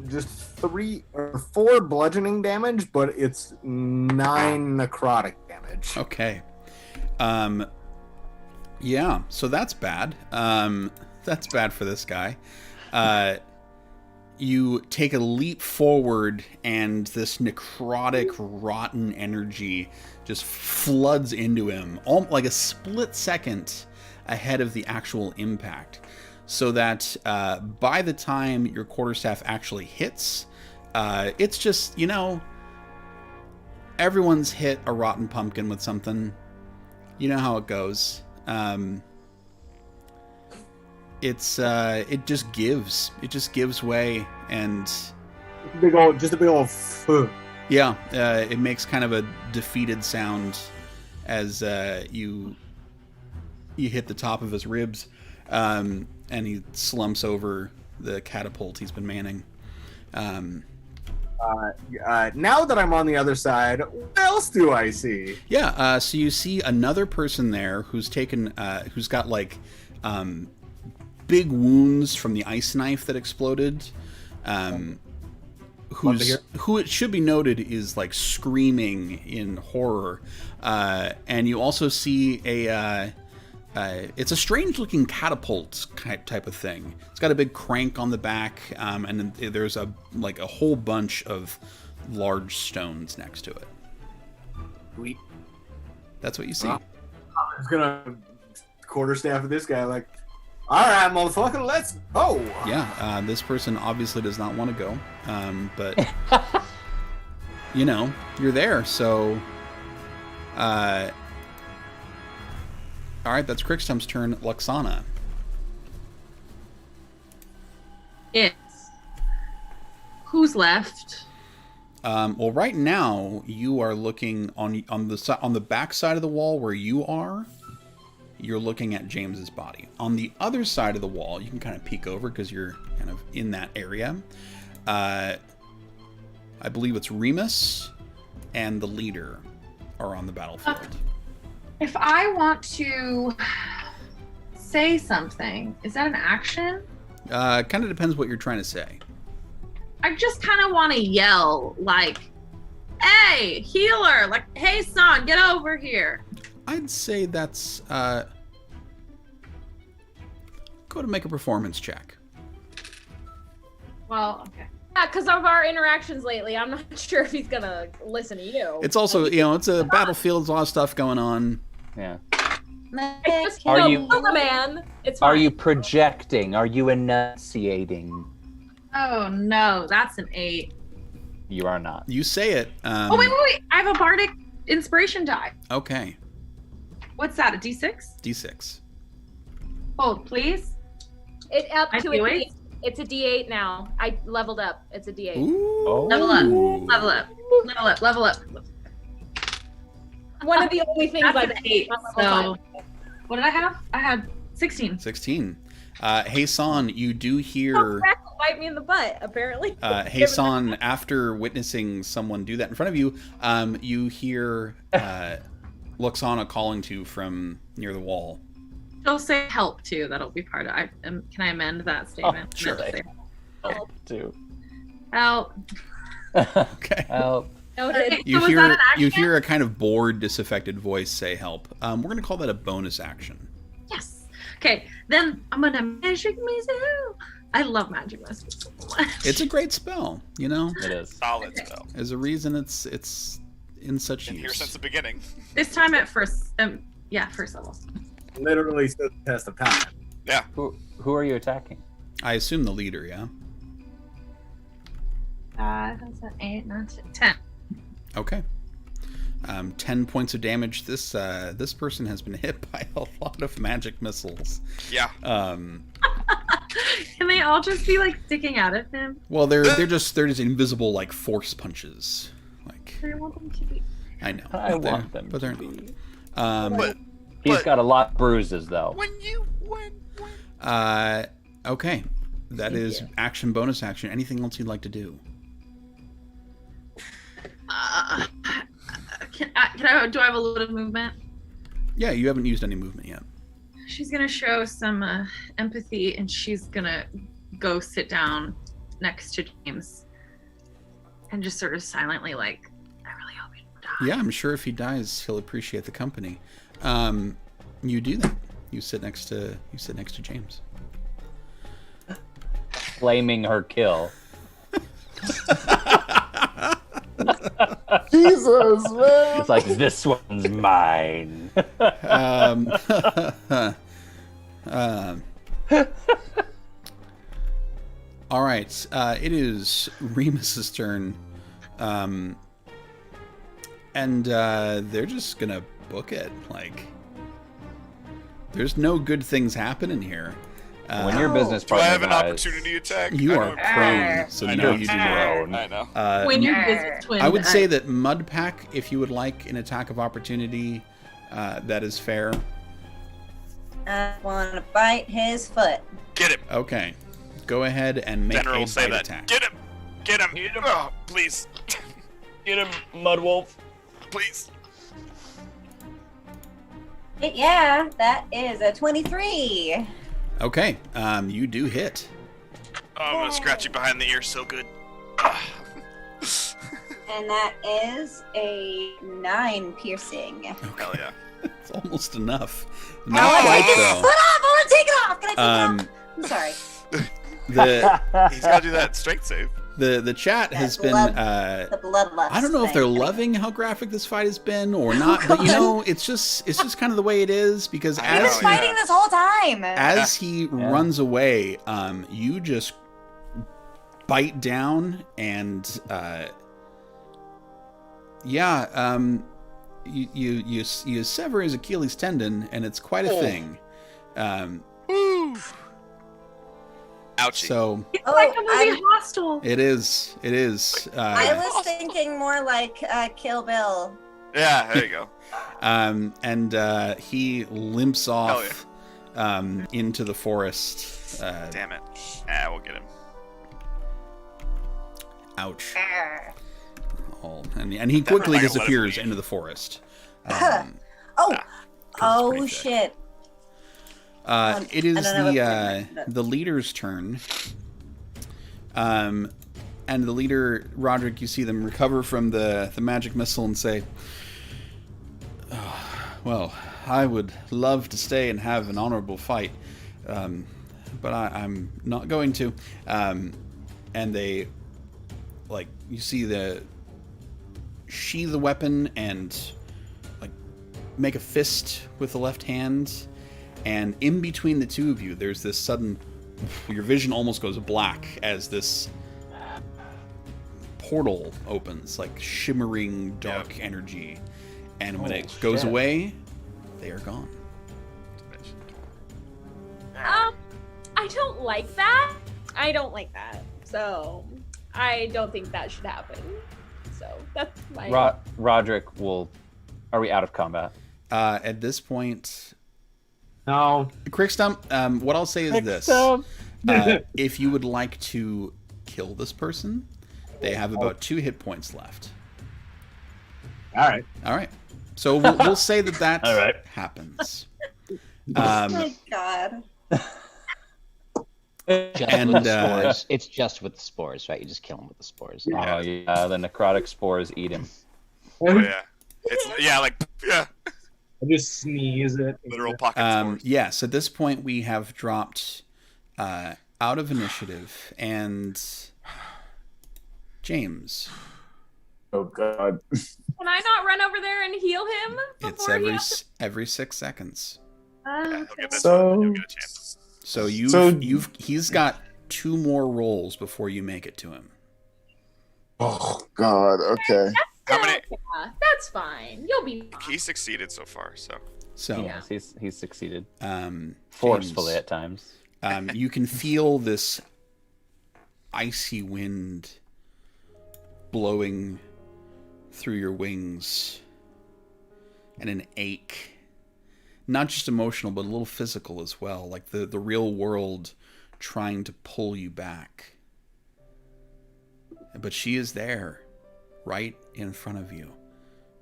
just 3 or 4 bludgeoning damage, but it's 9 necrotic damage. Okay. Yeah, so that's bad. That's bad for this guy. You take a leap forward, and this necrotic, rotten energy just floods into him, like a split second ahead of the actual impact. So that by the time your quarterstaff actually hits, it's just, everyone's hit a rotten pumpkin with something. You know how it goes. It just gives way, and Just a big old yeah, it makes kind of a defeated sound as you hit the top of his ribs, and he slumps over the catapult he's been manning. Now that I'm on the other side, what else do I see? Yeah, so you see another person there who's got big wounds from the ice knife that exploded. Who it should be noted is screaming in horror, and you also see it's a strange looking catapult type of thing. It's got a big crank on the back, and then there's a whole bunch of large stones next to it. Sweet. That's what you see. I was gonna quarterstaff of this guy, All right, motherfucker, let's go. Yeah, this person obviously does not want to go, but you know, you're there, so. All right, that's Crixtum's turn. Luxana. It's who's left? Well, right now you are looking on the back side of the wall where you are. You're looking at James's body. On the other side of the wall, you can kind of peek over because you're kind of in that area. I believe it's Remus and the leader are on the battlefield. If I want to say something, is that an action? Kind of depends what you're trying to say. I just kind of want to yell, like, "Hey, healer!" Like, "Hey, son, get over here!" I'd say that's go to make a performance check. Well, okay. Yeah, because of our interactions lately, I'm not sure if he's gonna listen to you. It's also, you know, it's a battlefield, there's a lot of stuff going on. Yeah. It's just, Are you you- know, the man. It's Are fine. you projecting? Are you enunciating? Oh no, that's an 8. You are not. You say it. Oh wait! I have a bardic inspiration die. Okay, What's that? A D6? D6. Hold, please. It up I to feel a it. D8. It's a D8 now. I leveled up. It's a D8. Ooh. Oh. Level up. Level up. Level up. Level up. One of the only things That's I an 8. on So, level 5. what did I have? I had 16. 16. Hey San, you do Oh, hear. Crack will bite me in the butt, apparently. Hey San, after witnessing someone do that in front of you, you hear Luxana calling to you from near the wall. She'll say help too. That'll be part of it. Can I amend that statement? sure. Say Help too. help. Okay. Help. Noted. Okay, You so was that hear an action? you hear a kind of bored, disaffected voice say help. We're gonna call that a bonus action. Yes. Okay, then I'm gonna magic missile. I love magic missile so much. It's a great spell, you know. It is. Solid spell. There's a reason it's in such Been here use. since the beginning. This time at first, first level. Literally stood the test of time. Yeah. Who are you attacking? I assume the leader, yeah. That's an 8, 9, 10. Okay. 10 points of damage. This person has been hit by a lot of magic missiles. Yeah. Can they all just be like sticking out of him? Well, they're just invisible like force punches. Like I want them to be. I know. I but they're- want them but to they're be. not. But He's got a lot of bruises though. when Okay. That is action, bonus action. Anything else you'd like to do? Can I? Do I have a little bit of movement? Yeah, you haven't used any movement yet. She's gonna show some empathy, and she's gonna go sit down next to James, and just sort of silently, like, I really hope you don't die. Yeah, I'm sure if he dies, he'll appreciate the company. You do that. You sit next to James. Claiming her kill. Jesus, man. It's like, this one's mine. All right. It is Remus's turn. And they're just gonna book it. Like, there's no good things happening here. When your business do I partner have an dies, opportunity attack? You I are know- prone, so I no, know. you do not. I know. When your business twin. I would say that Mudpack, if you would like an attack of opportunity, that is fair. I want to bite his foot. Get him. Okay. Go ahead and make Veneral a will say bite that. attack. Get him. Get him. Oh, please. get him, Mudwolf. Please. Yeah, that is a 23. Okay. You do hit. Oh, I'm gonna scratch you behind the ear so good. And that is a 9 piercing. Hell yeah. It's almost enough. Oh, Not Take quite his though. foot off! I want to take it off! Can I take it off? I'm sorry. The He's gotta do that strength save. The chat has been. The bloodlust. I don't know if they're loving how graphic this fight has been or not, but it's just kind of the way it is because He's been fighting this whole time. As he runs away, you just bite down and you sever his Achilles tendon, and it's quite a thing. Ouchie. Oh, So it's like a movie Hostel. it is. I was thinking more like Kill Bill. Yeah, there you go. And he limps off into the forest. Damn it. We'll get him. Ouch. Oh, and he quickly disappears into the forest. Oh shit. It is the leader's turn. And the leader, Roderick, you see them recover from the magic missile and say, well, I would love to stay and have an honorable fight, but I'm not going to. And they, you see sheathe the weapon and, make a fist with the left hand. And in between the two of you, there's this sudden... Your vision almost goes black as this portal opens, shimmering dark energy. And when it goes away, they are gone. I don't like that. So, I don't think that should happen. So, that's my... Roderick will... Are we out of combat? At this point... No. Quick Stump, what I'll say is this. If you would like to kill this person, they have about 2 hit points left. All right. So we'll say that All right. happens. Oh my god. Spores. It's just with the spores, right? You just kill him with the spores. Oh, yeah. The necrotic spores eat him. Oh, yeah. It's, I just sneeze it. Literal pocket spores. Yes, at this point we have dropped out of initiative, and James. Oh God. Can I not run over there and heal him? It's every 6 seconds. He'll get this So- one. He'll get a chance. So he's got 2 more rolls before you make it to him. Oh God. Okay. How many? Yeah, that's fine. You'll be fine. He succeeded so far, so. So Yes, he's succeeded. James, Forcefully at times. you can feel this icy wind blowing through your wings, and an ache, not just emotional but a little physical as well, like the real world trying to pull you back. But she is there, right in front of you.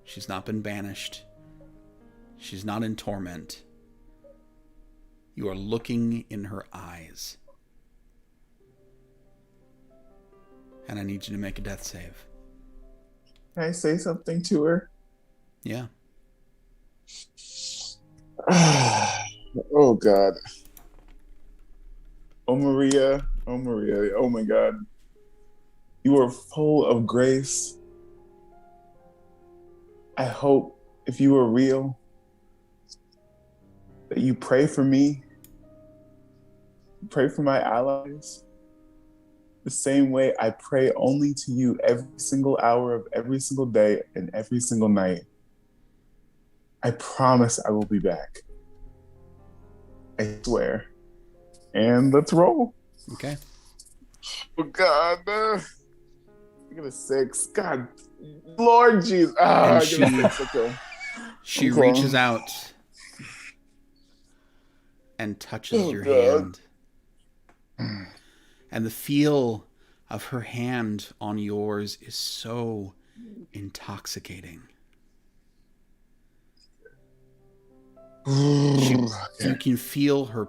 She's not been banished. She's not in torment. You are looking in her eyes. And I need you to make a death save. Can I say something to her? Yeah. Oh God. Oh Maria. Oh my God. You are full of grace. I hope if you are real, that you pray for me, pray for my allies, the same way I pray only to you every single hour of every single day and every single night. I promise I will be back. I swear. And let's roll. Okay. Oh God. I got a 6. God. Lord Jesus. I And got a 6. Okay. She Okay. reaches out and touches Oh, your God. hand. And the feel of her hand on yours is so intoxicating. You can feel her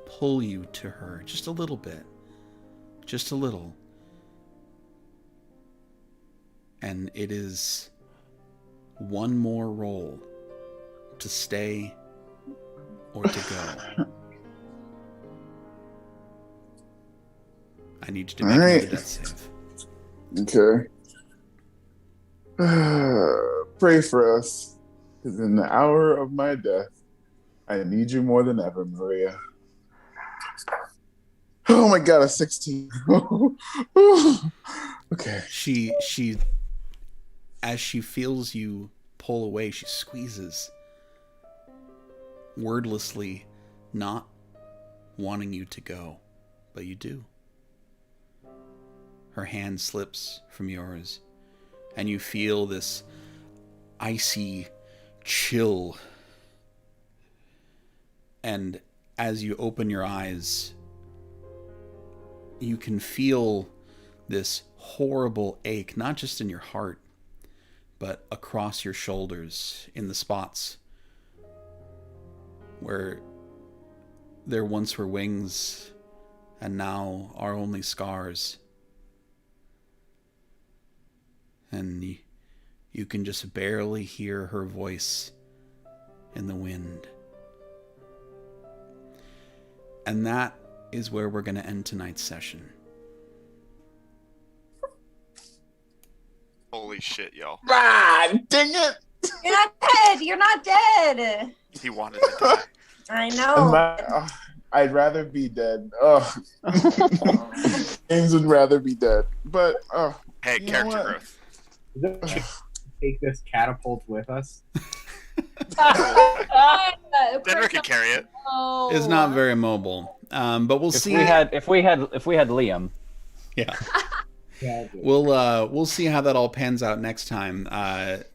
pull you to her just a little bit. Just a little. And it is one more roll to stay or to go. I need you to make All right. another death save. Okay. Pray for us, because in the hour of my death, I need you more than ever, Maria. Oh my God, a 16. Okay. She, as she feels you pull away, she squeezes, wordlessly, not wanting you to go, but you do. Her hand slips from yours, and you feel this icy chill. And as you open your eyes, you can feel this horrible ache, not just in your heart, but across your shoulders, in the spots where there once were wings and now are only scars. And you can just barely hear her voice in the wind. And that is where we're going to end tonight's session. Holy shit, y'all. Ah, dang it! You're not dead. You're not dead. He wanted to die. I know. I'd rather be dead. Oh. James would rather be dead. But, Hey, you know character what? growth. Is it take this catapult with us? Denver can carry it. Is not very mobile. But we'll see. If we had Liam. Yeah. Yeah. We'll see how that all pans out next time.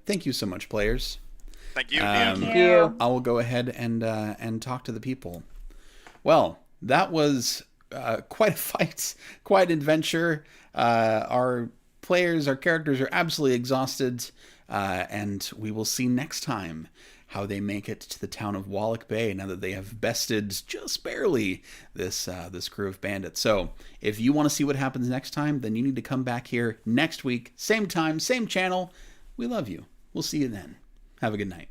Thank you so much, players. Thank you. Thank Ian. you. I will go ahead and talk to the people. Well, that was quite a fight, quite an adventure. Our players, our characters are absolutely exhausted, and we will see next time how they make it to the town of Wallak Bay now that they have bested just barely this crew of bandits. So if you want to see what happens next time, then you need to come back here next week, same time, same channel. We love you. We'll see you then. Have a good night.